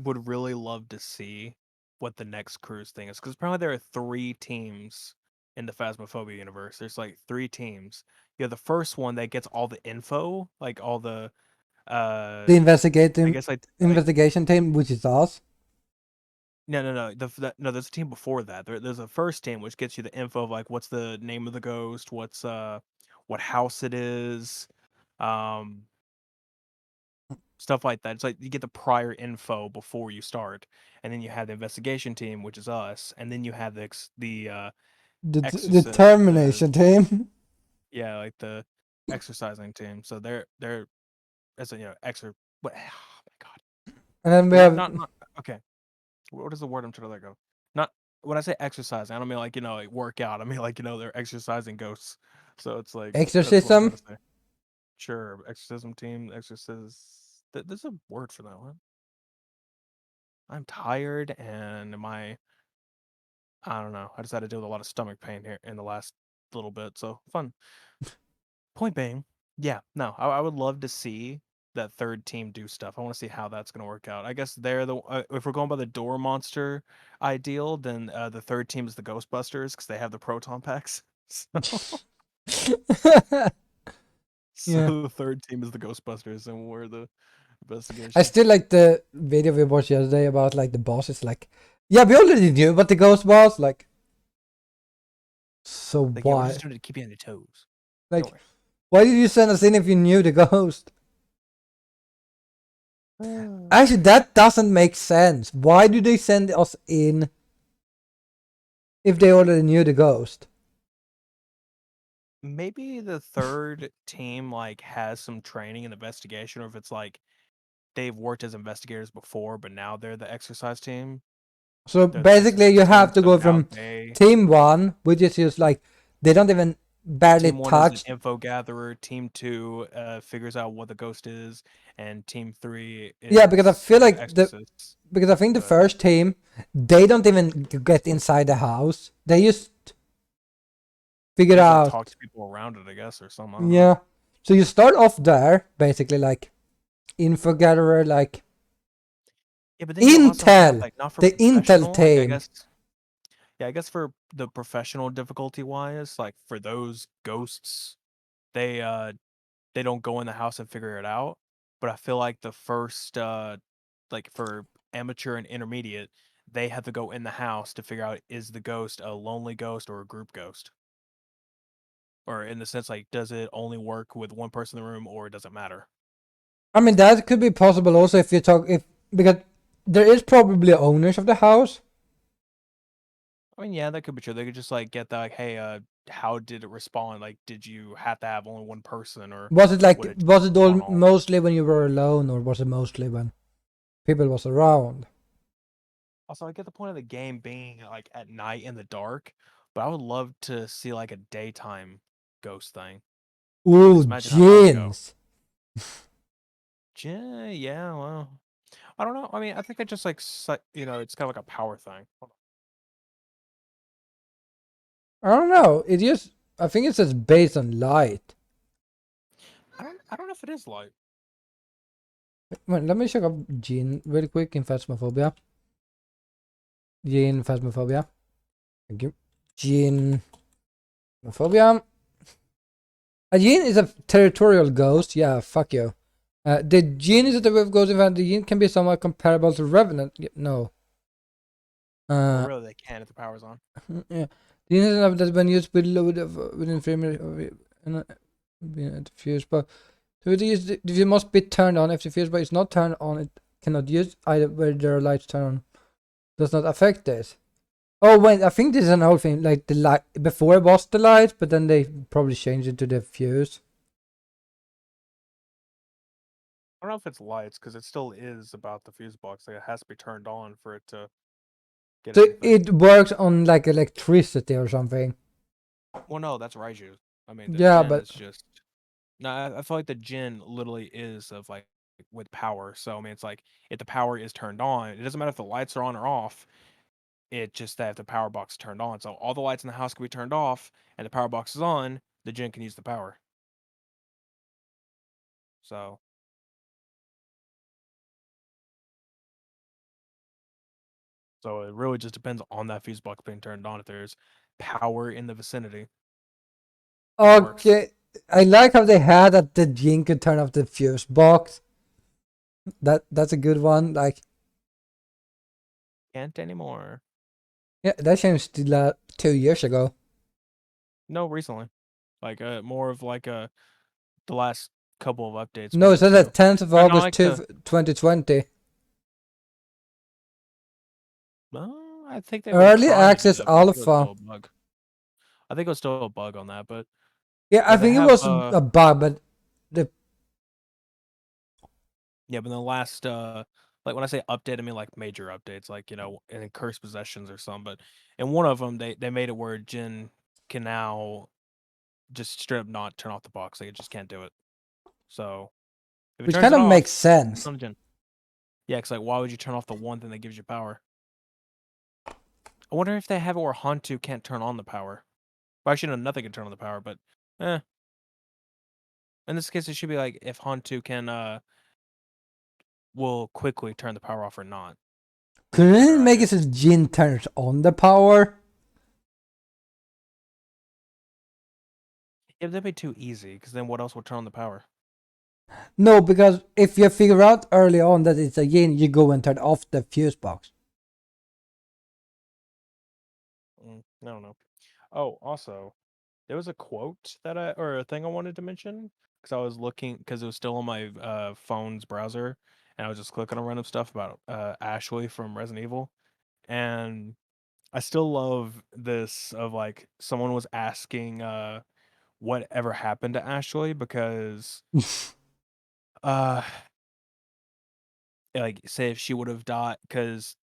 S1: would really love to see what the next cruise thing is, because apparently there are 3 teams in the Phasmophobia universe. There's like 3 teams. You have the first one that gets all the info, like all the
S2: The
S1: I
S2: investigating
S1: guess like
S2: investigation team, which is us.
S1: no, no, there's a team before that. There's a first team which gets you the info of like what's the name of the ghost, what house it is, um stuff like that. It's like you get the prior info before you start, and then you have the investigation team, which is us, and then you have the
S2: The
S1: exorcist, the
S2: termination team.
S1: yeah, like the exercising team. So they're as a what? Oh my god,
S2: And then we
S1: not
S2: have
S1: not not okay. What is the word I'm trying to let go? Not when I say exercising, I don't mean like like work out. I mean like they're exercising ghosts. So it's like that's what I'm trying
S2: exorcism.
S1: to say. Sure, exorcism team, exorcist. There's a word for that one. I'm tired and I don't know. I just had to deal with a lot of stomach pain here in the last little bit. So fun. Point being, yeah, no, I would love to see that third team do stuff. I want to see how that's going to work out. I guess they're if we're going by the door monster ideal, then the third team is the Ghostbusters because they have the proton packs. So,
S2: Yeah.
S1: so the third team is the Ghostbusters, and we're the
S2: I
S1: investigation.
S2: still like the video we watched yesterday about like the boss. It's like, yeah, we already knew what the ghost was. Like, so
S1: Like, yeah, we're just
S2: why?
S1: doing it to keep you on your toes. Don't
S2: Like,
S1: worry.
S2: why did you send us in if you knew the ghost? Actually, that doesn't make sense. Why do they send us in if they already knew the ghost?
S1: maybe the third team like has some training in investigation, or if it's like they've worked as investigators before, but now they're the exercise team.
S2: So
S1: They're the
S2: basically, you
S1: exercise team,
S2: have to
S1: so
S2: go
S1: now
S2: from
S1: they
S2: team one, which is just like they don't even barely
S1: team one is an
S2: touch.
S1: info gatherer, team two figures out what the ghost is, and team three
S2: Yeah, because I
S1: is
S2: feel like
S1: exorcists.
S2: because I think the
S1: But
S2: first team they don't even get inside the house. They just figure
S1: just like talk
S2: out.
S1: to people around it, I guess, or something. I don't know.
S2: Yeah. So you start off there, basically like info gatherer, like
S1: Yeah, but then you also have
S2: intel,
S1: like not for
S2: the intel
S1: professional, like I
S2: team.
S1: guess yeah, I guess for the professional difficulty wise, like for those ghosts, they they don't go in the house and figure it out. But I feel like the first like for amateur and intermediate, they have to go in the house to figure out is the ghost a lonely ghost or a group ghost? Or in the sense like does it only work with one person in the room or does it matter?
S2: I mean that could be possible also if you talk if because there is probably owners of the house.
S1: I mean, yeah, that could be true. They could just like get that like, hey, how did it respond? Like, did you have to have only one person or
S2: Was it like
S1: would it
S2: was it all
S1: spawn all?
S2: mostly when you were alone or was it mostly when people was around?
S1: Also, I get the point of the game being like at night in the dark, but I would love to see like a daytime ghost thing.
S2: Ooh,
S1: Just imagine how that would go.
S2: jeans.
S1: Yeah, well, I don't know. I mean, I think it just like you know, it's kind of like a power thing. Hold
S2: I don't know. It just I think it says based on light.
S1: on. I don't know if it is light.
S2: Wait, let me check up Gene really quick in Phasmophobia. Gene Phasmophobia. Thank you. Gene Phobia. A Gene is a territorial ghost. Yeah, fuck you. The Gene is a type of ghost event. The Gene can be somewhat comparable to Revenant. No.
S1: Well,
S2: Uh,
S1: really, they can if the power's on.
S2: yeah. The Gene is an event that's been used with load of within frame rate of being diffused, but so it is the must be turned on. If the fuse bar is not turned on, it cannot use either where there are lights turned on. Does not affect this. Oh wait, I think this is an old thing. Like the light before it was the light, but then they probably changed it to the fuse.
S1: I don't know if it's lights because it still is about the fuse box. Like it has to be turned on for it to get
S2: So
S1: anything.
S2: it works on like electricity or something.
S1: Well, no, that's Raiju. I mean, the
S2: Yeah,
S1: Jin
S2: but
S1: is just no. I feel like the Jin literally is of like with power. So I mean, it's like if the power is turned on, it doesn't matter if the lights are on or off. It just that if the power box is turned on, so all the lights in the house can be turned off, and the power box is on, the Jin can use the power. So so it really just depends on that fuse box being turned on. If there's power in the vicinity, then it works.
S2: okay. I like how they had that the Jin could turn off the fuse box. That's a good one. Like
S1: Can't anymore.
S2: yeah, that changed 2 years ago.
S1: No, recently. Like more of like the last couple of updates,
S2: No,
S1: one
S2: it
S1: or
S2: says the
S1: two.
S2: 10th of
S1: Or not
S2: August
S1: like the
S2: 2020.
S1: I think they were
S2: Early
S1: trying to do
S2: access
S1: that, but I think it was
S2: alpha.
S1: still a bug. I think it was still a bug on that, but
S2: Yeah, I
S1: yeah, they
S2: think it
S1: have
S2: was a bug, but the
S1: yeah, but the last like when I say update, I mean like major updates, like you know, in cursed possessions or something. But in one of them, they made it where Jin can now just straight up not turn off the box. Like it just can't do it. So if it
S2: which
S1: turns
S2: kind
S1: it
S2: of makes
S1: off, it's
S2: sense.
S1: not a Jin. Yeah, it's like why would you turn off the one thing that gives you power? I wonder if they have it where Hantu can't turn on the power. Well, actually, no, nothing can turn on the power, but eh. In this case, it should be like if Hantu can will quickly turn the power off or not. Would be a
S2: Couldn't it
S1: better
S2: make
S1: idea.
S2: it so Jin turns on the power?
S1: Yeah, that'd be too easy, because then what else would turn on the power?
S2: No, because if you figure out early on that it's a Jin, you go and turn off the fuse box.
S1: I don't know. Oh, also, there was a quote that or a thing I wanted to mention, because I was looking, because it was still on my phone's browser, and I was just clicking on random stuff about Ashley from Resident Evil, and I still love this of like someone was asking whatever happened to Ashley because uh like say if she would have died because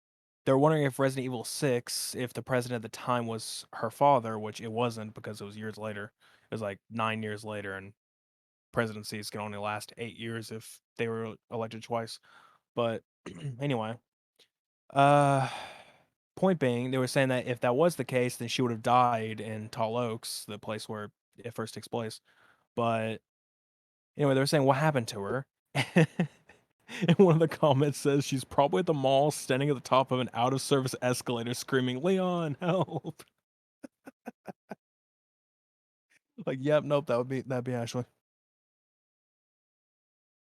S1: they're wondering if Resident Evil 6, if the president at the time was her father, which it wasn't because it was years later. It was like 9 years later, and presidencies can only last 8 years if they were elected twice. But anyway, uh, point being, they were saying that if that was the case, then she would have died in Tall Oaks, the place where it first takes place. But anyway, they were saying what happened to her. And one of the comments says she's probably at the mall standing at the top of an out of service escalator screaming, Leon, help. Like, yep, nope, that'd be Ashley.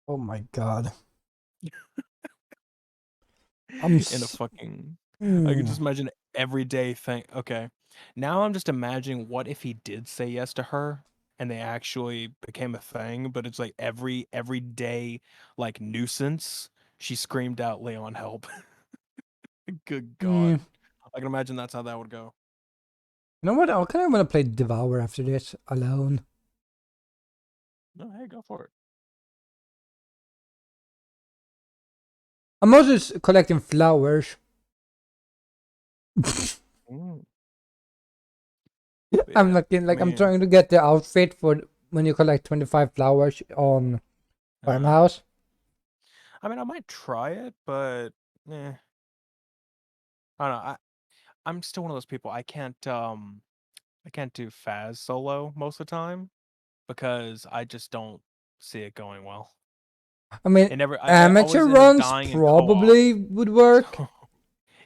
S2: Oh my god.
S1: In a fucking I could
S2: Hmm.
S1: just imagine everyday thing. Okay. Now I'm just imagining what if he did say yes to her and they actually became a thing, but it's like every day like nuisance. She screamed out Leon help. Good
S2: Hmm.
S1: God. I can imagine that's how that would go.
S2: You know what? I kind of want to play Devour after this alone.
S1: No, hey, go for it.
S2: I'm also just collecting flowers.
S1: Mm,
S2: I'm
S1: yeah.
S2: looking
S1: I
S2: like I'm
S1: mean,
S2: trying to get the outfit for when you collect 25 flowers on
S1: uh,
S2: farmhouse.
S1: I mean, I might try it, but I don't know. I'm still one of those people. I can't do Faz solo most of the time because I just don't see it going well.
S2: I mean,
S1: It never I
S2: amateur
S1: always end up
S2: runs
S1: dying in co-op.
S2: probably would work.
S1: So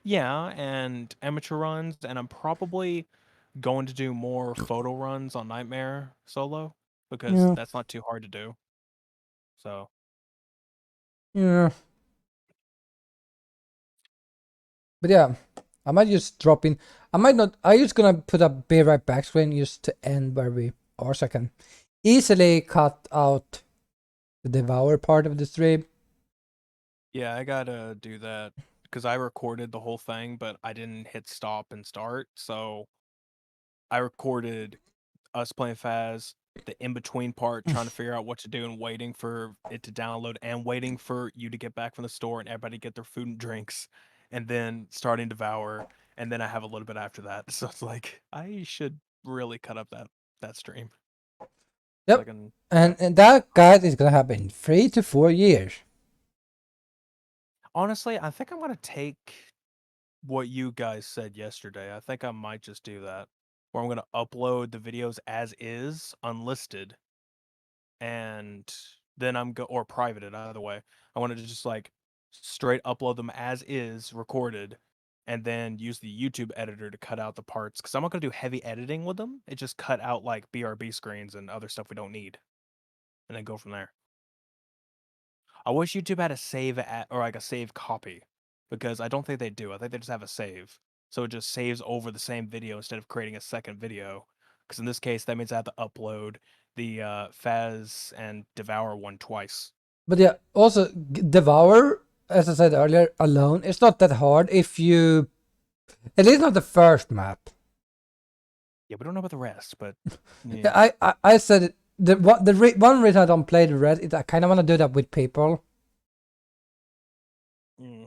S1: yeah, and amateur runs, and I'm probably going to do more photo runs on Nightmare solo because
S2: Yeah,
S1: that's not too hard to do. So
S2: yeah. But yeah, I might just drop in. I might not. I just gonna put a be right back screen just to end where we are, so I can easily cut out the devour part of the stream.
S1: yeah, I gotta do that because I recorded the whole thing, but I didn't hit stop and start. So I recorded us playing Faz, the in between part, trying to figure out what to do and waiting for it to download and waiting for you to get back from the store and everybody get their food and drinks, and then starting Devour, and then I have a little bit after that. So it's like I should really cut up that stream so I
S2: Yep,
S1: can. Yeah.
S2: and that guide is gonna happen in 3 to 4 years.
S1: Honestly, I think I'm gonna take what you guys said yesterday. I think I might just do that, where I'm gonna upload the videos as is, unlisted, and then I'm go or private it either way. I wanted to just like straight upload them as is recorded and then use the YouTube editor to cut out the parts because I'm not gonna do heavy editing with them. It just cut out like BRB screens and other stuff we don't need and then go from there. I wish YouTube had a save at or like a save copy because I don't think they do. I think they just have a save. So it just saves over the same video instead of creating a second video. Because in this case, that means I have to upload the Faz and Devour one twice.
S2: But yeah, also devour, as I said earlier, alone. It's not that hard if you. At least not the first map.
S1: Yeah, we don't know about the rest, but
S2: Yeah,
S1: yeah.
S2: I said it. One reason I don't play the rest is I kind of want to do that with people.
S1: Mm,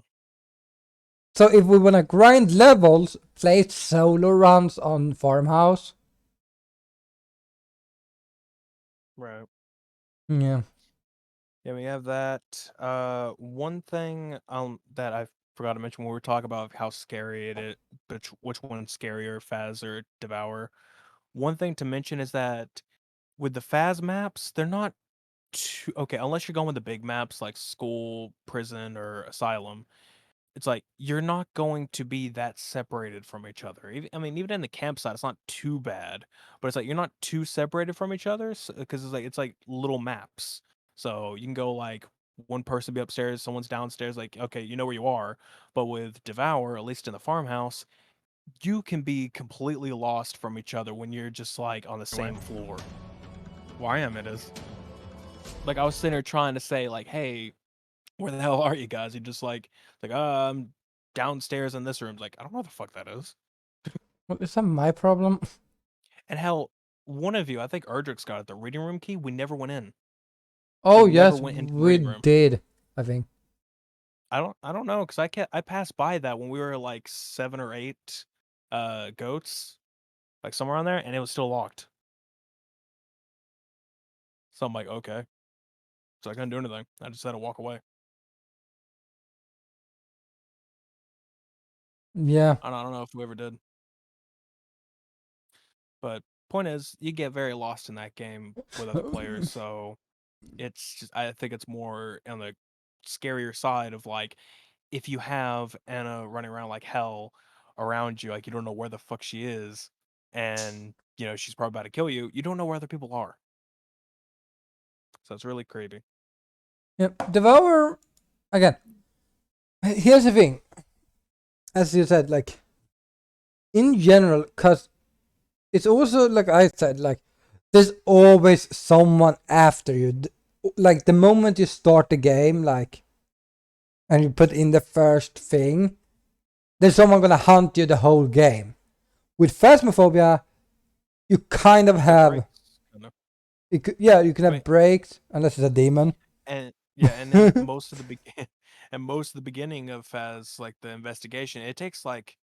S2: So if we want to grind levels, play solo runs on farmhouse.
S1: right.
S2: Yeah.
S1: Yeah, we have that. One thing that I forgot to mention when we were talking about how scary it is, but which one's scarier, Faz or Devour? One thing to mention is that with the Faz maps, they're not too okay, unless you're going with the big maps like school, prison, or asylum. It's like you're not going to be that separated from each other. I mean, even in the campsite, it's not too bad, but it's like you're not too separated from each other because it's like little maps. So you can go like one person be upstairs, someone's downstairs. Like okay, you know where you are. But with Devour, at least in the farmhouse, you can be completely lost from each other when you're just like on the same floor. Where I am, it is. Like I was sitting there trying to say like, hey, where the hell are you guys? You're just like, I'm downstairs in this room. It's like, I don't know what the fuck that is.
S2: Well, is that my problem?
S1: And hell, one of you, I think Erdrix got it, the reading room key. We never went in.
S2: Oh
S1: We never
S2: yes,
S1: went into the
S2: we
S1: reading room.
S2: did. I think.
S1: I don't know because I passed by that when we were like 7 or 8 goats, like somewhere on there, and it was still locked. So I'm like, okay. So I couldn't do anything. I just had to walk away.
S2: Yeah.
S1: I don't know if we ever did. But point is, you get very lost in that game with other players, so it's just, I think it's more on the scarier side of like if you have Anna running around like hell around you, like you don't know where the fuck she is, and you know she's probably about to kill you. You don't know where other people are, so it's really creepy.
S2: Yep. Devour again. Here's the thing. As you said, like in general, cause it's also like I said, like there's always someone after you. Like the moment you start the game, like, and you put in the first thing, there's someone gonna hunt you the whole game. With Phasmophobia, you kind of
S1: You get
S2: have,
S1: breaks, you know?
S2: yeah, you can
S1: I
S2: have
S1: mean,
S2: breaks unless it's a demon.
S1: and yeah, and then most of the and most of the beginning of Phas, like the investigation, it takes like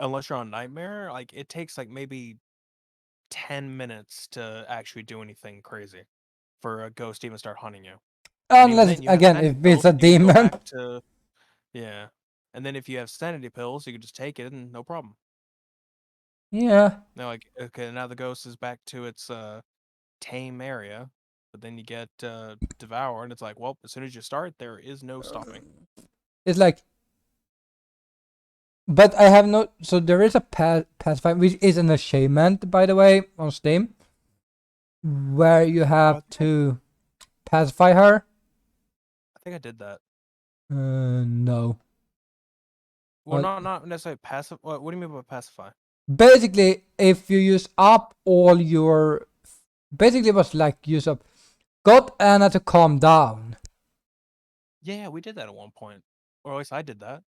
S1: unless you're on Nightmare, like it takes like maybe 10 minutes to actually do anything crazy for a ghost to even start hunting you. And even
S2: Unless
S1: then, you have
S2: again,
S1: sanity
S2: if it's
S1: pills,
S2: a
S1: you can go
S2: demon.
S1: back to yeah. And then if you have sanity pills, you can just take it and no problem.
S2: Yeah.
S1: Now, like okay, now the ghost is back to its tame area, but then you get devour, and it's like, well, as soon as you start, there is no stopping.
S2: It's like, but I have no. So there is a pacifier, which is an achievement, by the way, on Steam, where you
S1: Oh,
S2: have to pacify her.
S1: I think I did that.
S2: No.
S1: Well,
S2: Well,
S1: not necessarily passive. What do you mean by pacify?
S2: basically, if you use up all your, basically it was like use up, got Anna to calm down.
S1: Yeah, we did that at one point, or at least I did that.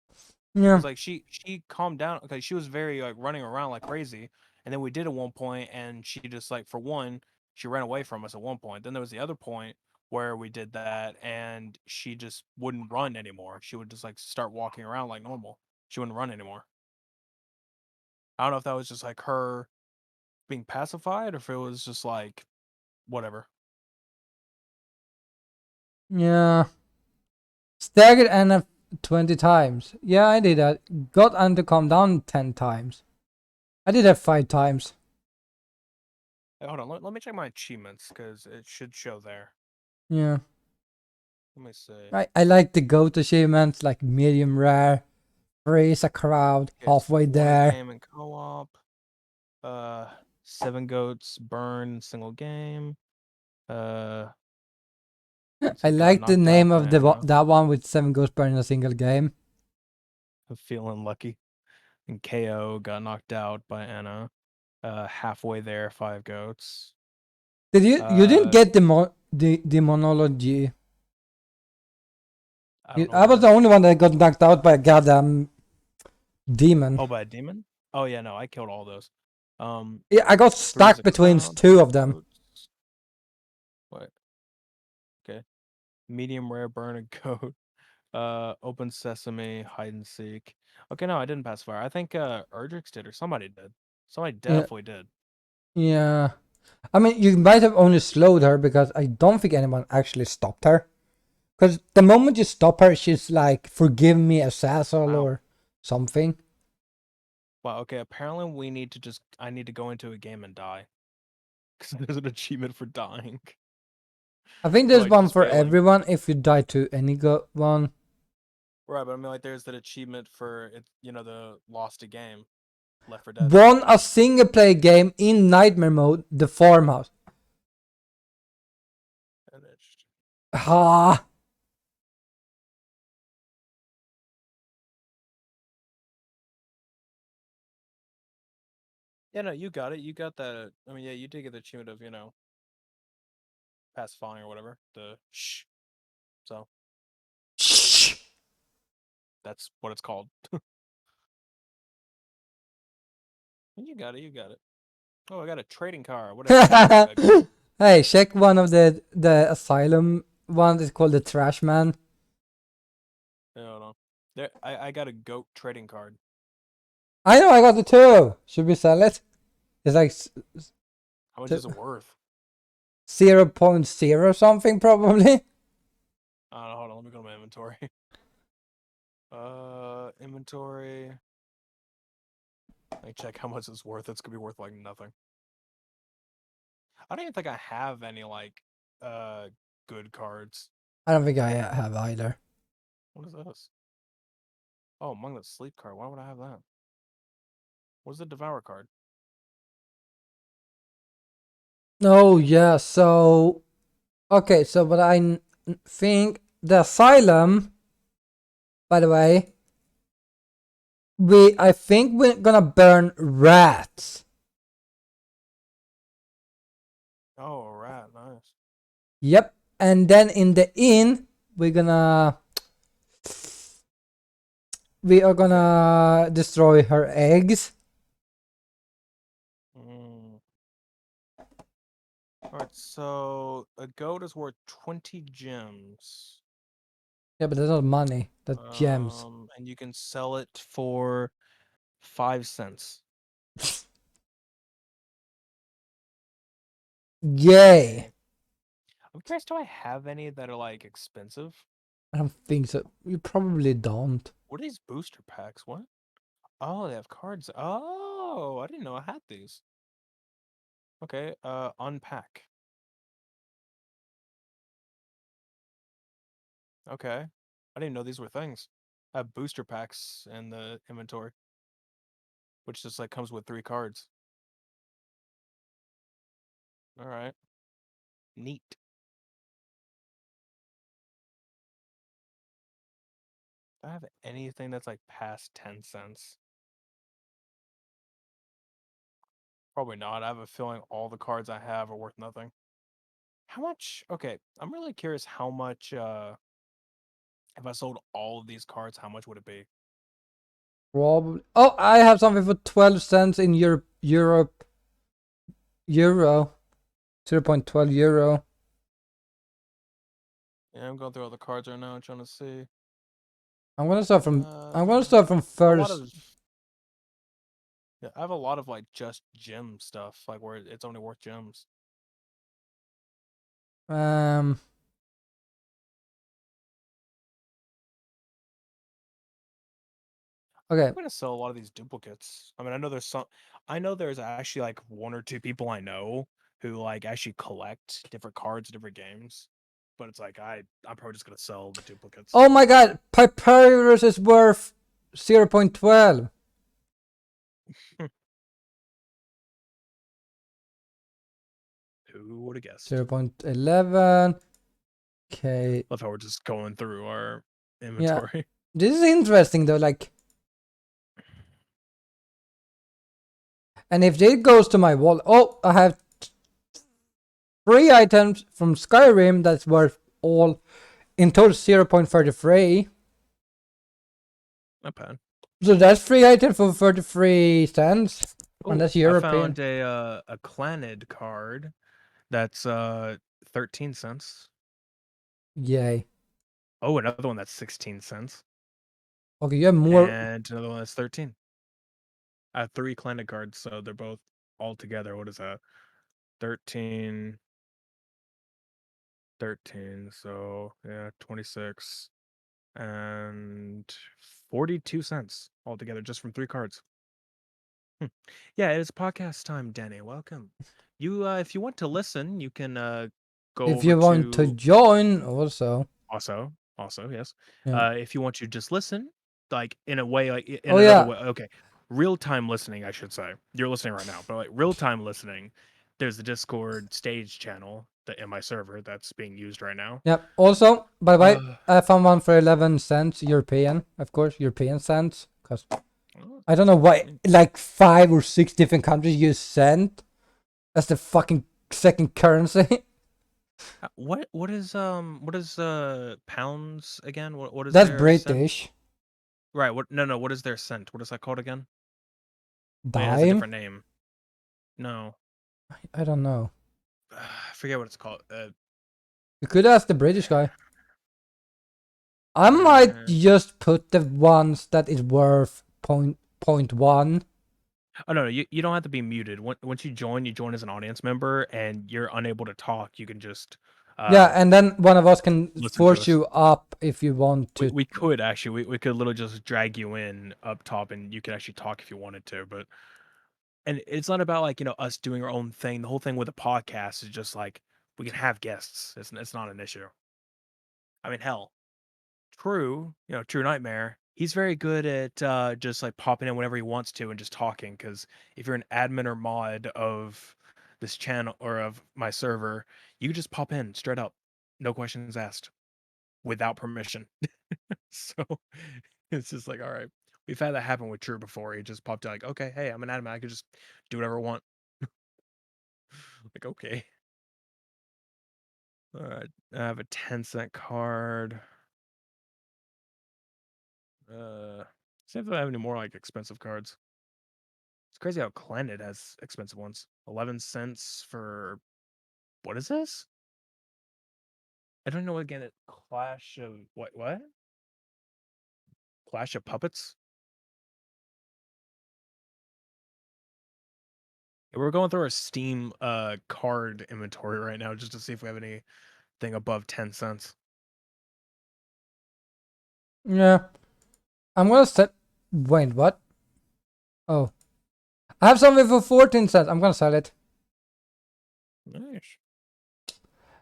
S2: Yeah.
S1: Cause like she calmed down because she was very like running around like crazy, and then we did at one point, and she just like for one she ran away from us at one point. Then there was the other point where we did that, and she just wouldn't run anymore. She would just like start walking around like normal. She wouldn't run anymore. I don't know if that was just like her being pacified, or if it was just like whatever.
S2: Yeah. Staggered Anna 20 times. Yeah, I did that. Got Anna to calm down 10 times. I did that 5 times.
S1: Hey, hold on, let me check my achievements because it should show there.
S2: Yeah.
S1: Let me see.
S2: I like the goat achievements, like medium rare, raise a crowd,
S1: Okay, so
S2: halfway
S1: one
S2: there.
S1: game in co-op. Uh, 7 goats burn single game. Uh, let's
S2: I
S1: see, got
S2: like the
S1: knocked out
S2: name
S1: by
S2: of the
S1: Anna.
S2: that one with 7 ghosts per in a single game.
S1: I'm feeling lucky. And KO got knocked out by Anna. Halfway there, 5 goats.
S2: Did you didn't
S1: Uh,
S2: get the demonology?
S1: I don't know
S2: I
S1: what that
S2: was the
S1: is.
S2: only one that got knocked out by a goddamn demon.
S1: Oh, by a demon? Oh yeah, no, I killed all those.
S2: Yeah, I got
S1: Freeze
S2: stuck
S1: a
S2: between
S1: crowd,
S2: 2
S1: 5
S2: of them.
S1: goats. What? Okay. Medium rare, burn a goat. Open sesame, hide and seek. Okay, no, I didn't pass fire. I think Erdrix did or somebody did. Somebody
S2: Yeah,
S1: definitely did.
S2: yeah. I mean, you might have only slowed her because I don't think anyone actually stopped her. Because the moment you stop her, she's like, "Forgive me, assassin,"
S1: Wow.
S2: or something.
S1: Wow, okay, apparently we need to just I need to go into a game and die. Because there's an achievement for dying.
S2: I think
S1: For
S2: there's
S1: like
S2: one
S1: just
S2: for
S1: failing.
S2: everyone if you die to any one.
S1: Right, but I mean like there's that achievement for it, you know, the lost a game. Left 4 Dead.
S2: Won a single player game in nightmare mode, the farmhouse.
S1: Finished.
S2: Ah,
S1: Yeah, no, you got it. You got that. I mean, yeah, you did get the achievement of, you know, pacifying or whatever. The shh. So
S2: shh.
S1: that's what it's called. You got it, you got it. Oh, I got a trading card. What is it?
S2: Hey, check one of the asylum ones. It's called the Trash Man.
S1: Yeah, hold on. There, I got a goat trading card.
S2: I know, I got the two. Should we sell it? It's like
S1: How much is it worth?
S2: 0.0 something probably.
S1: I don't know. Hold on. Let me go to my inventory. Inventory. Let me check how much it's worth. It's gonna be worth like nothing. I don't even think I have any like good cards.
S2: I don't think I have either.
S1: What is this? Oh, among the sleep card. Why would I have that? What's the devour card?
S2: Oh yeah, so okay, so but I think the asylum, by the way, I think we're gonna burn rats.
S1: Oh, a rat. Nice.
S2: Yep, and then in the inn we are gonna destroy her eggs.
S1: Alright, so a goat is worth 20 gems.
S2: Yeah, but that's not money. That's gems.
S1: And you can sell it for 5 cents.
S2: Yay!
S1: I'm curious, do I have any that are like expensive?
S2: I don't think so. You probably don't.
S1: What are these booster packs? What? Oh, they have cards. Oh, I didn't know I had these. Okay, unpack. Okay. I didn't know these were things. I have booster packs in the inventory, which just like comes with 3 cards. All right. Neat. Do I have anything that's like past 10 cents? Probably not. I have a feeling all the cards I have are worth nothing. How much? Okay, I'm really curious how much if I sold all of these cards, how much would it be?
S2: Probably. Oh, I have something for 12 cents in Europe. Euro. 0.12 euro.
S1: Yeah, I'm going through all the cards right now, trying to see.
S2: I'm gonna start from
S1: A lot
S2: first.
S1: of yeah, I have a lot of like just gem stuff, like where it's only worth gems.
S2: Um. Okay.
S1: I'm gonna sell a lot of these duplicates. I mean, I know there's actually like 1 or 2 people I know who like actually collect different cards, different games. But it's like I'm probably just gonna sell the duplicates.
S2: Oh my God! Papyrus is worth 0.12.
S1: Who would have guessed?
S2: 0.11. Okay.
S1: Love how we're just going through our
S2: Yeah.
S1: inventory.
S2: This is interesting though. Like, and if it goes to my wallet, oh, I have 3 items from Skyrim that's worth all in total 0.33.
S1: Not bad.
S2: So that's 3 items for 33 cents.
S1: Oh,
S2: And that's European.
S1: I found a Clanid card that's 13 cents.
S2: Yay.
S1: Oh, another one that's 16 cents.
S2: Okay, you have more.
S1: And another one that's 13. I have 3 Clanid cards, so they're both all together. What is that? 13. So yeah, 26 and 42 cents altogether just from 3 cards. Yeah, it is podcast time, Danny. Welcome. You if you want to listen, you can go
S2: If
S1: over
S2: you want to join, also.
S1: Also, yes.
S2: Yeah.
S1: If you want to just listen, like in a way, like in
S2: Oh,
S1: another
S2: yeah.
S1: way. Okay, real time listening, I should say. You're listening right now, but like real time listening, there's the Discord stage channel that in my server that's being used right now.
S2: Yep. Also, by the way, I found one for 11 cents European, of course, European cents. Because I don't know why, like 5 or 6 different countries use cent as the fucking second currency.
S1: What is pounds again? What is
S2: That's
S1: their
S2: British.
S1: cent? Right. No. What is their cent? What is that called again? Wait, it has a
S2: Dime.
S1: different name. No.
S2: I don't know.
S1: I forget what it's called.
S2: You could ask the British guy. I might
S1: Uh,
S2: just put the ones that is worth point one.
S1: oh no, you don't have to be muted. Once you join as an audience member, and you're unable to talk, you can just
S2: Yeah,
S1: uh
S2: and then one of us can
S1: listen to
S2: force
S1: us.
S2: you up if you want to.
S1: We could actually we could literally just drag you in up top, and you could actually talk if you wanted to. But and it's not about like us doing our own thing. The whole thing with a podcast is just like we can have guests. It's not an issue. I mean, hell, True Nightmare, he's very good at just like popping in whenever he wants to and just talking. Because if you're an admin or mod of this channel or of my server, you can just pop in straight up, no questions asked, without permission. So it's just like, all right, we've had that happen with True before. He just popped out like, okay, hey, I'm an admin, I could just do whatever I want. Like, okay, all right, I have a 10-cent card. See if I have any more like expensive cards. It's crazy how Clendid has expensive ones. 11 cents for what is this? I don't know again. It Clash of what? Clash of Puppets? Yeah, we're going through our Steam card inventory right now just to see if we have anything above 10 cents.
S2: Yeah, I'm gonna set. Wait, what? Oh, I have something for 14 cents. I'm gonna sell it.
S1: Nice.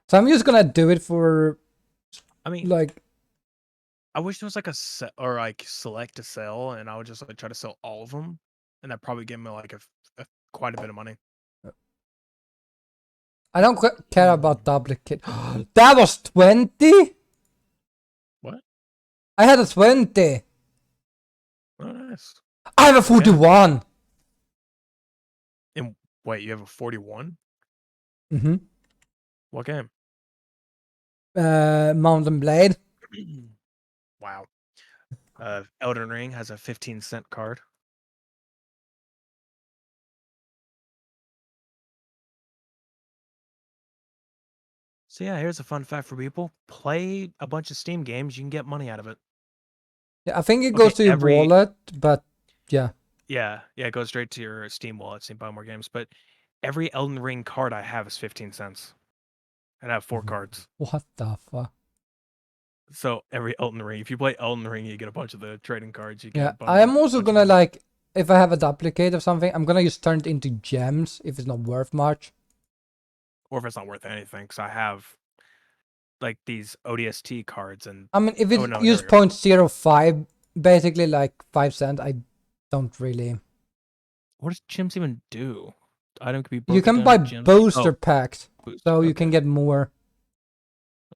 S2: So I'm just gonna do it for
S1: I mean,
S2: like.
S1: I wish there was like a set or like select to sell, and I would just like try to sell all of them, and that probably give me like a quite a bit of money.
S2: I don't care about
S1: Hmm.
S2: duplicate. That was 20.
S1: What?
S2: I had a 20.
S1: Oh, nice.
S2: I have a
S1: Okay.
S2: 41.
S1: And wait, you have a 41?
S2: Mm-hmm.
S1: What game?
S2: Mountain Blade.
S1: Wow. Elden Ring has a 15-cent card. So yeah, here's a fun fact for people. Play a bunch of Steam games, you can get money out of it.
S2: Yeah, I think it
S1: Okay,
S2: goes to your wallet, but yeah.
S1: yeah, it goes straight to your Steam wallet, so you can buy more games. But every Elden Ring card I have is 15 cents. And I have 4 cards.
S2: What the fuck?
S1: So every Elden Ring, if you play Elden Ring, you get a bunch of the trading cards. You get
S2: Yeah,
S1: a
S2: I am also
S1: bunch of
S2: gonna
S1: money.
S2: like, if I have a duplicate of something, I'm gonna just turn it into gems if it's not worth much.
S1: Or if it's not worth anything, because I have like these ODST cards and
S2: I mean, if
S1: oh
S2: it's
S1: no, there
S2: use
S1: we go.
S2: 0.05, basically like 5 cents, I don't really.
S1: What does gems even do? Item can be
S2: You
S1: broken
S2: can
S1: down to
S2: buy
S1: gems.
S2: booster
S1: Oh,
S2: packs,
S1: booster.
S2: so you can
S1: Okay.
S2: get more.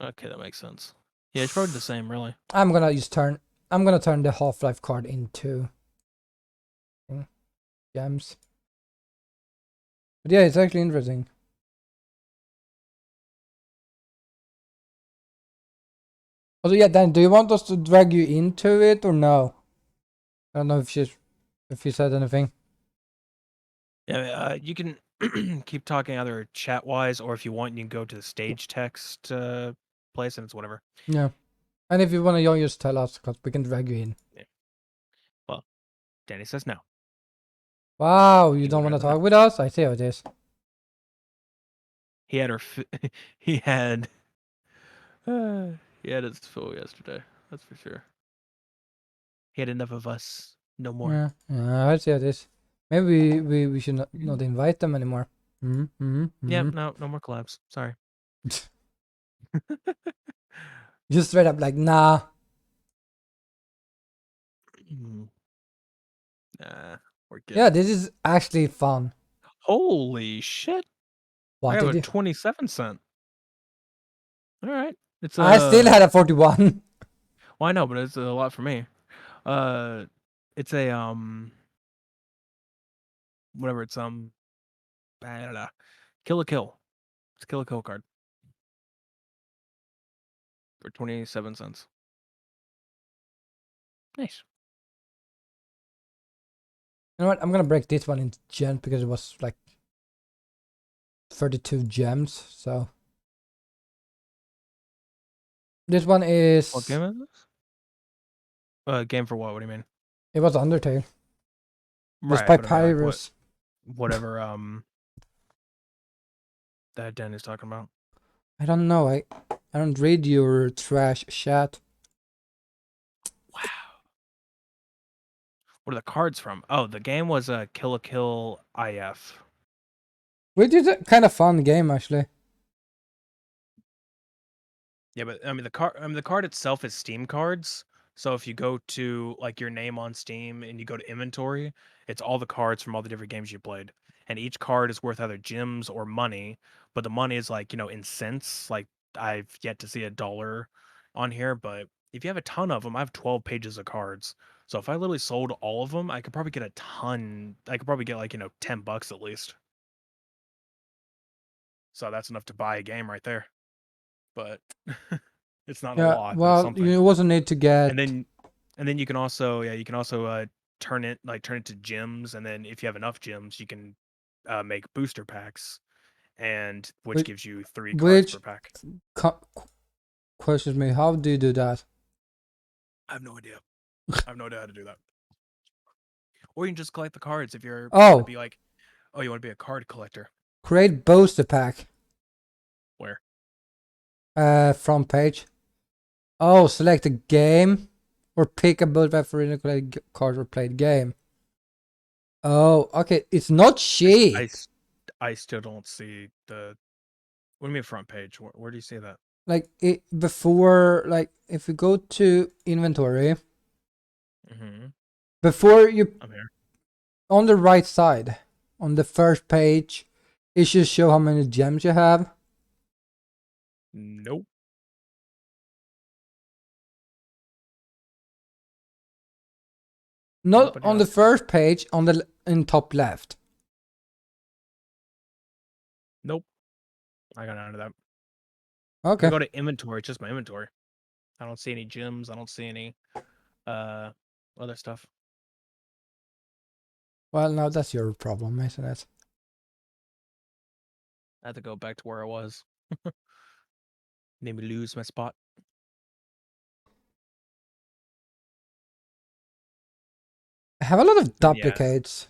S1: Okay, that makes sense. Yeah, it's probably the same, really.
S2: I'm gonna just turn. I'm gonna turn the Half-Life card into gems. But yeah, it's actually interesting. Also, yeah, Dan, do you want us to drag you into it or no? I don't know if you said anything.
S1: Yeah, you can keep talking either chat wise, or if you want, you can go to the stage text place, and it's whatever.
S2: Yeah. And if you want to join, just tell us, because we can drag you in.
S1: Yeah. Well, Danny says no.
S2: Wow, you
S1: He
S2: don't
S1: would
S2: want to
S1: rather not.
S2: talk with us? I see how it is.
S1: He had her. He had. He had his fill yesterday. That's for sure. He had enough of us. No more.
S2: Yeah, I see how it is. Maybe we should not invite them anymore.
S1: Yep. No more collabs. Sorry.
S2: Just straight up like, nah.
S1: Nah, we're
S2: Yeah,
S1: good.
S2: this is actually fun.
S1: Holy shit! I
S2: What
S1: have
S2: did
S1: a
S2: you?
S1: 27-cent. All right. It's
S2: I still had a 41.
S1: Well, I know, but it's a lot for me. Uh, it's a whatever. It's blah, blah, blah. Kill a kill. It's a kill a kill card for 27 cents. Nice.
S2: You know what? I'm gonna break this one into gent because it was like 32 gems. So this one is.
S1: What game is this? Game for what? What do you mean?
S2: It was Undertale. Just
S1: Right,
S2: by
S1: but I mean, like,
S2: Pyrus.
S1: whatever that Den is talking about.
S2: I don't know. I don't read your trash chat.
S1: Wow. What are the cards from? Oh, the game was Kill a Kill IF.
S2: Which is a kind of fun game actually.
S1: Yeah, but I mean the card itself is Steam cards. So if you go to like your name on Steam and you go to inventory, it's all the cards from all the different games you played. And each card is worth either gems or money, but the money is like, in cents. Like I've yet to see $1 on here, but if you have a ton of them, I have 12 pages of cards. So if I literally sold all of them, I could probably get a ton. I could probably get like, $10 at least. So that's enough to buy a game right there. But it's not a
S2: Yeah.
S1: lot, but it's
S2: Well,
S1: something.
S2: you also need to
S1: And
S2: get.
S1: then you can also turn it to gems, and then if you have enough gems, you can make booster packs, and which
S2: Which,
S1: gives you 3 cards per
S2: which
S1: pack.
S2: questions me. How do you do that?
S1: I have no idea. I have no idea how to do that. Or you can just collect the cards if you want to
S2: Oh,
S1: be like, oh, you want to be a card collector.
S2: create booster pack.
S1: Where?
S2: Front page. Oh, select a game, or pick a booster pack for any collected card or played game. Oh, okay. It's not cheap.
S1: I still don't see the. What do you mean front page? Where do you see that?
S2: Like it before, like if you go to inventory,
S1: Mm-hmm.
S2: before you
S1: I'm here.
S2: on the right side, on the first page, it should show how many gems you have.
S1: Nope.
S2: Not
S1: Nope, I do
S2: on the
S1: not see that.
S2: first page, on the in top left.
S1: Nope. I got out of that. If I
S2: Okay.
S1: go to inventory, it's just my inventory. I don't see any gems. I don't see any other stuff.
S2: Well, now that's your problem, isn't it?
S1: I have to go back to where I was. Made me lose my spot.
S2: I have a lot of
S1: And yeah.
S2: duplicates.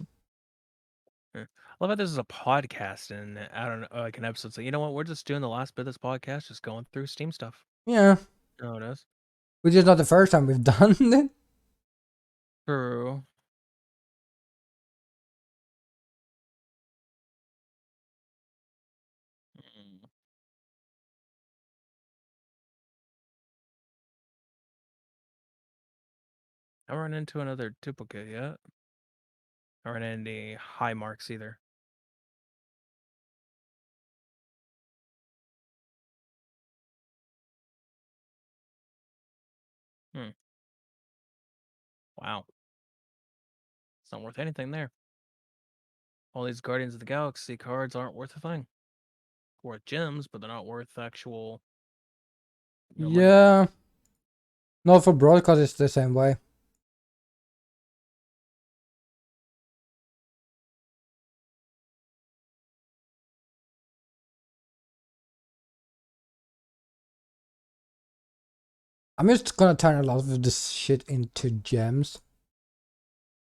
S1: I love how this is a podcast and I don't know, like an episode. So you know what? We're just doing the last bit of this podcast, just going through Steam stuff.
S2: Yeah,
S1: Oh, it is.
S2: which is not the first time we've done it.
S1: True. Mm. I run into another duplicate yet. I run into any high marks either. Hmm. Wow. It's not worth anything there. All these Guardians of the Galaxy cards aren't worth a thing. Worth gems, but they're not worth actual, money.
S2: Yeah. Not for broadcast, it's the same way. I'm just gonna turn a lot of this shit into gems.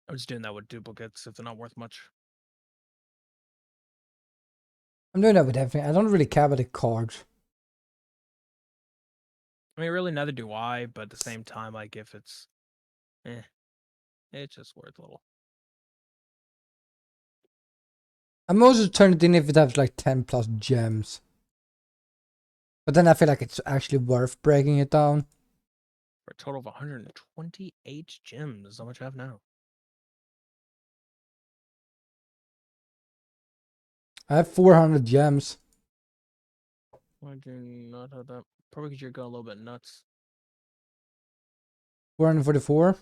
S1: I'm just doing that with duplicates if they're not worth much.
S2: I'm doing that with everything. I don't really care about the cards.
S1: I mean, really, neither do I. But at the same time, like if it's, it's just worth a little.
S2: I'm also turning it in if it has like 10 plus gems. But then I feel like it's actually worth breaking it down.
S1: For a total of 128 gems is how much I have now.
S2: I have 400 gems.
S1: Why do you not have that? Probably because you're going a little bit nuts.
S2: 444.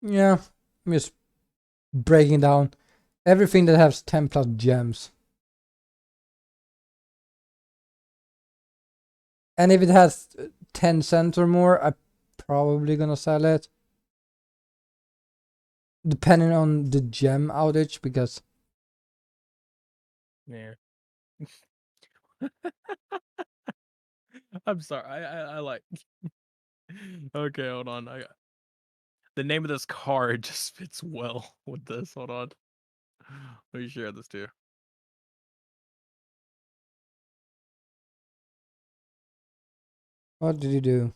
S2: Yeah, I'm just breaking down everything that has 10 plus gems. And if it has 10 cents or more, I'm probably gonna sell it. depending on the gem outage, because
S1: Yeah. I'm sorry. I like. Okay, hold on. The name of this card just fits well with this. Hold on. Let me share this too.
S2: what did you do?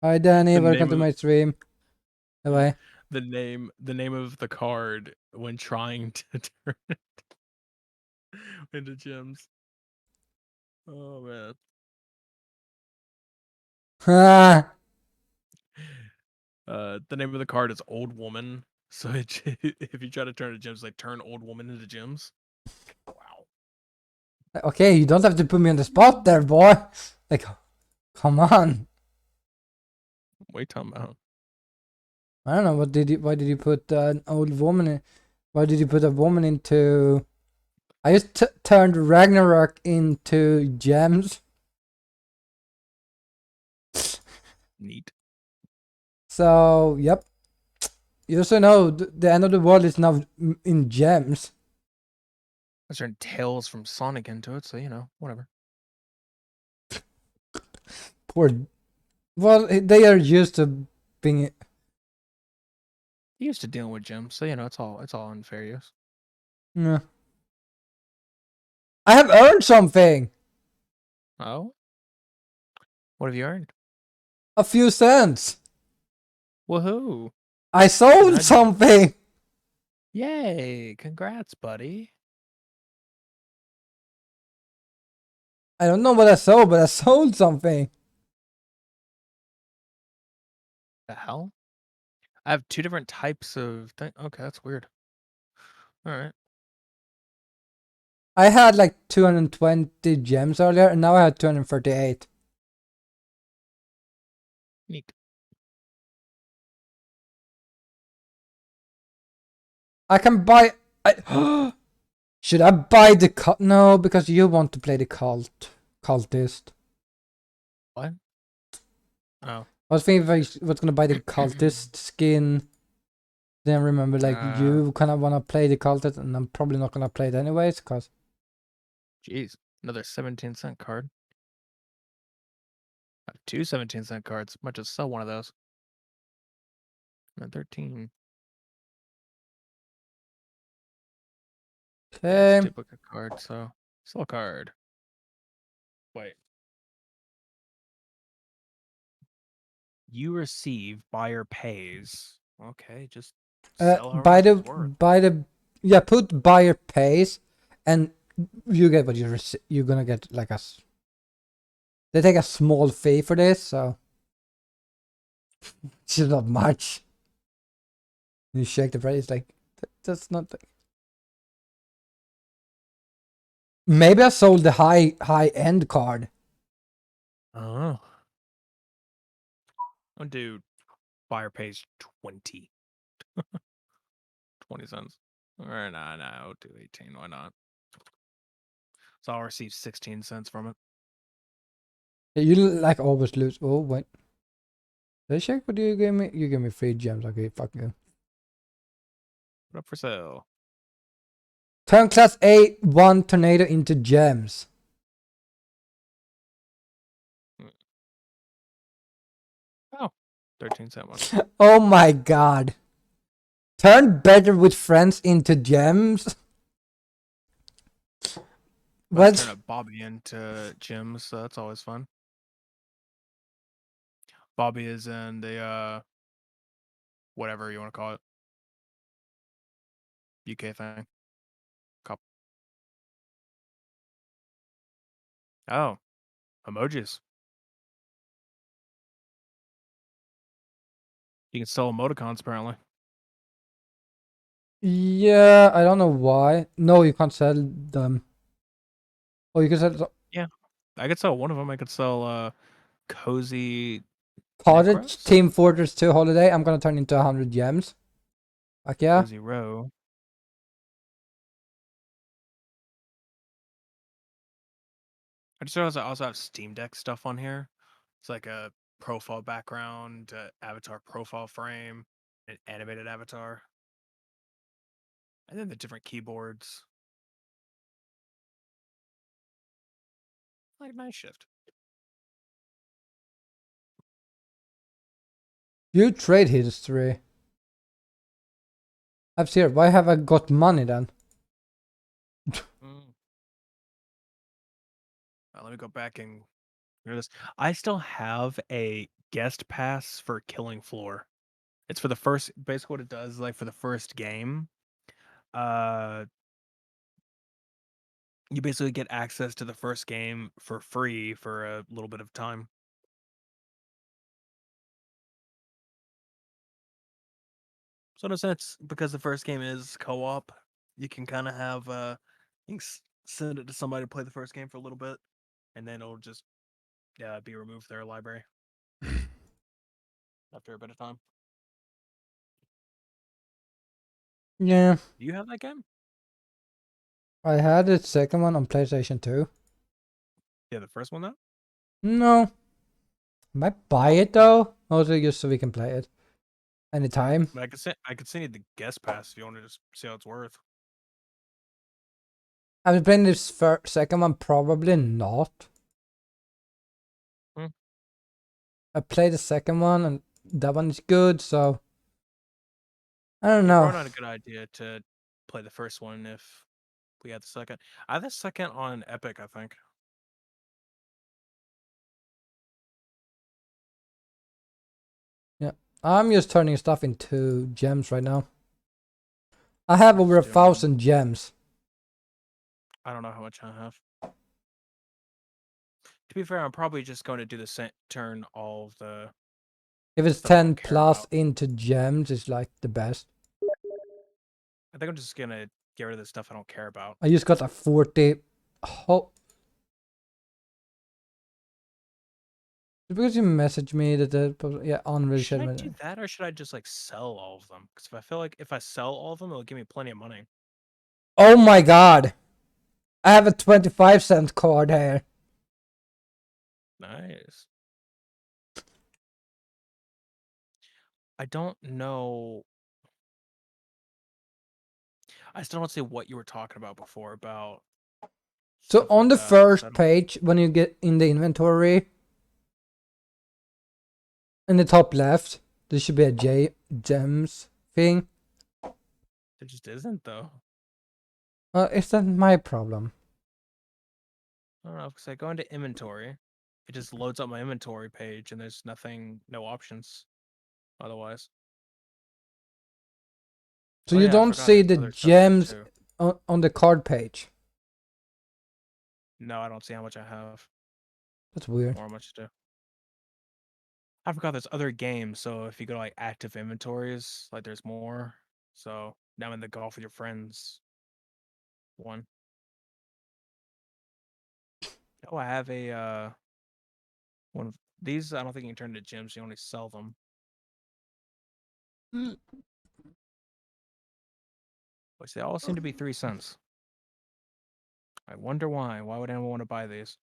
S2: Hi Danny,
S1: The
S2: welcome
S1: name
S2: to
S1: of
S2: my stream. Bye.
S1: the name of the card when trying to turn it into gems. Oh man.
S2: Ah,
S1: The name of the card is Old Woman. So if you try to turn it gems, like turn Old Woman into gems. Wow.
S2: okay, you don't have to put me on the spot there, boy. Like, come on.
S1: Wait, talking about.
S2: I don't know. Why did you put an old woman in? Why did you put a woman into? I just turned Ragnarok into gems.
S1: Neat.
S2: So yep. You also know the end of the world is now in gems.
S1: I turned Tails from Sonic into it, so whatever.
S2: Poor. Well, they are used to being.
S1: He used to dealing with gems, so it's all unfair use.
S2: Yeah. I have earned something.
S1: Oh? What have you earned?
S2: A few cents.
S1: Woohoo!
S2: I sold
S1: How'd you-
S2: something.
S1: Yay! Congrats, buddy.
S2: I don't know what I sold, but I sold something.
S1: The hell? I have two different types of thing. Okay, that's weird. All right.
S2: I had like 220 gems earlier, and now I had 238.
S1: Neat.
S2: I can buy. I should I buy the cult? No, because you want to play the cultist.
S1: What? Oh.
S2: I was thinking if I was gonna buy the cultist skin. Then remember, like you kind of wanna play the cultist, and I'm probably not gonna play it anyways, cause
S1: Jeez. Another 17-cent card. I have two 17-cent cards. Might just sell one of those. And 13.
S2: okay.
S1: Duplicate card, so sell a card. Wait. You receive, buyer pays. Okay, just sell however
S2: Buy
S1: much
S2: the
S1: it's worth.
S2: yeah, put buyer pays, and you get what you're gonna get like they take a small fee for this, so it's not much. You shake the price like that's not. Maybe I sold the high end card.
S1: Oh. I'll do buyer pays 20. 20 cents. Or nah, I'll do 18. Why not? So I'll receive 16 cents from it.
S2: You like always lose. Oh wait, did I check what you gave me? You gave me 3 gems. Okay, fuck you.
S1: Put up for sale.
S2: Turn class A1 tornado into gems.
S1: Oh, 13-cent one.
S2: Oh my god. Turn better with friends into gems.
S1: But turn
S2: What?
S1: a Bobby into gems, so that's always fun. Bobby is in the whatever you want to call it. UK thing. Cop. Oh, emojis. You can sell emoticons apparently.
S2: Yeah, I don't know why. No, you can't sell them. Oh, you can sell
S1: Yeah, I could sell one of them. I could sell cozy
S2: Cottage,
S1: necros,
S2: Team Fortress 2 Holiday. I'm gonna turn into 100 gems. Fuck yeah.
S1: cozy row. I just realized I also have Steam Deck stuff on here. It's like a profile background, avatar profile frame, an animated avatar. And then the different keyboards. Like night shift.
S2: You trade history. I've seen it. Why have I got money then?
S1: Let me go back and hear this. I still have a guest pass for Killing Floor. It's for the first. Basically, what it does, like for the first game, uh, you basically get access to the first game for free for a little bit of time. So in a sense, because the first game is co-op, you can kind of have you can send it to somebody to play the first game for a little bit, and then it'll just be removed from their library after a bit of time.
S2: Yeah,
S1: Do you have that game?
S2: I had the second one on PlayStation 2.
S1: Yeah, the first one though.
S2: No. Might buy it though. Also just so we can play it. Anytime.
S1: But I could send you the guest pass if you want to just see how it's worth.
S2: I've been playing this second one, probably not.
S1: Hmm.
S2: I played the second one and that one is good, so I don't
S1: Probably
S2: know.
S1: not a good idea to play the first one if we had the second. I have the second on Epic, I think.
S2: Yeah. I'm just turning stuff into gems right now. I have over
S1: Just doing
S2: 1,000 gems.
S1: I don't know how much I have. To be fair, I'm probably just going to do the same, turn all of the
S2: If it's
S1: stuff I
S2: 10
S1: don't care
S2: plus
S1: about.
S2: into gems, it's like the best.
S1: I think I'm just gonna get rid of the stuff I don't care about.
S2: I just got a 40. Oh. Because you messaged me that yeah, unreal
S1: Should I
S2: shit.
S1: do that or should I just like sell all of them? Because if I feel like if I sell all of them, it'll give me plenty of money.
S2: Oh my god! I have a 25-cent card here.
S1: Nice. I don't know. I still don't see what you were talking about before about
S2: So
S1: stuff
S2: on
S1: like
S2: the
S1: that. 'Cause I
S2: first
S1: don't.
S2: page, when you get in the inventory, in the top left, there should be a gems thing.
S1: It just isn't though.
S2: Is that my problem?
S1: I don't know because I go into inventory, it just loads up my inventory page, and there's nothing, no options otherwise.
S2: So
S1: Oh
S2: you
S1: yeah, I
S2: don't
S1: forgot
S2: see
S1: there's
S2: the
S1: other stuff here
S2: gems
S1: too.
S2: on the card page.
S1: No, I don't see how much I have
S2: That's weird.
S1: or how much to do. I forgot there's other games, so if you go to like active inventories, like there's more. So now I'm in the golf with your friends one. Oh, I have a one of these. I don't think you can turn into gems. You only sell them. Which they all seem to be 3 cents. I wonder why. Why would anyone want to buy these?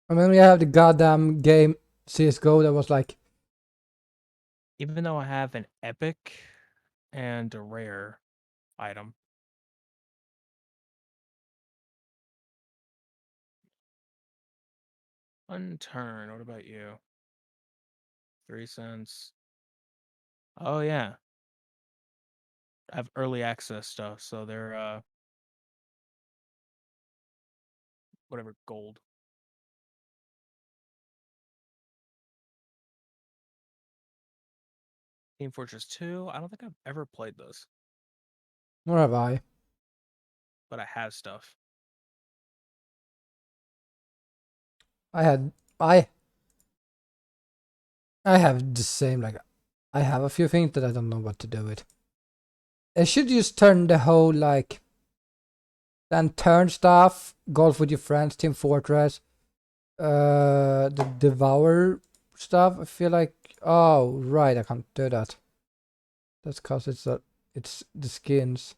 S2: And then we have the goddamn game CSGO that was like,
S1: Even though I have an epic and a rare item. Unturn. What about you? 3 cents. Oh yeah. I have early access stuff, so they're whatever gold. Team Fortress 2. I don't think I've ever played this,
S2: what have I?
S1: but I have stuff.
S2: I had I I have the same, like I have a few things that I don't know what to do with. I should just turn the whole like then turn stuff, golf with your friends, Team Fortress, the Devour stuff. I feel like, oh right, I can't do that. That's cause it's the skins.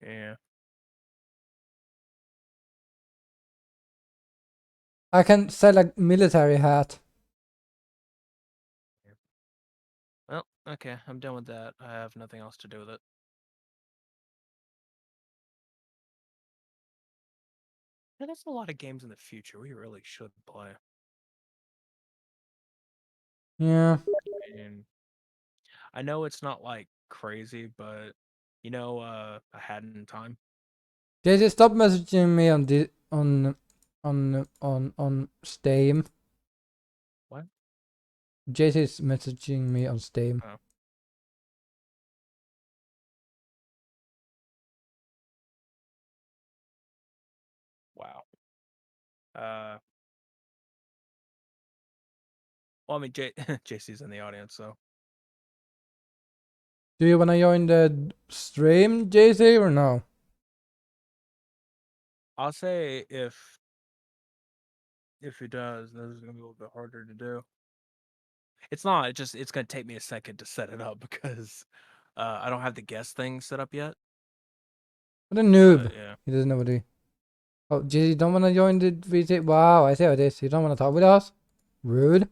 S1: Yeah.
S2: I can sell like military hat.
S1: Well, Okay, I'm done with that. I have nothing else to do with it. Yeah, that's a lot of games in the future we really should play.
S2: Yeah.
S1: I mean, I know it's not like crazy, but I had in time.
S2: JJ, stop messaging me on the on Steam.
S1: What?
S2: JJ's messaging me on Steam.
S1: Oh, wow. Uh, well, I mean, JC's in the audience, so
S2: Do you wanna join the stream, JC, or no?
S1: I'll say if he does, this is gonna be a little bit harder to do. It's not. It's gonna take me a second to set it up because I don't have the guest thing set up yet.
S2: What a noob.
S1: But yeah.
S2: He doesn't know what he. Oh, JC, don't wanna join the VT? Wow, I see how it is. You don't wanna talk with us? Rude.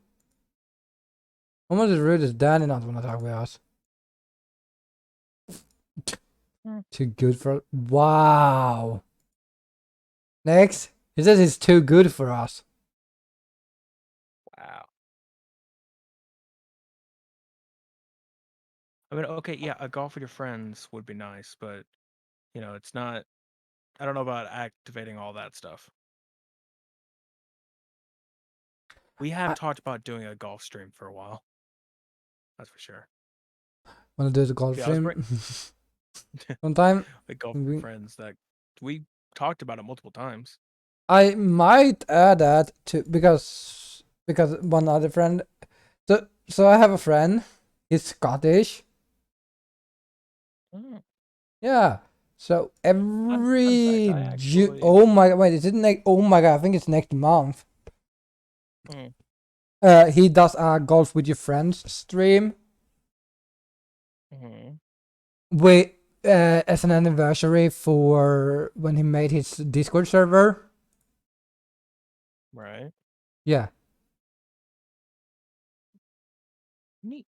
S2: Almost as rude as Danny not wanna talk with us.
S1: Hmm.
S2: Too good for. Wow. Next, he says it's too good for us.
S1: Wow. I mean, okay, yeah, a golf with your friends would be nice, but it's not. I don't know about activating all that stuff. We have
S2: I
S1: talked about doing a golf stream for a while. That's for sure.
S2: wanna do the golf
S1: Yeah, I was
S2: stream sometime.
S1: like golf with friends that we talked about it multiple times.
S2: I might add that to because one other friend. So I have a friend. He's Scottish.
S1: Mm.
S2: Yeah. So
S1: Fun fact,
S2: every
S1: I actually.
S2: oh my god, wait, is it next? Oh my god, I think it's next month.
S1: Mm.
S2: He does a golf with your friends stream.
S1: Mhm.
S2: With as an anniversary for when he made his Discord server.
S1: Right.
S2: Yeah.
S1: Neat.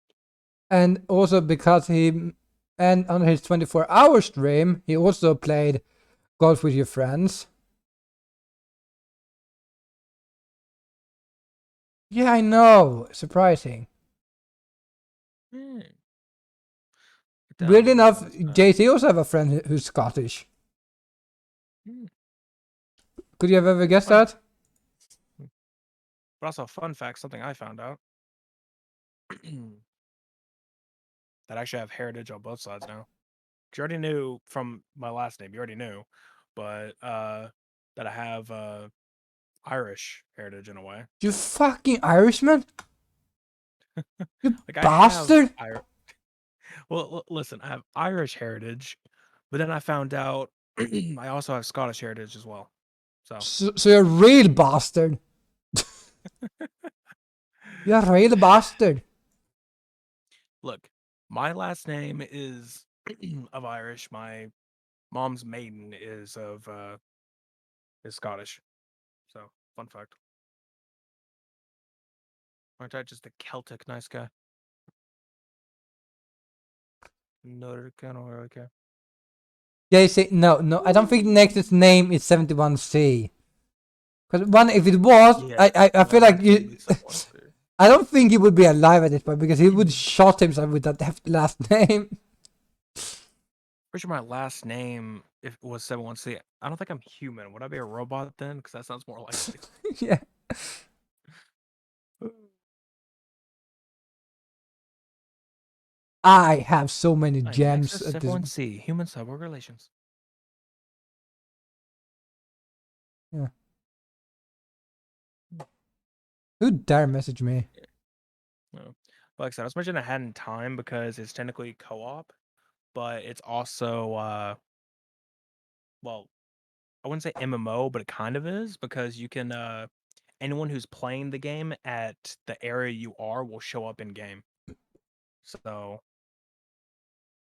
S2: And also because and on his 24-hour stream, he also played golf with your friends. Yeah, I know. Surprising.
S1: Mm.
S2: Weird
S1: Down
S2: enough,
S1: with that.
S2: JT also have a friend who's Scottish.
S1: Mm.
S2: Could you have ever guessed
S1: Fun.
S2: that?
S1: But also, fun fact, something I found out that I actually have heritage on both sides now. You already knew from my last name. You already knew, but that I have Irish heritage in a way.
S2: You fucking Irishman? You
S1: Like I have
S2: bastard!
S1: Well, listen, I have Irish heritage, but then I found out I also have Scottish heritage as well. So
S2: So you're a real bastard. You're a real bastard.
S1: look, my last name is of Irish. My mom's maiden is Scottish. So fun fact. Aren't I just a Celtic nice guy? No, kind of okay.
S2: JC, no, I don't think Nexus name is 71C. Because one, if it was,
S1: Yeah,
S2: I
S1: my
S2: feel like
S1: last name
S2: you.
S1: is someone.
S2: I don't think he would be alive at this point because he would shot himself with that last name.
S1: Pretty sure my last name if it was 7-1-C. I don't think I'm human. Would I be a robot then? Because that sounds more likely.
S2: Yeah. I have so many
S1: Like
S2: gems
S1: Nexus
S2: at this.
S1: 7-1-C, human cyborg relations.
S2: Yeah. Who dare message me?
S1: No. But like I said, I was mentioning I hadn't time because it's technically co-op, but it's also well, I wouldn't say MMO, but it kind of is because you can anyone who's playing the game at the area you are will show up in game. So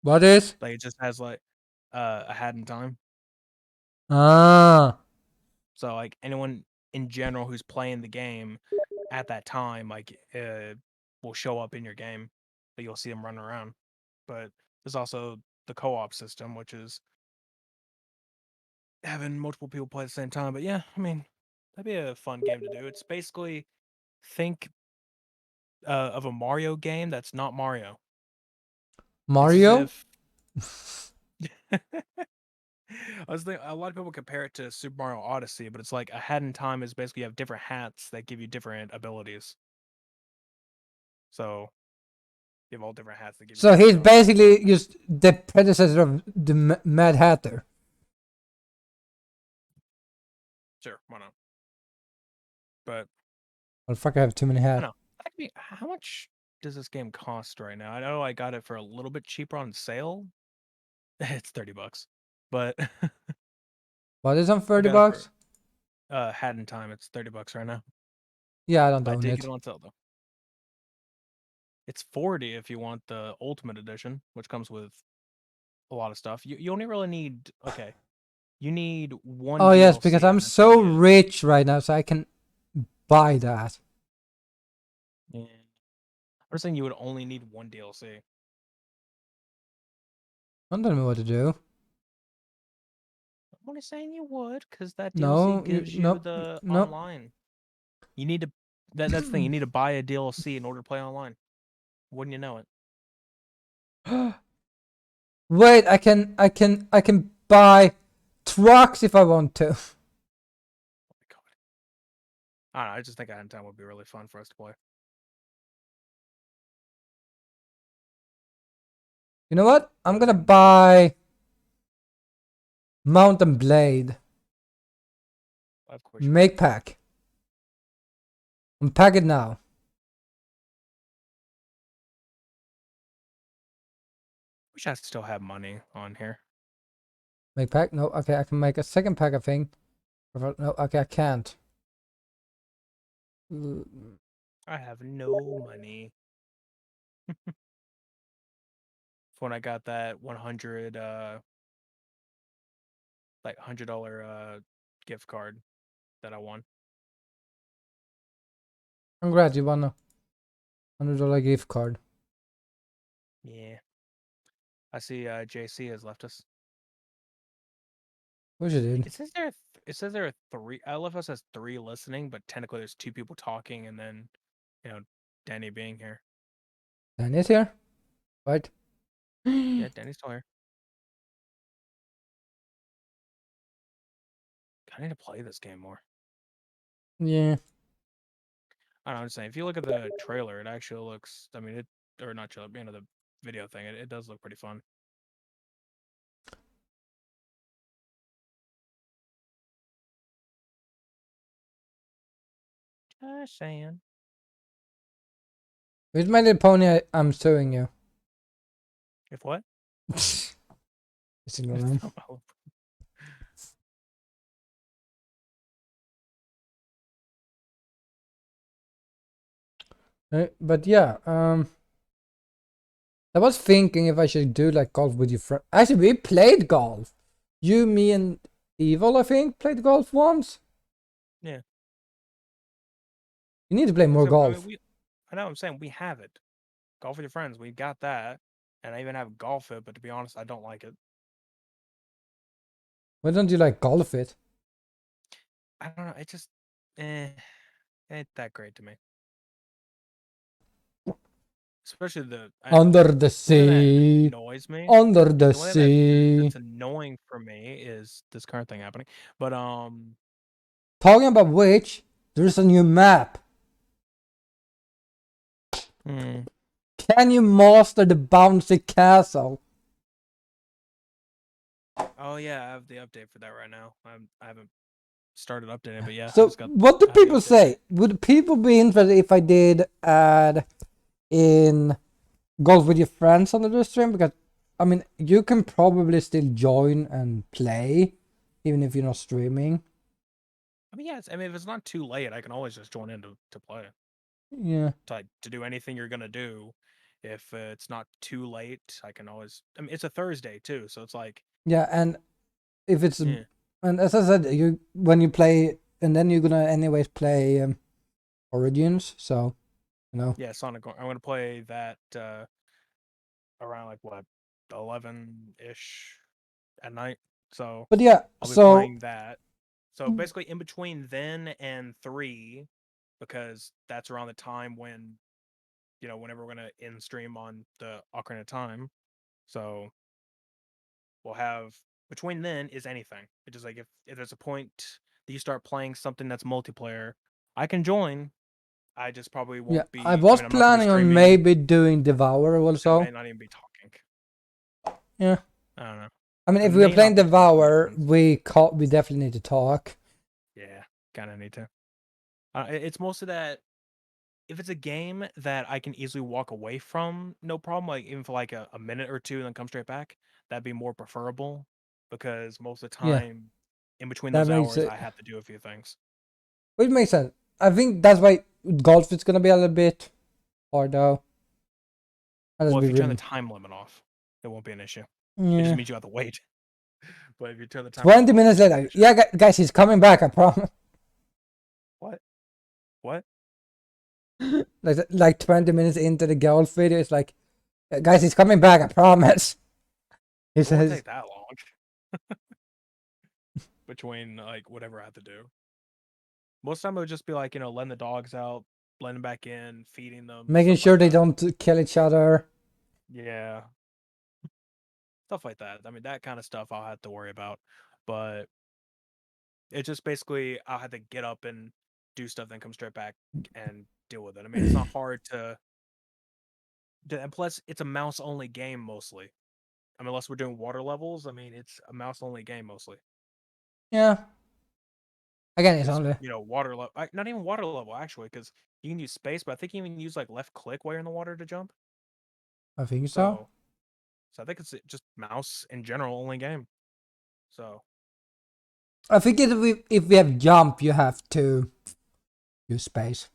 S2: What is?
S1: like it just has like a had in time.
S2: Ah.
S1: So like anyone in general who's playing the game at that time, like will show up in your game. that you'll see them running around. But there's also the co-op system, which is having multiple people play at the same time. But yeah, I mean, that'd be a fun game to do. It's basically think of a Mario game that's not Mario. It's as
S2: Mario?
S1: if I was thinking, a lot of people compare it to Super Mario Odyssey, but it's like a hat in time is basically you have different hats that give you different abilities. So you have all different hats that give you
S2: So
S1: different
S2: he's
S1: stuff.
S2: basically just the predecessor of the Mad Hatter.
S1: Sure, why not? But
S2: Well, fuck, I have too many
S1: I
S2: hats.
S1: don't know. I mean, how much does this game cost right now? I know I got it for a little bit cheaper on sale. It's $30, but
S2: What is on
S1: I
S2: 30
S1: got it for
S2: bucks?
S1: hat in time. It's $30 right now.
S2: Yeah, I don't
S1: I
S2: own
S1: did get
S2: it.
S1: it on sale though. It's 40 if you want the Ultimate Edition, which comes with a lot of stuff. You only really need you need one
S2: Oh yes, because
S1: DLC,
S2: I'm
S1: and that's
S2: so
S1: really it.
S2: rich right now, so I can buy that.
S1: Yeah. I'm saying you would only need one DLC.
S2: Don't tell me what to do.
S1: I'm only saying you would, because that DLC
S2: No,
S1: gives you
S2: nope,
S1: the
S2: nope.
S1: online. You need to that's the thing. You need to buy a DLC in order to play online. Wouldn't you know it?
S2: Wait, I can buy trucks if I want to.
S1: Oh my god. I don't know. I just think Hat in Time would be really fun for us to play.
S2: You know what? I'm
S1: But
S2: gonna
S1: then,
S2: buy Mountain Blade.
S1: of course you
S2: Make pack. Unpack it now.
S1: wish I still have money on here.
S2: Make pack? No, okay, I can make a second pack, I think. No, okay, I can't.
S1: I have no money. When I got that 100 like $100 gift card that I won.
S2: Congrats, you won a $100 gift card.
S1: Yeah. I see JC has left us.
S2: Wish you did.
S1: It says there are three. I love us as three listening, but technically there's two people talking, and then Danny being here.
S2: Danny's here? Right?
S1: Yeah, Danny's still here. I need to play this game more.
S2: Yeah.
S1: I don't know, I'm just saying. If you look at the trailer, it actually looks. I mean, or not trailer, the video thing. It does look pretty fun. Just saying.
S2: With My Little Pony, I'm suing you.
S1: If what?
S2: Just ignore them. But yeah, I was thinking if I should do like golf with your friend. Actually, we played golf. You, me, and Evil, I think, played golf once.
S1: Yeah.
S2: You need to play more
S1: So, I
S2: golf.
S1: mean, I know. I'm saying we have it. Golf with your friends. We got that, and I even have golf it. But to be honest, I don't like it.
S2: Why don't you like golf it?
S1: I don't know. It just, ain't that great to me. Especially
S2: Under the
S1: the way that
S2: sea.
S1: annoys me.
S2: Under
S1: Yeah,
S2: the
S1: the way that's
S2: sea.
S1: annoying for me is this current thing happening. But
S2: Talking about which, there's a new map. Can you master the bouncy castle?
S1: Oh yeah, I have the update for that right now. I haven't started updating, but yeah.
S2: So, what do
S1: I have the
S2: people
S1: update.
S2: say? Would people be interested if I did add in golf with your friends on the stream? Because, I mean, you can probably still join and play, even if you're not streaming.
S1: I mean, yeah. I mean, if it's not too late, I can always just join in to play.
S2: Yeah.
S1: To do anything you're gonna do. If it's not too late, I can always. I mean, it's a Thursday too, so it's like.
S2: Yeah, and if it's
S1: Yeah.
S2: and as I said, when you play, and then you're gonna anyways play Origins, so
S1: Yeah, Sonic. I'm gonna play that around like what 11-ish at night. So
S2: But yeah,
S1: I'll be
S2: so
S1: playing that. So basically in between then and 3, because that's around the time when whenever we're gonna end stream on the Ocarina of Time. So we'll have between then is anything. It's just like if there's a point that you start playing something that's multiplayer, I can join. I just probably
S2: yeah,
S1: won't
S2: I
S1: be. I
S2: was
S1: mean, I'm not gonna be
S2: planning on
S1: streaming,
S2: maybe doing Devour
S1: so I may
S2: also.
S1: not even be talking.
S2: Yeah.
S1: I don't know.
S2: I mean,
S1: I
S2: if we are
S1: may
S2: playing
S1: not be talking to my
S2: Devour,
S1: friends.
S2: we definitely need to talk.
S1: Yeah, kind of need to. It's mostly that if it's a game that I can easily walk away from, no problem. Like even for like a minute or two, and then come straight back, that'd be more preferable. Because most of the
S2: Yeah,
S1: time, in between
S2: that
S1: those
S2: makes
S1: hours,
S2: it.
S1: I have to do a few things.
S2: Which makes sense. I think that's why golf is gonna be a little bit hard though. I'll just
S1: Well, if
S2: be
S1: you turn the
S2: really.
S1: time limit off, it won't be an issue. It just
S2: Yeah.
S1: means you have to wait. But if you turn the time limit
S2: 20
S1: off, it
S2: minutes
S1: shouldn't be an
S2: later.
S1: issue.
S2: Yeah, guys, he's coming back. I promise.
S1: What? What?
S2: Like 20 minutes into the golf video, it's like, guys, he's coming back. I promise. He
S1: It won't
S2: says,
S1: take that long between like whatever I have to do. Most of the time, it would just be like letting the dogs out, blending back in, feeding them,
S2: making
S1: stuff
S2: sure
S1: like
S2: they
S1: that.
S2: don't kill each other.
S1: Yeah, stuff like that. I mean, that kind of stuff I'll have to worry about. But it's just basically I'll have to get up and do stuff, then come straight back and deal with it. I mean, it's not hard and plus it's a mouse only game mostly. I mean, unless we're doing water levels, I mean, it's a mouse only game mostly.
S2: Yeah. Again, it's
S1: Because
S2: only.
S1: water level, not even water level actually, because you can use space, but I think you can use like left click while you're in the water to jump.
S2: I think so.
S1: So, so I think it's just mouse in general only game. So
S2: I think if we have jump, you have to use space.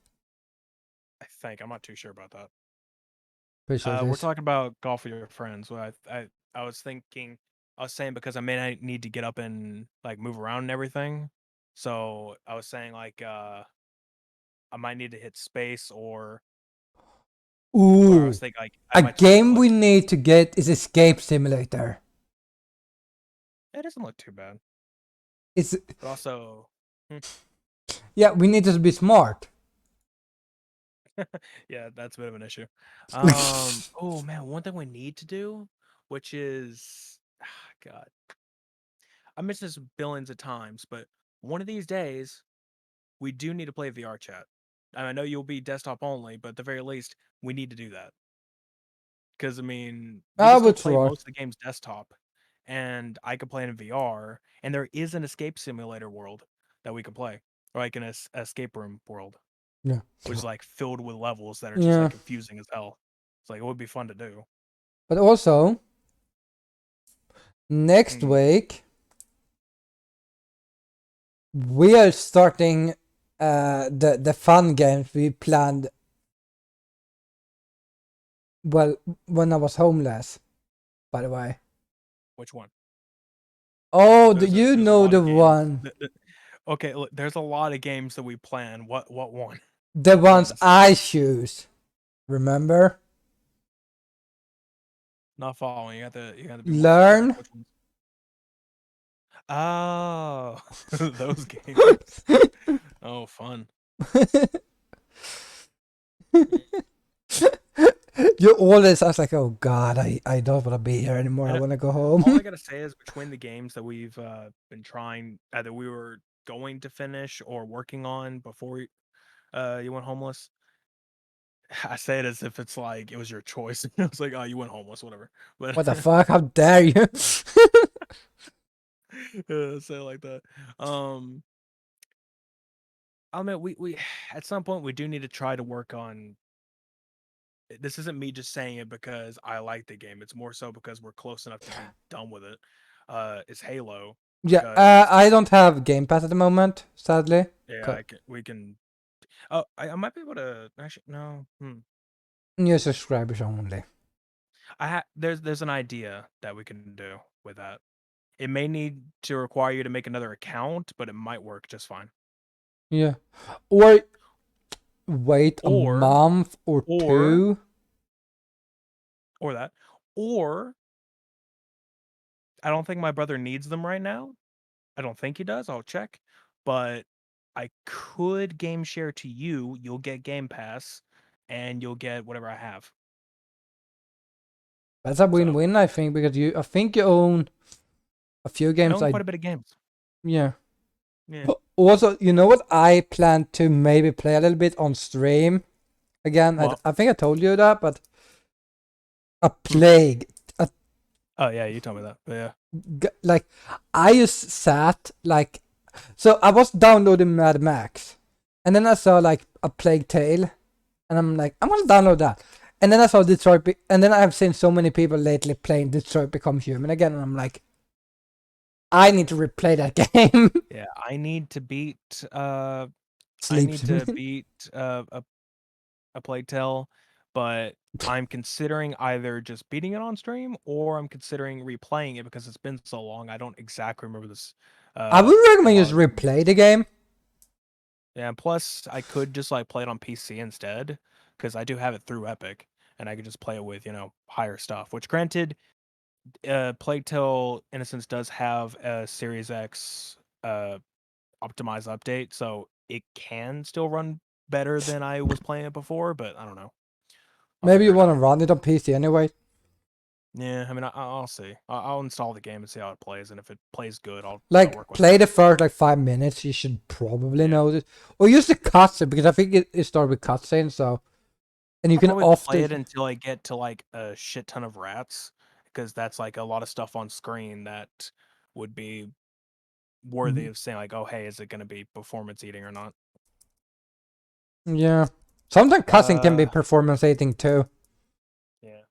S1: I'm not too sure about that.
S2: Pretty sure it
S1: We're
S2: is.
S1: talking about golf with your friends. Well, I was thinking, I was saying because I may not need to get up and like move around and everything. So I was saying like I might need to hit space or I was
S2: Ooh.
S1: thinking like I
S2: A
S1: might just
S2: game
S1: click.
S2: we need to get is Escape Simulator.
S1: It doesn't look too bad,
S2: It's
S1: but also.
S2: yeah, we need to be smart.
S1: Yeah, that's a bit of an issue. Oh man, one thing we need to do, which is, God, I mentioned this billions of times, but one of these days we do need to play VR chat. And I know you'll be desktop only, but at the very least, we need to do that. Because I mean, we
S2: I
S1: can still
S2: would
S1: play
S2: try.
S1: most of the games desktop, and I could play in VR, and there is an escape simulator world that we can play, or like an escape room world,
S2: Yeah.
S1: which is like filled with levels that are just
S2: Yeah.
S1: like confusing as hell. It's like it would be fun to do.
S2: But also, next
S1: Mm,
S2: week we are starting the fun games we planned. Well, when I was homeless, by the way.
S1: which one?
S2: Oh, you
S1: There's a
S2: know
S1: lot
S2: the
S1: of games.
S2: one.
S1: Okay, look, there's a lot of games that we plan. What one?
S2: The
S1: Which
S2: ones
S1: ones?
S2: I choose. Remember?
S1: Not following. You have to be more specific.
S2: Learn.
S1: Which ones? Oh, those games. Oh, fun.
S2: You always I was like, oh god, I don't want to be here anymore. I
S1: And
S2: want to go
S1: all
S2: home.
S1: I gotta say is between the games that we've been trying, either we were going to finish or working on before you went homeless. I say it as if it's like it was your choice. I was like, oh, you went homeless, whatever. But
S2: What the fuck? How dare you?
S1: say it like that. Um, I mean, we at some point we do need to try to work on. This isn't me just saying it because I like the game. It's more so because we're close enough to be done with it. It's Halo
S2: Yeah,
S1: because
S2: I don't have Game Pass at the moment, sadly.
S1: yeah, we can. Oh, I might be able to actually no.
S2: New subscribers only.
S1: There's an idea that we can do with that. It may need to require you to make another account, but it might work just fine.
S2: Yeah. Or wait a
S1: Or
S2: month or
S1: or
S2: two.
S1: or that. Or I don't think my brother needs them right now. I don't think he does. I'll check. But I could game share to you. You'll get Game Pass, and you'll get whatever I have.
S2: That's a win-win, I think, because I think you own a few
S1: I
S2: games.
S1: own quite a bit of games.
S2: Yeah.
S1: Yeah.
S2: Also, you know what? I plan to maybe play a little bit on stream again. I think I told you that, but a plague.
S1: Oh yeah, you told me that. But yeah.
S2: Like, I just sat like, so I was downloading Mad Max, and then I saw like a Plague Tale, and I'm like, I'm gonna download that. And then I saw and then I've seen so many people lately playing Detroit Become Human again, and I'm like, I need to replay that game.
S1: Yeah, I need to beat a Plague Tale, but I'm considering either just beating it on stream or I'm considering replaying it because it's been so long. I don't exactly remember this.
S2: I would recommend just replay the game.
S1: Yeah, and plus I could just like play it on PC instead because I do have it through Epic, and I could just play it with higher stuff. Which, granted, Plague Tale Innocence does have a Series X optimized update, so it can still run better than I was playing it before. But I don't know.
S2: Maybe you want to run it on PC anyway.
S1: Yeah, I mean, I'll see. I'll install the game and see how it plays, and if it plays good, I'll work with
S2: play
S1: it.
S2: the first 5 minutes. You should probably know it, or use the cutscene because I think it started with cutscene. So, and you
S1: I'll
S2: can
S1: probably
S2: often
S1: play it until I get to like a shit ton of rats, because that's like a lot of stuff on screen that would be worthy of saying like, oh hey, is it going to be performance eating or not?
S2: Yeah, sometimes cutscene can be performance eating too.
S1: Yeah.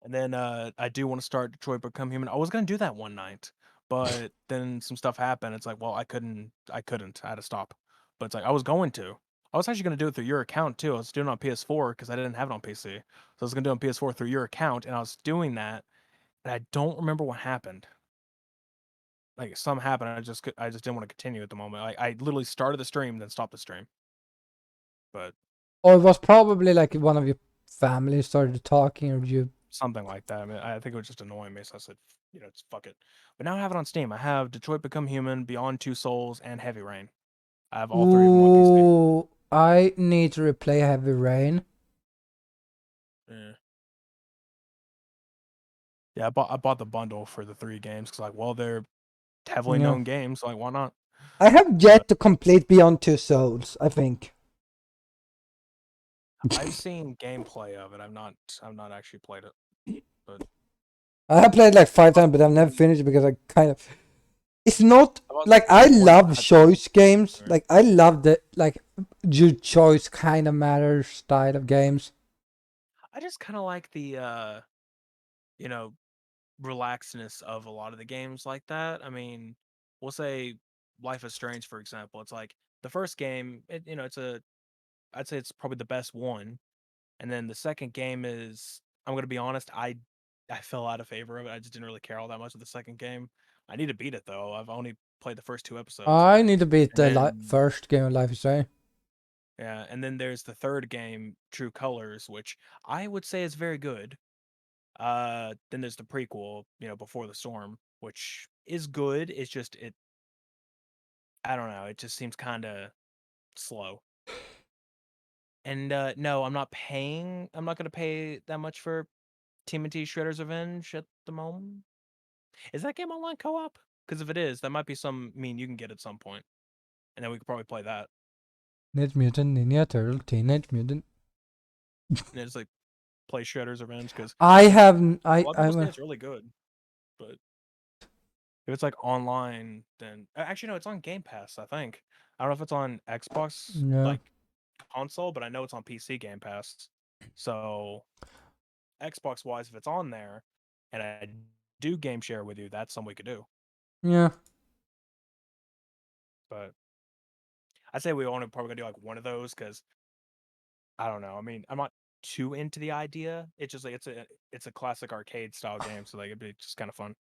S1: And then I do want to start Detroit Become Human. I was gonna do that one night, but then some stuff happened. It's like, well, I couldn't. I had to stop. But it's like I was going to. I was actually gonna do it through your account too. I was doing it on PS4 because I didn't have it on PC. So I was gonna do it on PS4 through your account, and I was doing that, and I don't remember what happened. Like something happened. I just didn't want to continue at the moment. I literally started the stream, then stopped the stream. But
S2: Or it was probably like one of your family started talking, or you.
S1: something like that. I mean, I think it was just annoying me, so I said, it's fuck it. But now I have it on Steam. I have Detroit Become Human, Beyond Two Souls, and Heavy Rain. I have all three of them on PC.
S2: Ooh, I need to replay Heavy Rain.
S1: Yeah, I bought the bundle for the 3 games because they're heavily known games. So why not?
S2: I have yet to complete Beyond Two Souls, I think.
S1: I've seen gameplay of it. I've not actually played it. But
S2: I have played like 5 times, but I've never finished it because I kind of. It's not like I love choice games. Like I love the your choice kind of matters style of games.
S1: I just kind of like the relaxedness of a lot of the games like that. I mean, we'll say Life is Strange, for example. It's like the first game, I'd say it's probably the best one. And then the second game is, I'm gonna be honest, I fell out of favor of it. I just didn't really care all that much of the second game. I need to beat it though. I've only played the first 2 episodes.
S2: I need to beat the first game of Life is Strange.
S1: Yeah, and then there's the third game, True Colors, which I would say is very good. Then there's the prequel, Before the Storm, which is good. It's just I don't know, it just seems kind of slow. And no, I'm not going to pay that much for TMNT Shredder's Revenge at the moment. Is that game online co-op? Because if it is, that might be you can get at some point, and then we could probably play that.
S2: Teenage Mutant Ninja Turtle, Teenage Mutant.
S1: And it's like play Shredder's Revenge because
S2: I have
S1: it's really good, but if it's like online, then actually no, it's on Game Pass. I think I don't know if it's on Xbox like console, but I know it's on PC Game Pass. So Xbox wise, if it's on there, and I do game share with you, that's something we could do.
S2: Yeah.
S1: But I'd say we only probably gonna do like one of those because I don't know. I mean, I'm not too into the idea. It's just like it's a classic arcade style game, so like it'd be just kind of fun.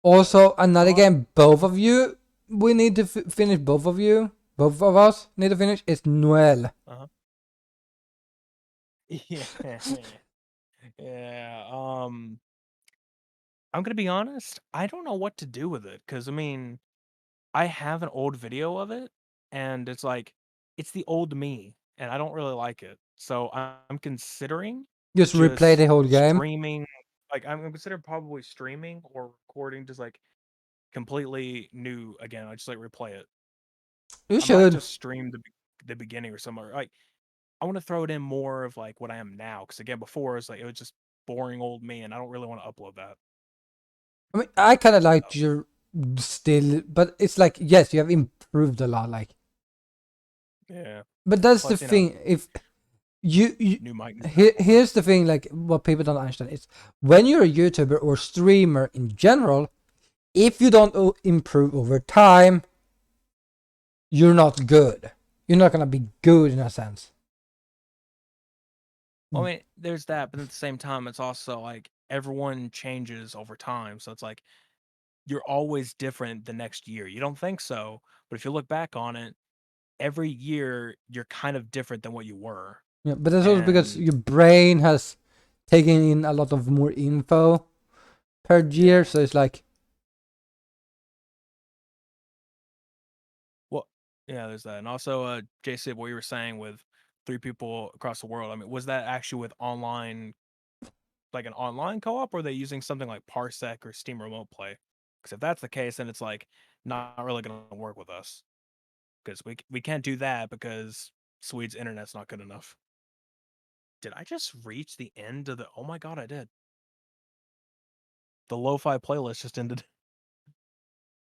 S2: Also, another game both of you we need to finish. Both of us need to finish. Is Noel.
S1: Yeah, Yeah. I'm gonna be honest. I don't know what to do with it because I mean, I have an old video of it, and it's like it's the old me, and I don't really like it. So I'm considering
S2: Just replay
S1: just
S2: the whole game.
S1: streaming. Like I'm considering probably streaming or recording, just like completely new again. I just like replay it.
S2: You
S1: I might
S2: should.
S1: just stream the beginning or somewhere. Like I want to throw it in more of like what I am now, because again before it's like it was just boring old me, and I don't really want to upload that.
S2: I mean, I kind of like your still, but it's like yes, you have improved a lot. Like,
S1: Yeah.
S2: but that's the
S1: Plus, you know,
S2: thing. If you
S1: new mic and stuff. So.
S2: here's the thing. Like, what people don't understand is when you're a YouTuber or streamer in general, if you don't improve over time, you're not good. You're not gonna be good in a sense.
S1: Well, I mean, there's that, but at the same time, it's also like everyone changes over time. So it's like you're always different the next year. You don't think so, but if you look back on it, every year you're kind of different than what you were.
S2: Yeah, but that's also because
S1: And
S2: your brain has taken in a lot of more info per year,
S1: yeah,
S2: so it's like
S1: well, yeah, there's that. And also, JC, what you were saying with 3 people across the world, I mean, was that actually with online, like an online co-op, or are they using something like Parsec or Steam Remote Play? Because if that's the case, then it's like not really going to work with us. Because we can't do that because Swede's internet's not good enough. Did I just reach the end of the? Oh my god, I did. The lo-fi playlist just ended.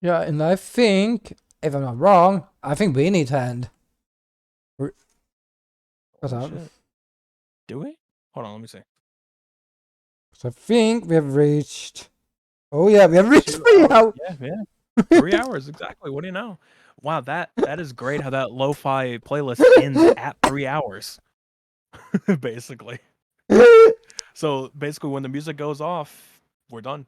S2: yeah, and I think if I'm not wrong, I think we need to end. What's
S1: Holy
S2: up?
S1: shit. Do we? Hold on, let me see.
S2: So I think we have reached. Oh yeah, we have reached 3
S1: 2 hours.
S2: hours.
S1: Yeah. 3 hours exactly. What do you know? Wow, that is great. How that lo-fi playlist ends at 3 hours, basically. So basically, when the music goes off, we're done.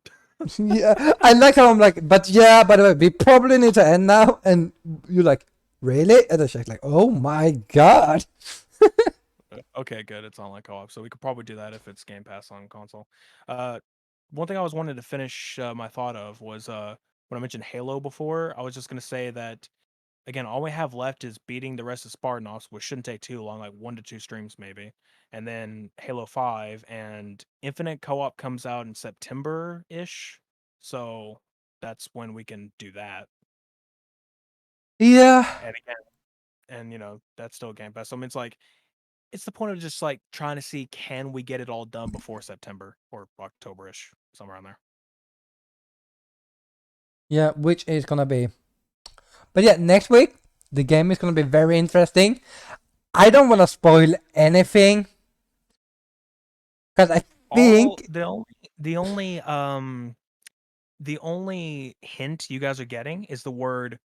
S2: Yeah, I like how I'm like, but yeah, by the way, we probably need to end now. And you're like, really? And then she's like, oh my god.
S1: Okay, good. It's online co-op, so we could probably do that if it's Game Pass on console. Uh, one thing I was wanting to finish my thought of was when I mentioned Halo before. I was just gonna say that again, all we have left is beating the rest of Spartanos, which shouldn't take too long, like 1 to 2 streams maybe, and then Halo 5 and Infinite co-op comes out in September ish, so that's when we can do that.
S2: Yeah.
S1: And again, and that's still Game Pass. So I mean, it's like it's the point of just like trying to see can we get it all done before September or October-ish, somewhere around there.
S2: Yeah, which is gonna be. But yeah, next week the game is gonna be very interesting. I don't want to spoil anything because I
S1: All
S2: think
S1: the only hint you guys are getting is the word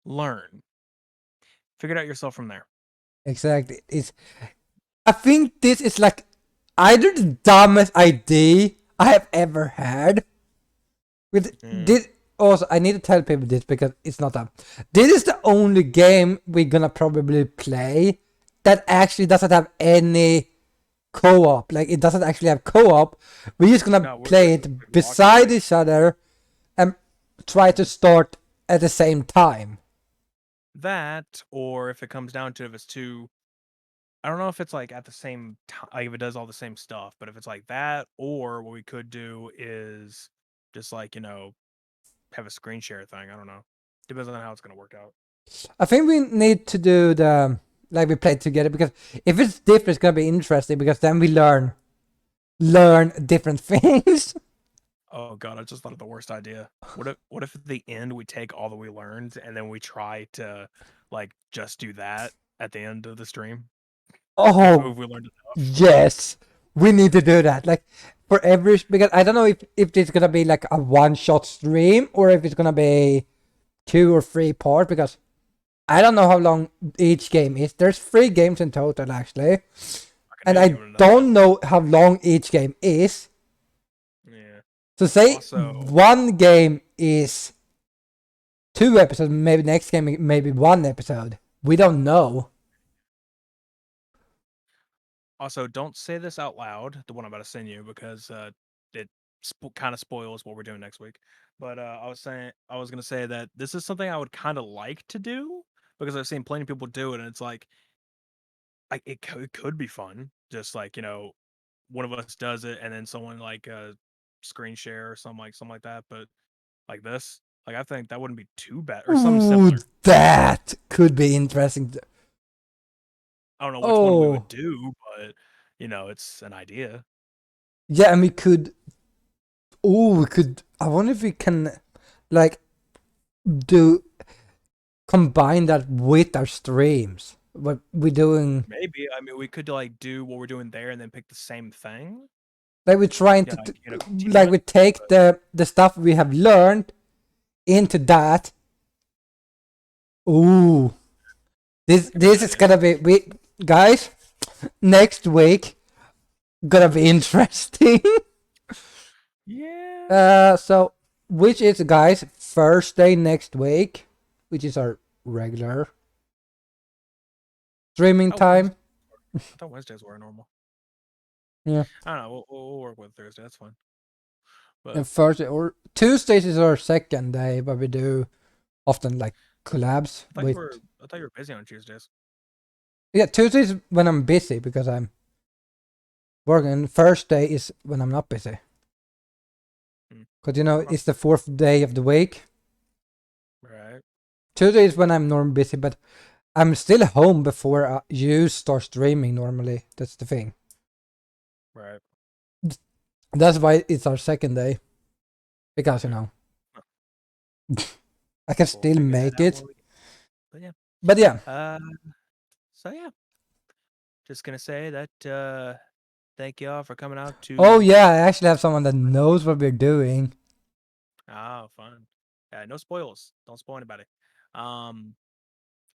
S1: learn. Figure it out yourself from there.
S2: exactly is. I think this is like either the dumbest idea I have ever had. With
S1: Mm.
S2: this, also, I need to tell people this because it's not dumb. This is the only game we're gonna probably play that actually doesn't have any co-op. Like it doesn't actually have co-op. We're just gonna
S1: No,
S2: play
S1: we're
S2: it beside each other and try to start at the same time.
S1: that, or if it comes down to if it's too, I don't know if it's like at the same time, like if it does all the same stuff, but if it's like that, or what we could do is just like have a screen share thing. I don't know. Depends on how it's gonna work out.
S2: I think we need to do the like we played together because if it's different, it's gonna be interesting because then we learn different things.
S1: Oh god, I just thought of the worst idea. What if at the end we take all that we learned and then we try to like just do that at the end of the stream? If
S2: Oh
S1: we learned enough.
S2: yes, we need to do that. Like for every because I don't know if it's gonna be like a one shot stream or if it's gonna be 2 or 3 parts because I don't know how long each game is. There's 3 games in total actually, and I
S1: Even know.
S2: don't know how long each game is.
S1: Yeah.
S2: So say
S1: Also,
S2: one game is 2 episodes, maybe next game maybe 1 episode. We don't know.
S1: Also, don't say this out loud, the one I'm about to send you, because it kind of spoils what we're doing next week. But I was gonna say that this is something I would kind of like to do because I've seen plenty of people do it, and it's like it could be fun. Just like one of us does it, and then someone like screen share or something like that. But like this, like I think that wouldn't be too bad, or something
S2: Ooh,
S1: similar.
S2: that could be interesting.
S1: I don't know which one we
S2: Oh,
S1: would do, but it's an idea.
S2: yeah, and we could. Oh, we could. I wonder if we can, like, do combine that with our streams. What we're doing,
S1: Maybe. I mean, we could like do what we're doing there and then pick the same thing.
S2: like we're trying
S1: Yeah,
S2: to,
S1: like, continue
S2: like
S1: it.
S2: we take
S1: But
S2: the stuff we have learned into that. Ooh,
S1: that could be an
S2: this is
S1: idea.
S2: gonna be we guys next week gonna be interesting.
S1: Yeah.
S2: So which is guys Thursday next week, which is our regular streaming
S1: Oh, Wednesday.
S2: time.
S1: I thought Wednesdays were normal.
S2: Yeah,
S1: I don't know. We'll work with Thursday. That's fine. But
S2: and Thursday or Tuesdays is our second day, but we do often like collabs
S1: I thought
S2: with.
S1: you were busy on Tuesdays.
S2: Yeah, Tuesdays when I'm busy because I'm working. Thursday is when I'm not busy.
S1: Hmm.
S2: Because
S1: Okay.
S2: it's the fourth day of the week.
S1: Right.
S2: Tuesday is when I'm normally busy, but I'm still home before you start streaming normally. That's the thing.
S1: Right.
S2: That's why it's our second day. Because,
S1: Hmm.
S2: I can
S1: We'll
S2: still
S1: figure that
S2: make
S1: out
S2: it.
S1: when we get. But yeah.
S2: But yeah.
S1: Uh. So yeah. Just gonna say that. Thank y'all for coming out
S2: Oh,
S1: to.
S2: yeah, I actually have someone that knows what we're doing.
S1: Oh, fun. Yeah. No spoils. Don't spoil anybody. Um.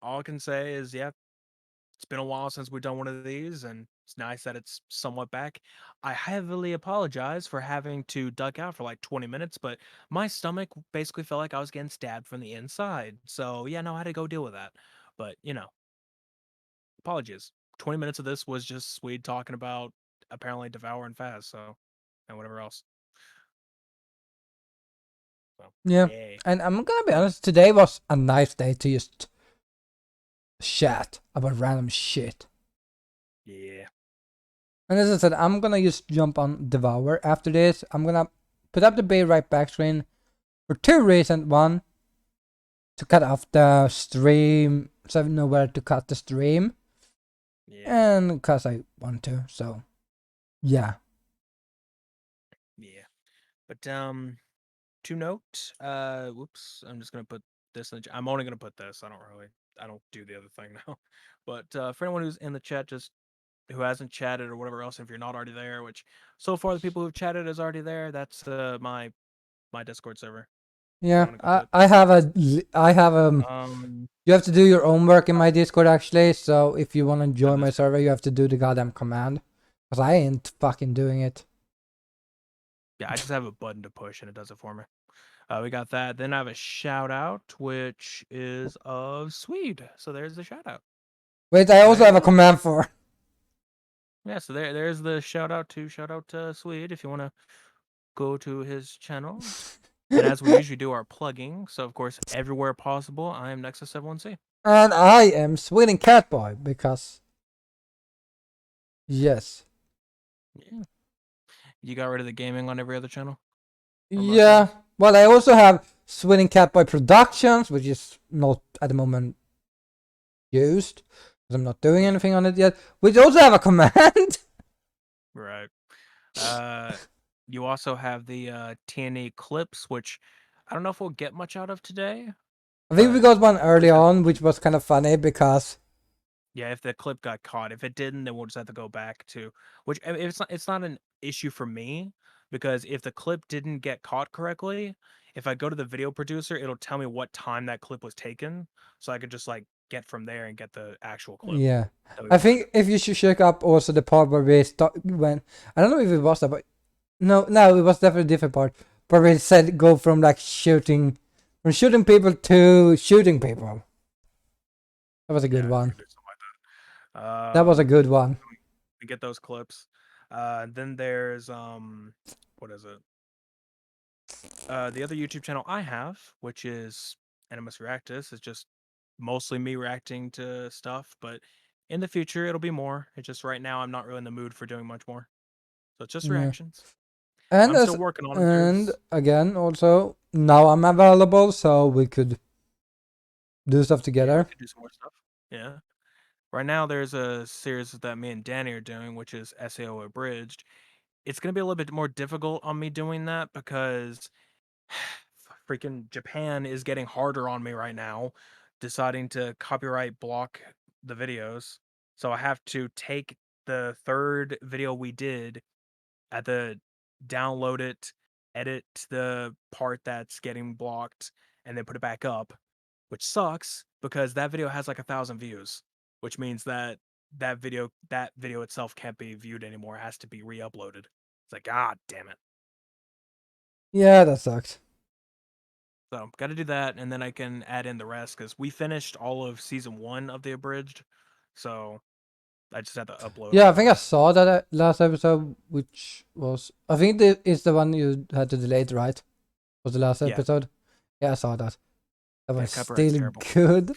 S1: All I can say is, yeah, it's been a while since we've done one of these, and it's nice that it's somewhat back. I heavily apologize for having to duck out for like 20 minutes, but my stomach basically felt like I was getting stabbed from the inside. So, yeah, no, I had to go deal with that. But, apologies. 20 minutes of this was just Swede talking about apparently devour and fast, so, and whatever else. So,
S2: Yeah.
S1: yeah.
S2: And I'm gonna be
S1: But,
S2: honest, today was a nice day to just chat about random shit.
S1: yeah.
S2: And as I said, I'm gonna just jump on Devour after this. I'm gonna put up the Be Right Back screen for two reasons. One, to cut off the stream, so I know where to cut the stream.
S1: Yeah.
S2: And because I want to, so yeah.
S1: Yeah. But, to note, whoops, I'm just gonna put this in I'm only gonna put this. I don't do the other thing now. But for anyone who's in the chat, just who hasn't chatted or whatever else, if you're not already there, which so far the people who've chatted is already there, that's my Discord server. If you
S2: Yeah,
S1: want to go to it.
S2: I have
S1: Um
S2: you have to do your own work in my Discord actually, so if you want to
S1: have
S2: join my
S1: this
S2: server, you have to do the goddamn command. Because I ain't fucking doing it.
S1: yeah, I just have a button to push and it does it for me. We got that. Then I have a shout out, which is of Swede. So there's the shout out.
S2: Wait, I
S1: So
S2: also
S1: there you
S2: have a
S1: go.
S2: command for.
S1: Yeah, so there's the shout out to Swede if you want to go to his channel. And as we usually do our plugging, so of course everywhere possible, I am Nexus 71C.
S2: And I am Sweden Catboy because yes.
S1: Yeah. You got rid of the gaming on every other channel? Or most
S2: Yeah.
S1: channels?
S2: Well, I also have Sweden Catboy Productions, which is not at the moment used because I'm not doing anything on it yet. Which also have a command.
S1: Right. You also have the TNA clips, which I don't know if we'll get much out of today,
S2: I think we
S1: but
S2: got one
S1: we'll
S2: early
S1: just have
S2: on, which was kind of funny because
S1: yeah, if the clip got caught. If it didn't, then we'll just have to go back to which I mean, it's not an issue for me because if the clip didn't get caught correctly, if I go to the video producer, it'll tell me what time that clip was taken, so I could just like get from there and get the actual clip
S2: yeah.
S1: that we
S2: I
S1: wanted.
S2: think if you should check up also the part where we when I don't know if it was that, but no, it was definitely a different part. But we said go from like from shooting people to shooting people. That was a good
S1: Yeah, I
S2: one.
S1: could do something like that.
S2: That was a good one.
S1: We get those clips. Then there's what is it? The other YouTube channel I have, which is Animus Reactus, is just mostly me reacting to stuff, but in the future it'll be more. It's just right now I'm not really in the mood for doing much more. So it's just
S2: Yeah.
S1: reactions.
S2: And
S1: I'm
S2: as
S1: still working on them.
S2: and
S1: There's
S2: again, also now I'm available, so we could do stuff
S1: yeah, we
S2: together.
S1: could do some more stuff. Yeah. Right now there's a series that me and Danny are doing, which is SAO Abridged. It's gonna be a little bit more difficult on me doing that because freaking Japan is getting harder on me right now, deciding to copyright block the videos. So I have to take the third video we did at the download it, edit the part that's getting blocked, and then put it back up, which sucks because that video has like 1,000 views, which means that that video itself can't be viewed anymore. It has to be re-uploaded. It's like, God damn it.
S2: Yeah, that sucks.
S1: So got to do that, and then I can add in the rest because we finished all of season 1 of the abridged. So I just have to upload
S2: Yeah,
S1: all
S2: I
S1: the
S2: think I
S1: rest.
S2: saw that last episode, which was I think it's the one you had to delete, right? Was the last
S1: Yeah,
S2: episode? Yeah, I saw that. That
S1: yeah,
S2: was
S1: copyright's
S2: still
S1: terrible.
S2: good.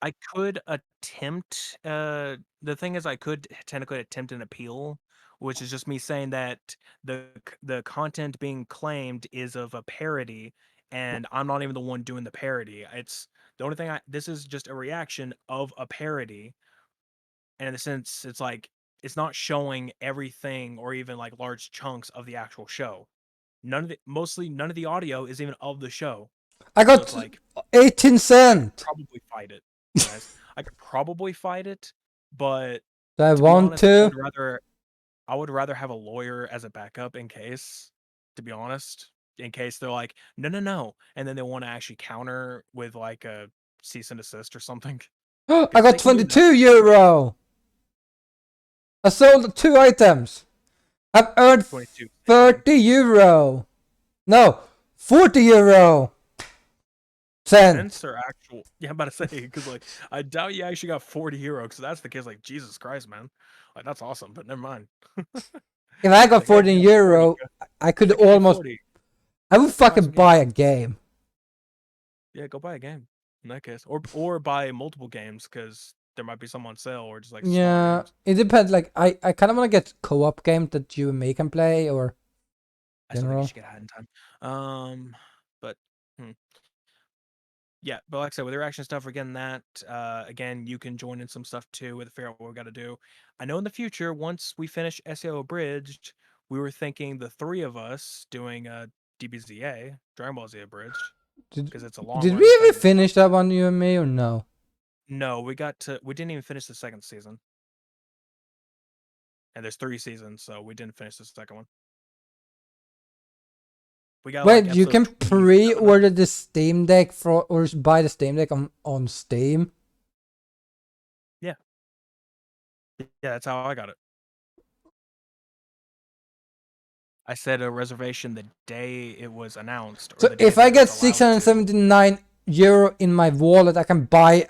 S1: I could attempt. The thing is, I could technically attempt an appeal, which is just me saying that the content being claimed is of a parody, and I'm not even the one doing the parody. It's the only thing. This is just a reaction of a parody, and in the sense, it's like it's not showing everything or even like large chunks of the actual show. Mostly none of the audio is even of the show.
S2: I
S1: So it's
S2: got
S1: like
S2: 18
S1: I could
S2: cent.
S1: probably fight it. Nice. I could probably fight it, but
S2: Do I
S1: to be
S2: want
S1: honest,
S2: to?
S1: I would rather have a lawyer as a backup in case, to be honest, in case they're like, no, no, no, and then they want to actually counter with like a cease and desist or something.
S2: I
S1: Because if
S2: got
S1: they can do that,
S2: €22. I sold 2 items. I've earned
S1: 22 same.
S2: €30. No, €40 cent.
S1: Cents or actual? Yeah, I'm about to say because like I doubt you actually got 40 euro. Because that's the case. Like Jesus Christ, man, like that's awesome. But never mind.
S2: If I got
S1: Like hey, I got 40.
S2: €14, I could
S1: I give you
S2: almost.
S1: 40.
S2: I would
S1: Go buy
S2: fucking
S1: some games.
S2: buy a game.
S1: Yeah, go buy a game in that case, or buy multiple games because there might be some on sale or just like smaller
S2: Yeah,
S1: games.
S2: it depends. Like, I kind of want to get co-op games that you and me can play, or
S1: I still think you
S2: general.
S1: should get ahead in time. But hmm. Yeah, but like I said, with the reaction stuff, we're getting that. Again, you can join in some stuff too with figure out what we got to do. I know in the future, once we finish SEO Abridged, we were thinking the three of us doing DBZA, Dragon Ball Z Abridged,
S2: Did
S1: because it's a long
S2: did we
S1: running
S2: ever
S1: thing.
S2: finish that one, you and me, or no?
S1: No, we didn't even finish the second season. And there's 3 seasons, so we didn't finish the second one. We got like
S2: Wait, you
S1: episode
S2: can
S1: 27
S2: pre-order the Steam Deck for or buy the Steam Deck on Steam.
S1: Yeah. Yeah, that's how I got it. I said a reservation the day it was announced, or
S2: So
S1: the day
S2: if I
S1: that it
S2: get
S1: was allowed to.
S2: €679 in my wallet, I can buy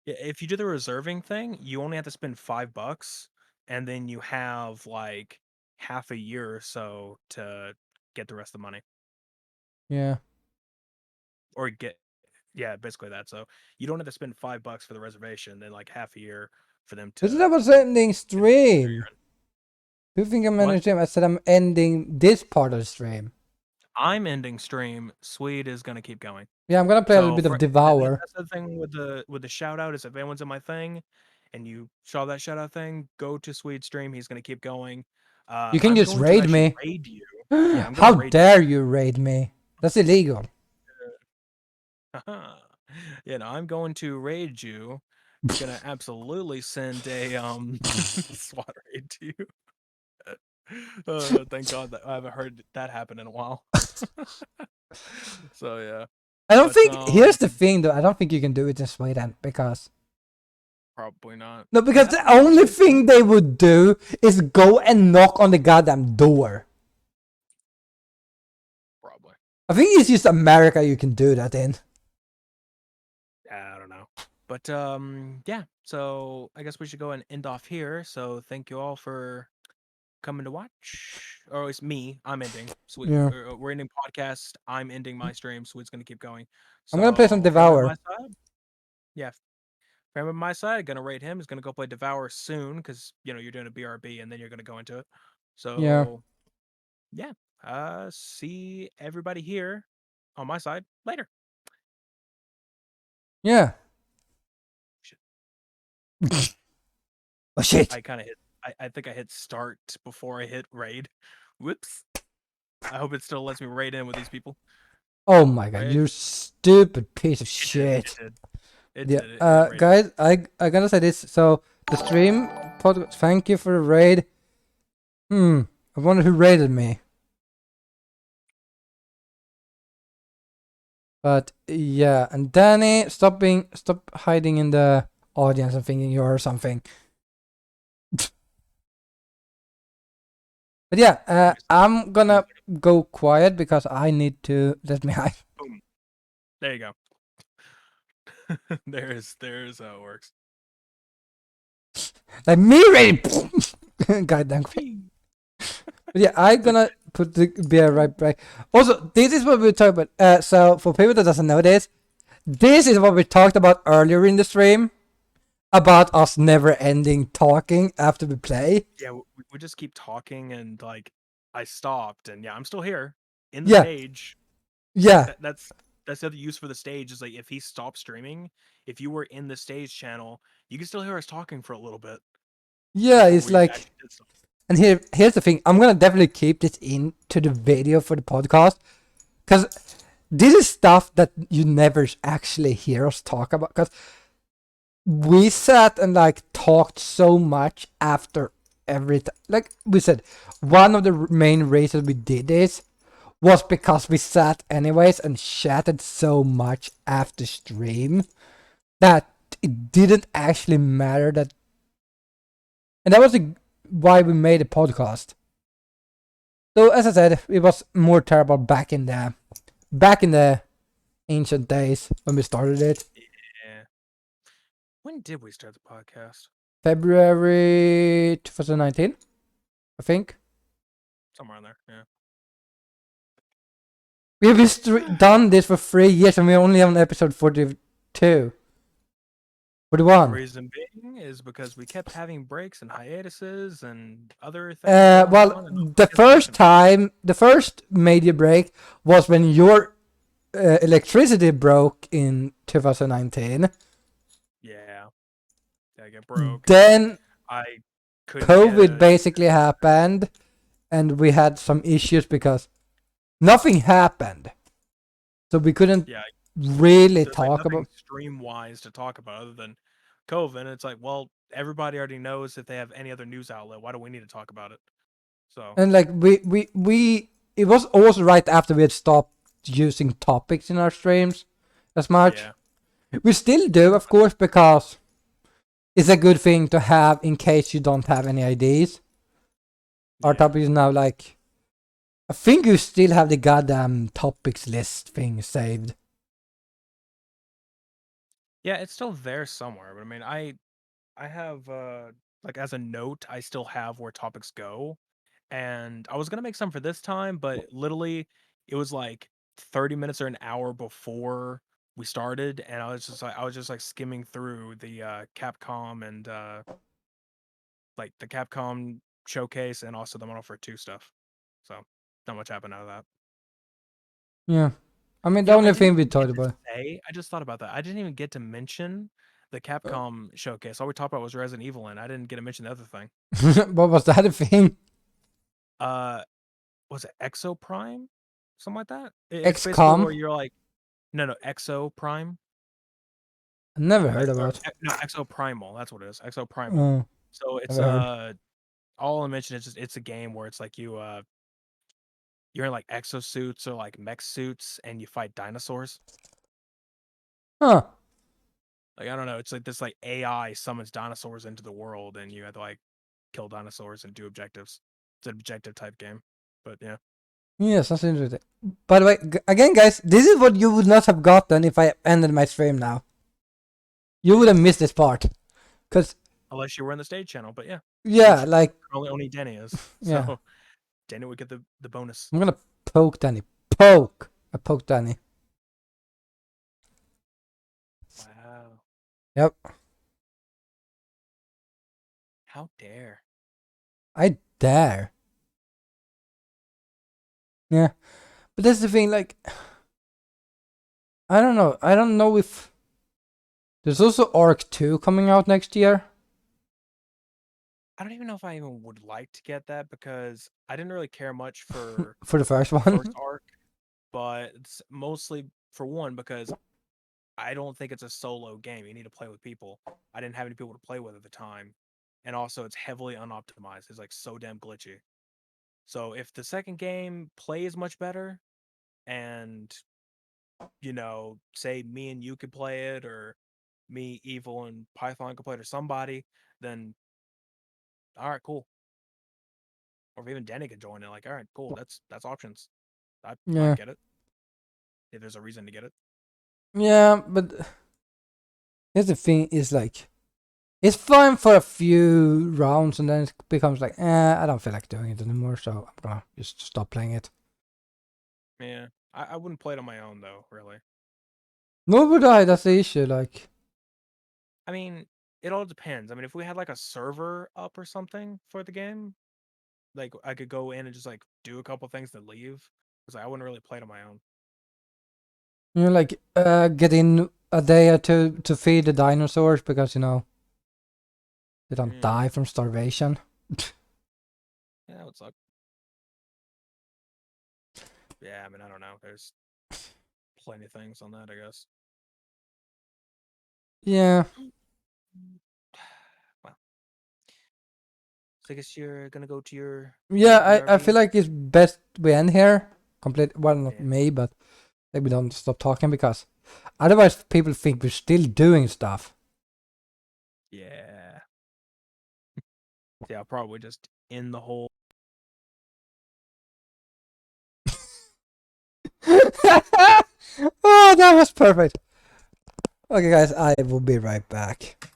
S1: Yeah, if you do the reserving thing, you only have to spend $5, and then you have like half a year or so to get the rest of the money,
S2: yeah.
S1: or get yeah, basically that. So you don't have to spend $5 for the reservation, then like half a year for them
S2: This is
S1: to
S2: was ending
S1: get the country
S2: stream.
S1: you're in.
S2: Do you think I'm ending
S1: What?
S2: stream? I said I'm ending this part of the stream.
S1: I'm ending stream. Swede is gonna keep going.
S2: Yeah, I'm gonna play a little
S1: So
S2: bit of
S1: for
S2: Devour.
S1: that's the thing with the shout out is if anyone's in my thing, and you saw that shout out thing, go to Swede's stream. He's gonna keep going.
S2: You can
S1: I'm
S2: just
S1: going to
S2: raid
S1: actually
S2: me.
S1: raid you. Yeah, I'm gonna
S2: How
S1: raid
S2: dare you raid me? That's illegal.
S1: you. Yeah, no, I'm going to raid you. Gonna absolutely send a SWAT raid to you. Thank God that I haven't heard that happen in a while. So yeah,
S2: I don't
S1: but
S2: think. Here's the thing, though. I don't think you can do it in Sweden because
S1: probably not.
S2: no,
S1: They
S2: because
S1: have
S2: the
S1: a lot of
S2: only
S1: ways.
S2: thing they would do is go and knock on the goddamn door.
S1: Probably.
S2: I think it's just America you can do that in.
S1: I don't know. But yeah. So I guess we should go and end off here. So thank you all for coming to watch. Or it's me. I'm ending. Sweet.
S2: Yeah.
S1: We're ending podcast. I'm ending my stream. Sweet's gonna keep going.
S2: I'm gonna play some
S1: So from
S2: Devour.
S1: my side, yeah. From my side, gonna rate him. He's gonna go play Devour soon because you're doing a BRB and then you're gonna go into it.
S2: Yeah.
S1: So yeah. See everybody here on my side later.
S2: Yeah. Oh shit.
S1: I kind of hit. I think I hit start before I hit raid. Whoops. I hope it still lets me raid in with these people.
S2: Oh my god,
S1: Right?
S2: you stupid piece of
S1: It
S2: shit.
S1: did. It
S2: Yeah.
S1: did. It raided.
S2: Guys, I gotta say this. So the stream podcast. Thank you for the raid. I wonder who raided me. But yeah, and Danny, stop hiding in the audience and thinking you're something. But yeah, I'm gonna go quiet because I need to let me hide.
S1: Boom. There you go. there's how it works.
S2: Like me raiding. Goddamn quick. But yeah, I'm gonna put the beer right back. Also, this is what we talked about. So for people that doesn't know this is what we talked about earlier in the stream about us never ending talking after we play.
S1: Yeah, we just keep talking and like I stopped and yeah, I'm still here in the
S2: Yeah.
S1: stage.
S2: Yeah,
S1: That's the other use for the stage is like if he stopped streaming, if you were in the stage channel, you can still hear us talking for a little bit.
S2: yeah.
S1: before
S2: It's
S1: we
S2: like,
S1: actually did something.
S2: and here's the thing. I'm gonna definitely keep this into the video for the podcast because this is stuff that you never actually hear us talk about. Because we sat and like talked so much after everything. Like we said, one of the main reasons we did this was because we sat anyways and chatted so much after stream that it didn't actually matter that. And that was why we made a podcast. So as I said, it was more terrible back in the ancient days when we started it.
S1: Yeah. When did we start the podcast?
S2: February 2019, I think.
S1: Somewhere in there. Yeah.
S2: We've done this for 3 years and we're only on episode 42. 41.
S1: The reason being is because we kept having breaks and hiatuses and other things.
S2: Well, the first major break was when your electricity broke in 2019.
S1: Yeah. I get broke.
S2: Then
S1: I couldn't
S2: COVID basically happened and we had some issues because nothing happened. So we couldn't really talk about
S1: stream wise to talk about other than COVID. It's like, well, everybody already knows if they have any other news outlet. Why do we need to talk about it? So
S2: and like we it was also right after we had stopped using topics in our streams as much.
S1: Yeah.
S2: We still do, of course, because it's a good thing to have in case you don't have any ideas. Our topic is now like, I think you still have the goddamn topics list thing saved.
S1: Yeah, it's still there somewhere. But I mean, I have like as a note, I still have where topics go. And I was gonna make some for this time, but literally it was like 30 minutes or an hour before we started, and I was just like skimming through the Capcom and like the Capcom showcase and also the Model for 2 stuff. So not much happened out of that.
S2: Yeah. I mean, the only thing we talked about.
S1: I just thought about that. I didn't even get to mention the Capcom showcase. All we talked about was Resident Evil, and I didn't get to mention the other thing.
S2: What was that thing?
S1: Was it Exo Prime? Something like that?
S2: XCOM?
S1: Basically where you're like, no, Exo Prime.
S2: I never heard about.
S1: No, Exo Primal. That's what it is. Exo Primal.
S2: Oh,
S1: So it's all I mentioned is just it's a game where it's like you're in like exosuits or like mech suits and you fight dinosaurs.
S2: huh.
S1: Like I don't know, it's like this like AI summons dinosaurs into the world and you have to like kill dinosaurs and do objectives. It's an objective type game. But yeah.
S2: Yes, that's interesting. By the way, again, guys, this is what you would not have gotten if I ended my stream now. You would have missed this part. Cause
S1: Unless you were in the stage channel, but yeah.
S2: yeah,
S1: Which
S2: like
S1: only Danny is.
S2: yeah.
S1: So Danny would get the bonus.
S2: I'm gonna poke Danny. Poke. I poked Danny.
S1: Wow.
S2: Yep.
S1: How dare.
S2: I dare. Yeah. But that's the thing, like I don't know. I don't know if there's also Arc 2 coming out next year.
S1: I don't even know if I even would like to get that because I didn't really care much for
S2: For the first
S1: the
S2: one.
S1: first arc, but it's mostly for one because I don't think it's a solo game. You need to play with people. I didn't have any people to play with at the time, and also it's heavily unoptimized. It's like so damn glitchy. So if the second game plays much better, and say me and you could play it, or me, Evil, and Python could play it, or somebody, then all right, cool. Or if even Danny could join it, like, all right, cool. That's options. I'd
S2: Yeah.
S1: get it if there's a reason to get it.
S2: Yeah, but here's the thing is like it's fine for a few rounds and then it becomes like, I don't feel like doing it anymore, so I'm gonna just stop playing it.
S1: Yeah, I wouldn't play it on my own though, really.
S2: Nor would I, that's the issue, like
S1: I mean, it all depends. I mean, if we had like a server up or something for the game, like I could go in and just like do a couple things then leave. Because I wouldn't really play it on my own.
S2: like get in a day or two to feed the dinosaurs because they don't die from starvation.
S1: Yeah, that would suck. Yeah, I mean, I don't know. There's plenty of things on that, I guess.
S2: Yeah.
S1: Well, so I guess you're gonna go to your
S2: Yeah, I
S1: BRB.
S2: feel like it's best we end here. Complete well not
S1: Yeah.
S2: me, but like we don't stop talking because otherwise people think we're still doing stuff.
S1: Yeah. Yeah, I'll probably just end the whole.
S2: Oh, that was perfect. Okay, guys, I will be right back.